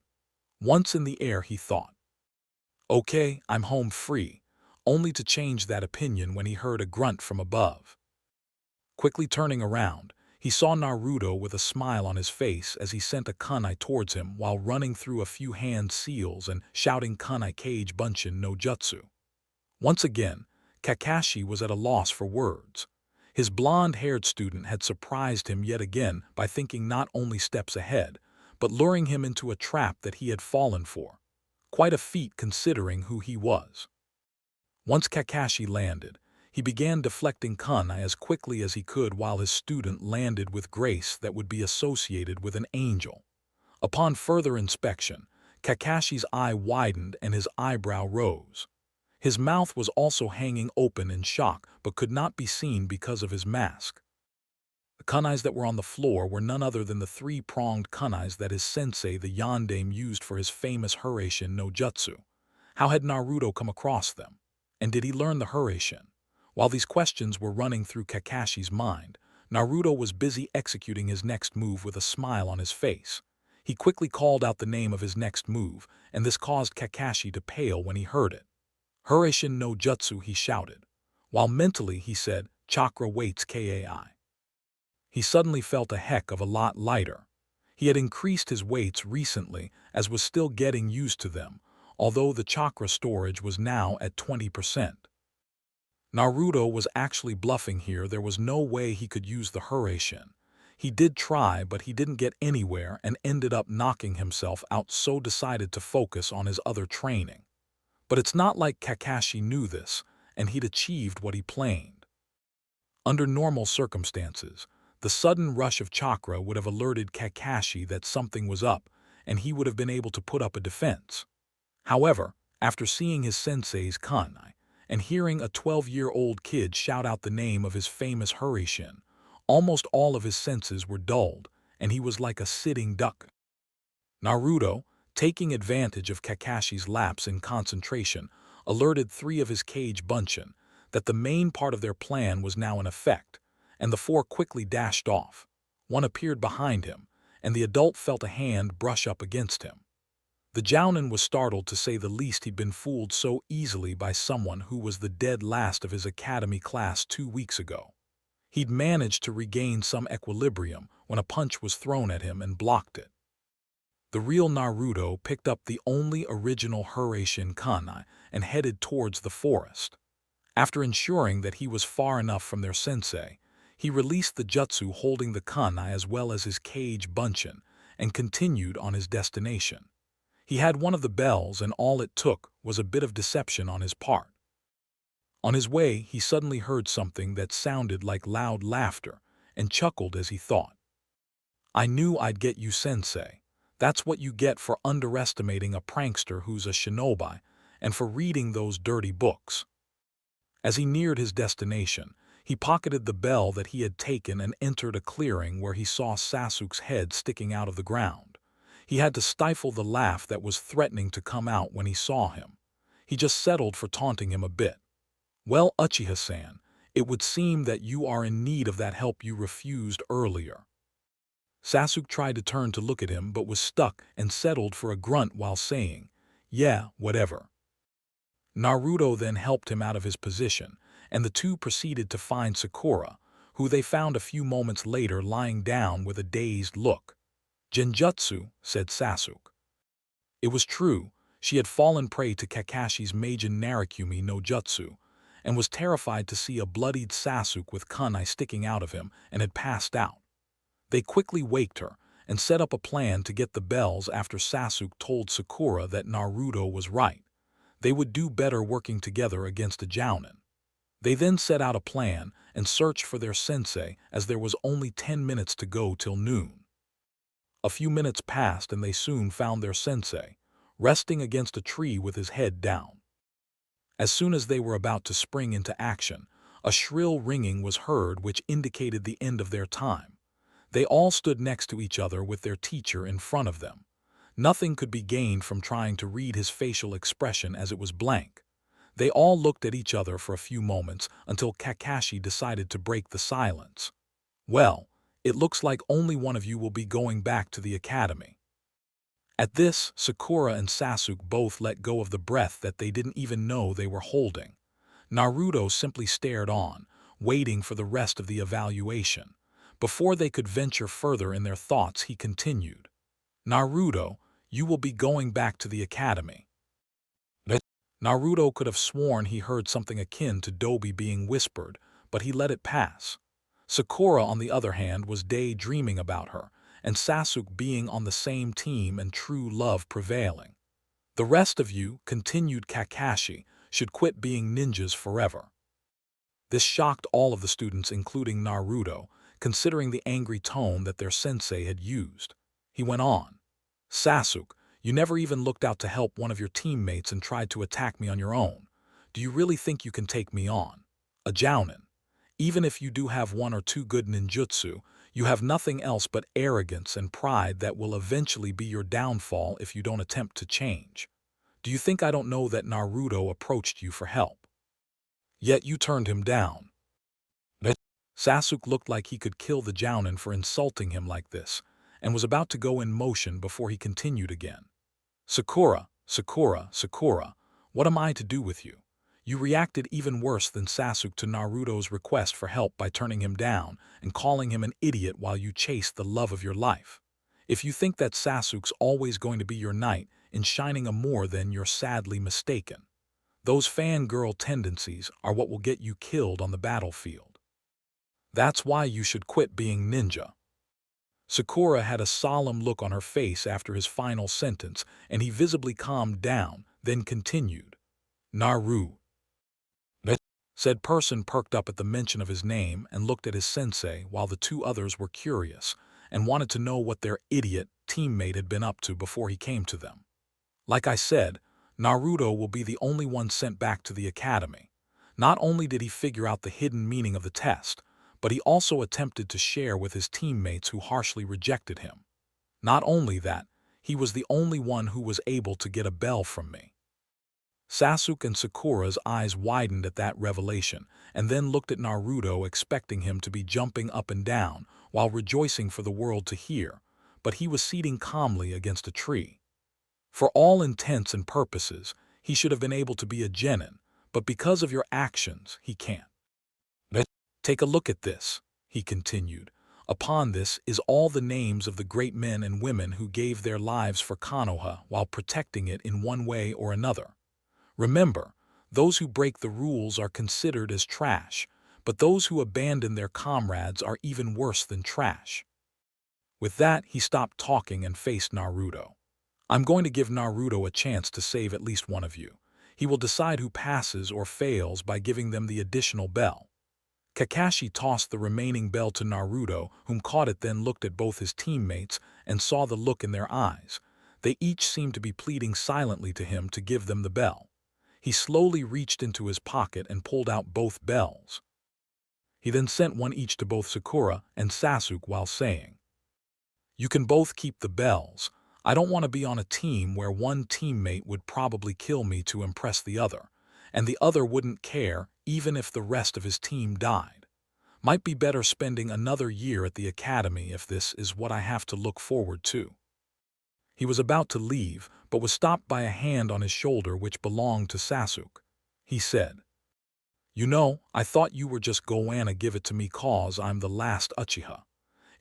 Speaker 1: Once in the air, he thought, okay, I'm home free, only to change that opinion when he heard a grunt from above. Quickly turning around, he saw Naruto with a smile on his face as he sent a kunai towards him while running through a few hand seals and shouting kunai kage bunshin no jutsu. Once again, Kakashi was at a loss for words. His blonde-haired student had surprised him yet again by thinking not only steps ahead, but luring him into a trap that he had fallen for. Quite a feat considering who he was. Once Kakashi landed, he began deflecting kunai as quickly as he could while his student landed with grace that would be associated with an angel. Upon further inspection, Kakashi's eye widened and his eyebrow rose. His mouth was also hanging open in shock but could not be seen because of his mask. The kunais that were on the floor were none other than the three-pronged kunais that his sensei, the Yondaime, used for his famous Hurricane no Jutsu. How had Naruto come across them? And did he learn the Hurricane? While these questions were running through Kakashi's mind, Naruto was busy executing his next move with a smile on his face. He quickly called out the name of his next move, and this caused Kakashi to pale when he heard it. Hurricane no Jutsu, he shouted, while mentally he said, Chakra waits Kai. he suddenly felt a heck of a lot lighter. He had increased his weights recently, as was still getting used to them, although the chakra storage was now at 20%. Naruto was actually bluffing here. There was no way he could use the Hurricane. He did try, but he didn't get anywhere and ended up knocking himself out, so decided to focus on his other training. But it's not like Kakashi knew this, and he'd achieved what he planned. Under normal circumstances, the sudden rush of chakra would have alerted Kakashi that something was up, and he would have been able to put up a defense. However, after seeing his sensei's kunai, and hearing a 12-year-old kid shout out the name of his famous Hurricane, almost all of his senses were dulled, and he was like a sitting duck. Naruto, taking advantage of Kakashi's lapse in concentration, alerted 3 of his Kage Bunshin that the main part of their plan was now in effect, and the 4 quickly dashed off. One appeared behind him, and the adult felt a hand brush up against him. The Jounin was startled, to say the least. He'd been fooled so easily by someone who was the dead last of his academy class 2 weeks ago. He'd managed to regain some equilibrium when a punch was thrown at him and blocked it. The real Naruto picked up the only original Hurricane kunai and headed towards the forest. After ensuring that he was far enough from their sensei, he released the jutsu holding the kunai as well as his Kage Bunshin and continued on his destination. He had one of the bells, and all it took was a bit of deception on his part. On his way, he suddenly heard something that sounded like loud laughter and chuckled as he thought, "I knew I'd get you, sensei. That's what you get for underestimating a prankster who's a shinobi and for reading those dirty books." As he neared his destination, he pocketed the bell that he had taken and entered a clearing where he saw Sasuke's head sticking out of the ground. He had to stifle the laugh that was threatening to come out when he saw him. He just settled for taunting him a bit. "Well, Uchiha-san, it would seem that you are in need of that help you refused earlier." Sasuke tried to turn to look at him but was stuck and settled for a grunt while saying, "Yeah, whatever." Naruto then helped him out of his position, and the two proceeded to find Sakura, who they found a few moments later lying down with a dazed look. "Genjutsu," said Sasuke. It was true. She had fallen prey to Kakashi's Meijin Narikumi no Jutsu, and was terrified to see a bloodied Sasuke with kunai sticking out of him, and had passed out. They quickly waked her and set up a plan to get the bells after Sasuke told Sakura that Naruto was right. They would do better working together against a Jounin. They then set out a plan and searched for their sensei, as there was only 10 minutes to go till noon. A few minutes passed and they soon found their sensei, resting against a tree with his head down. As soon as they were about to spring into action, a shrill ringing was heard which indicated the end of their time. They all stood next to each other with their teacher in front of them. Nothing could be gained from trying to read his facial expression, as it was blank. They all looked at each other for a few moments until Kakashi decided to break the silence. "Well, it looks like only one of you will be going back to the academy." At this, Sakura and Sasuke both let go of the breath that they didn't even know they were holding. Naruto simply stared on, waiting for the rest of the evaluation. Before they could venture further in their thoughts, he continued, "Naruto, you will be going back to the academy." Naruto could have sworn he heard something akin to Dobi being whispered, but he let it pass. Sakura, on the other hand, was daydreaming about her, and Sasuke being on the same team and true love prevailing. "The rest of you," continued Kakashi, "should quit being ninjas forever." This shocked all of the students, including Naruto, considering the angry tone that their sensei had used. He went on, "Sasuke, you never even looked out to help one of your teammates and tried to attack me on your own. Do you really think you can take me on? A Jounin. Even if you do have 1 or 2 good ninjutsu, you have nothing else but arrogance and pride that will eventually be your downfall if you don't attempt to change. Do you think I don't know that Naruto approached you for help? Yet you turned him down." Sasuke looked like he could kill the Jounin for insulting him like this, and was about to go in motion before he continued again. "Sakura, Sakura, Sakura, what am I to do with you? You reacted even worse than Sasuke to Naruto's request for help by turning him down and calling him an idiot while you chased the love of your life. If you think that Sasuke's always going to be your knight in shining a more, then you're sadly mistaken. Those fangirl tendencies are what will get you killed on the battlefield. That's why you should quit being ninja. Sakura had a solemn look on her face after his final sentence, and he visibly calmed down, then continued. Naru. That said person perked up at the mention of his name and looked at his sensei while the two others were curious and wanted to know what their idiot teammate had been up to before he came to them. Like I said, Naruto will be the only one sent back to the academy. Not only did he figure out the hidden meaning of the test, but he also attempted to share with his teammates who harshly rejected him. Not only that, he was the only one who was able to get a bell from me. Sasuke and Sakura's eyes widened at that revelation, and then looked at Naruto expecting him to be jumping up and down while rejoicing for the world to hear, but he was seating calmly against a tree. For all intents and purposes, he should have been able to be a genin, but because of your actions, he can't. Take a look at this, he continued. Upon this is all the names of the great men and women who gave their lives for Konoha while protecting it in one way or another. Remember, those who break the rules are considered as trash, but those who abandon their comrades are even worse than trash. With that, he stopped talking and faced Naruto. I'm going to give Naruto a chance to save at least one of you. He will decide who passes or fails by giving them the additional bell. Kakashi tossed the remaining bell to Naruto, whom caught it, then looked at both his teammates and saw the look in their eyes. They each seemed to be pleading silently to him to give them the bell. He slowly reached into his pocket and pulled out both bells. He then sent one each to both Sakura and Sasuke while saying, "You can both keep the bells. I don't want to be on a team where one teammate would probably kill me to impress the other, and the other wouldn't care even if the rest of his team died. Might be better spending another year at the academy if this is what I have to look forward to." He was about to leave, but was stopped by a hand on his shoulder which belonged to Sasuke. He said, "You know, I thought you were just goanna give it to me cause I'm the last Uchiha.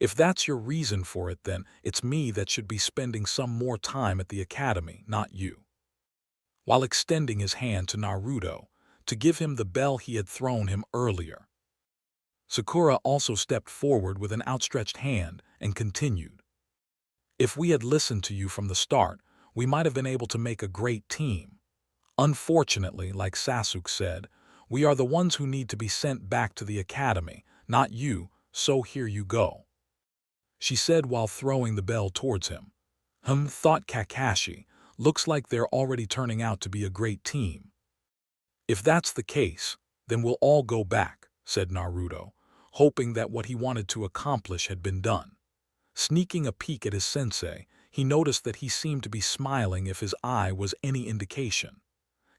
Speaker 1: If that's your reason for it, then it's me that should be spending some more time at the academy, not you." While extending his hand to Naruto to give him the bell he had thrown him earlier. Sakura also stepped forward with an outstretched hand and continued, "If we had listened to you from the start, we might have been able to make a great team. Unfortunately, like Sasuke said, we are the ones who need to be sent back to the academy, not you, so here you go," she said while throwing the bell towards him. Thought Kakashi, looks like they're already turning out to be a great team. "If that's the case, then we'll all go back," said Naruto, hoping that what he wanted to accomplish had been done. Sneaking a peek at his sensei, he noticed that he seemed to be smiling if his eye was any indication.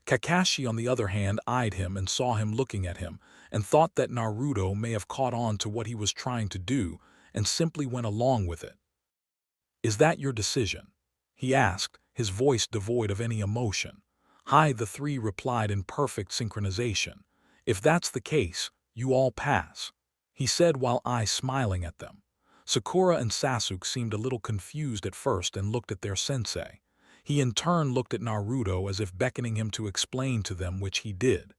Speaker 1: Kakashi, on the other hand, eyed him and saw him looking at him and thought that Naruto may have caught on to what he was trying to do and simply went along with it. "Is that your decision?" he asked, his voice devoid of any emotion. "Hi," the three replied in perfect synchronization. "If that's the case, you all pass," he said while smiling at them. Sakura and Sasuke seemed a little confused at first and looked at their sensei. He in turn looked at Naruto as if beckoning him to explain to them, which he did.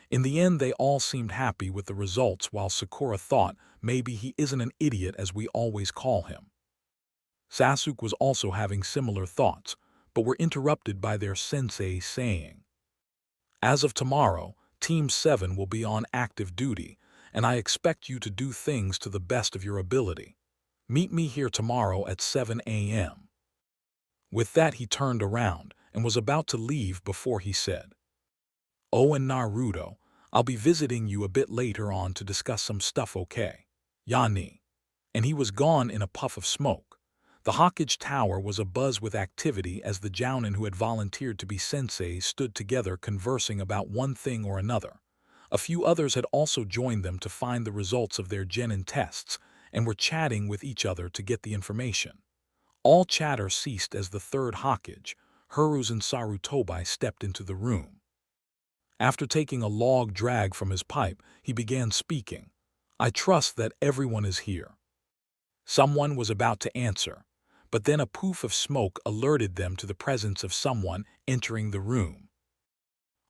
Speaker 1: In the end, they all seemed happy with the results, while Sakura thought maybe he isn't an idiot as we always call him. Sasuke was also having similar thoughts, but were interrupted by their sensei saying, "As of tomorrow, Team 7 will be on active duty, and I expect you to do things to the best of your ability. Meet me here tomorrow at 7 a.m. With that, he turned around and was about to leave before he said, "Oh, and Naruto, I'll be visiting you a bit later on to discuss some stuff, okay? Yani." And he was gone in a puff of smoke. The Hokage Tower was abuzz with activity as the jounin who had volunteered to be senseis stood together conversing about one thing or another. A few others had also joined them to find the results of their genin tests and were chatting with each other to get the information. All chatter ceased as the third Hokage, Hiruzen Sarutobi, stepped into the room. After taking a long drag from his pipe, he began speaking. I trust that everyone is here. Someone was about to answer, but then a poof of smoke alerted them to the presence of someone entering the room.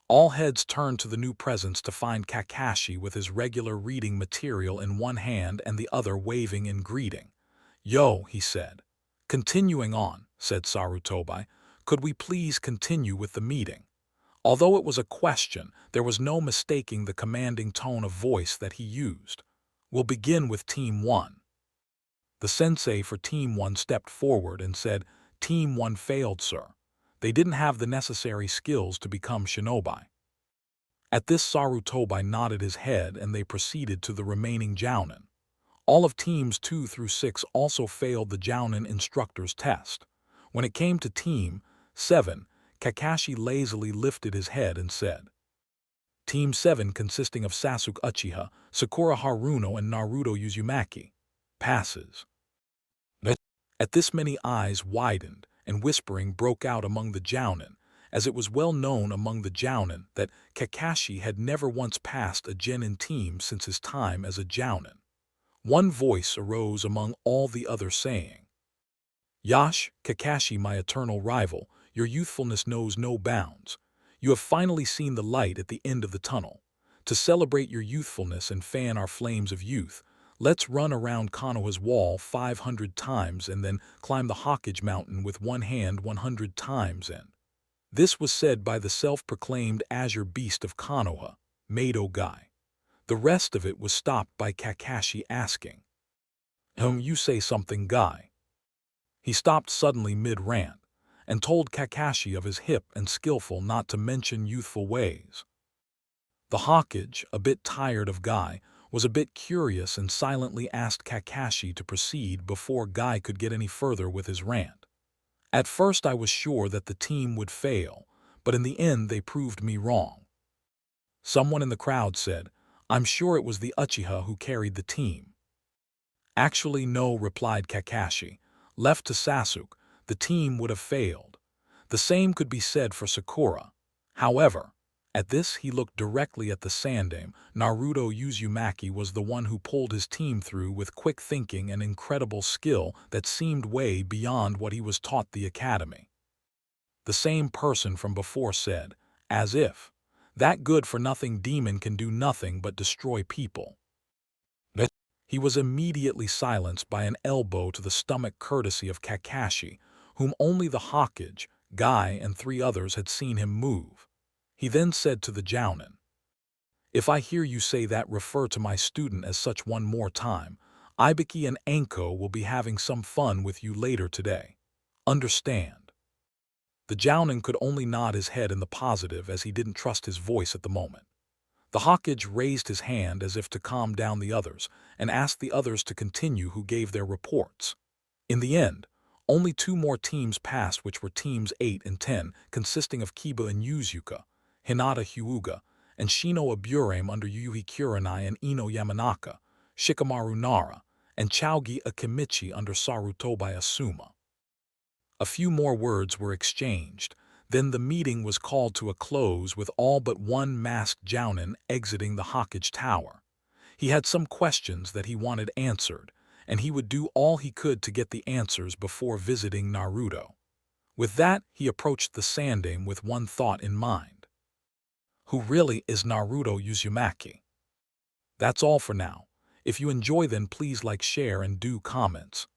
Speaker 1: All heads turned to the new presence to find Kakashi with his regular reading material in one hand and the other waving in greeting. Yo, he said. Continuing on, said Sarutobi, could we please continue with the meeting? Although it was a question, there was no mistaking the commanding tone of voice that he used. We'll begin with Team 1. The sensei for Team 1 stepped forward and said, Team 1 failed, sir. They didn't have the necessary skills to become shinobi. At this, Sarutobi nodded his head and they proceeded to the remaining jounin. All of Teams 2 through 6 also failed the jounin instructor's test. When it came to Team 7, Kakashi lazily lifted his head and said, Team 7 consisting of Sasuke Uchiha, Sakura Haruno and Naruto Uzumaki. Passes. At this many eyes widened and whispering broke out among the jounin, as it was well known among the jounin that Kakashi had never once passed a genin team since his time as a jounin. One voice arose among all the others saying, Yash, Kakashi, my eternal rival, your youthfulness knows no bounds. You have finally seen the light at the end of the tunnel. To celebrate your youthfulness and fan our flames of youth, let's run around Konoha's wall 500 times and then climb the Hokage Mountain with one hand 100 times and... This was said by the self-proclaimed Azure Beast of Konoha, Mado Guy. The rest of it was stopped by Kakashi asking, you say something, Guy? He stopped suddenly mid-rant and told Kakashi of his hip and skillful not to mention youthful ways. The Hokage, a bit tired of Guy, was a bit curious and silently asked Kakashi to proceed before Guy could get any further with his rant. At first I was sure that the team would fail, but in the end they proved me wrong. Someone in the crowd said, I'm sure it was the Uchiha who carried the team. Actually no, replied Kakashi. Left to Sasuke, the team would have failed. The same could be said for Sakura. However, at this he looked directly at the Sandaime. Naruto Uzumaki was the one who pulled his team through with quick thinking and incredible skill that seemed way beyond what he was taught the academy. The same person from before said, as if, that good-for-nothing demon can do nothing but destroy people. He was immediately silenced by an elbow to the stomach courtesy of Kakashi, whom only the Hokage, Guy, and 3 others had seen him move. He then said to the jounin, If I hear you say that, refer to my student as such one more time, Ibiki and Anko will be having some fun with you later today. Understand? The jounin could only nod his head in the positive as he didn't trust his voice at the moment. The Hokage raised his hand as if to calm down the others and asked the others to continue who gave their reports. In the end, only 2 more teams passed, which were teams 8 and 10, consisting of Kiba and Yuzuka, Hinata Hyuga, and Shino Aburame under Yui Kurenai and Ino Yamanaka, Shikamaru Nara, and Chougi Akimichi under Sarutobi Asuma. A few more words were exchanged. Then the meeting was called to a close with all but one masked jounin exiting the Hokage Tower. He had some questions that he wanted answered, and he would do all he could to get the answers before visiting Naruto. With that, he approached the Sandaime with one thought in mind. Who really is Naruto Uzumaki? That's all for now. If you enjoy, then please like, share, and do comments.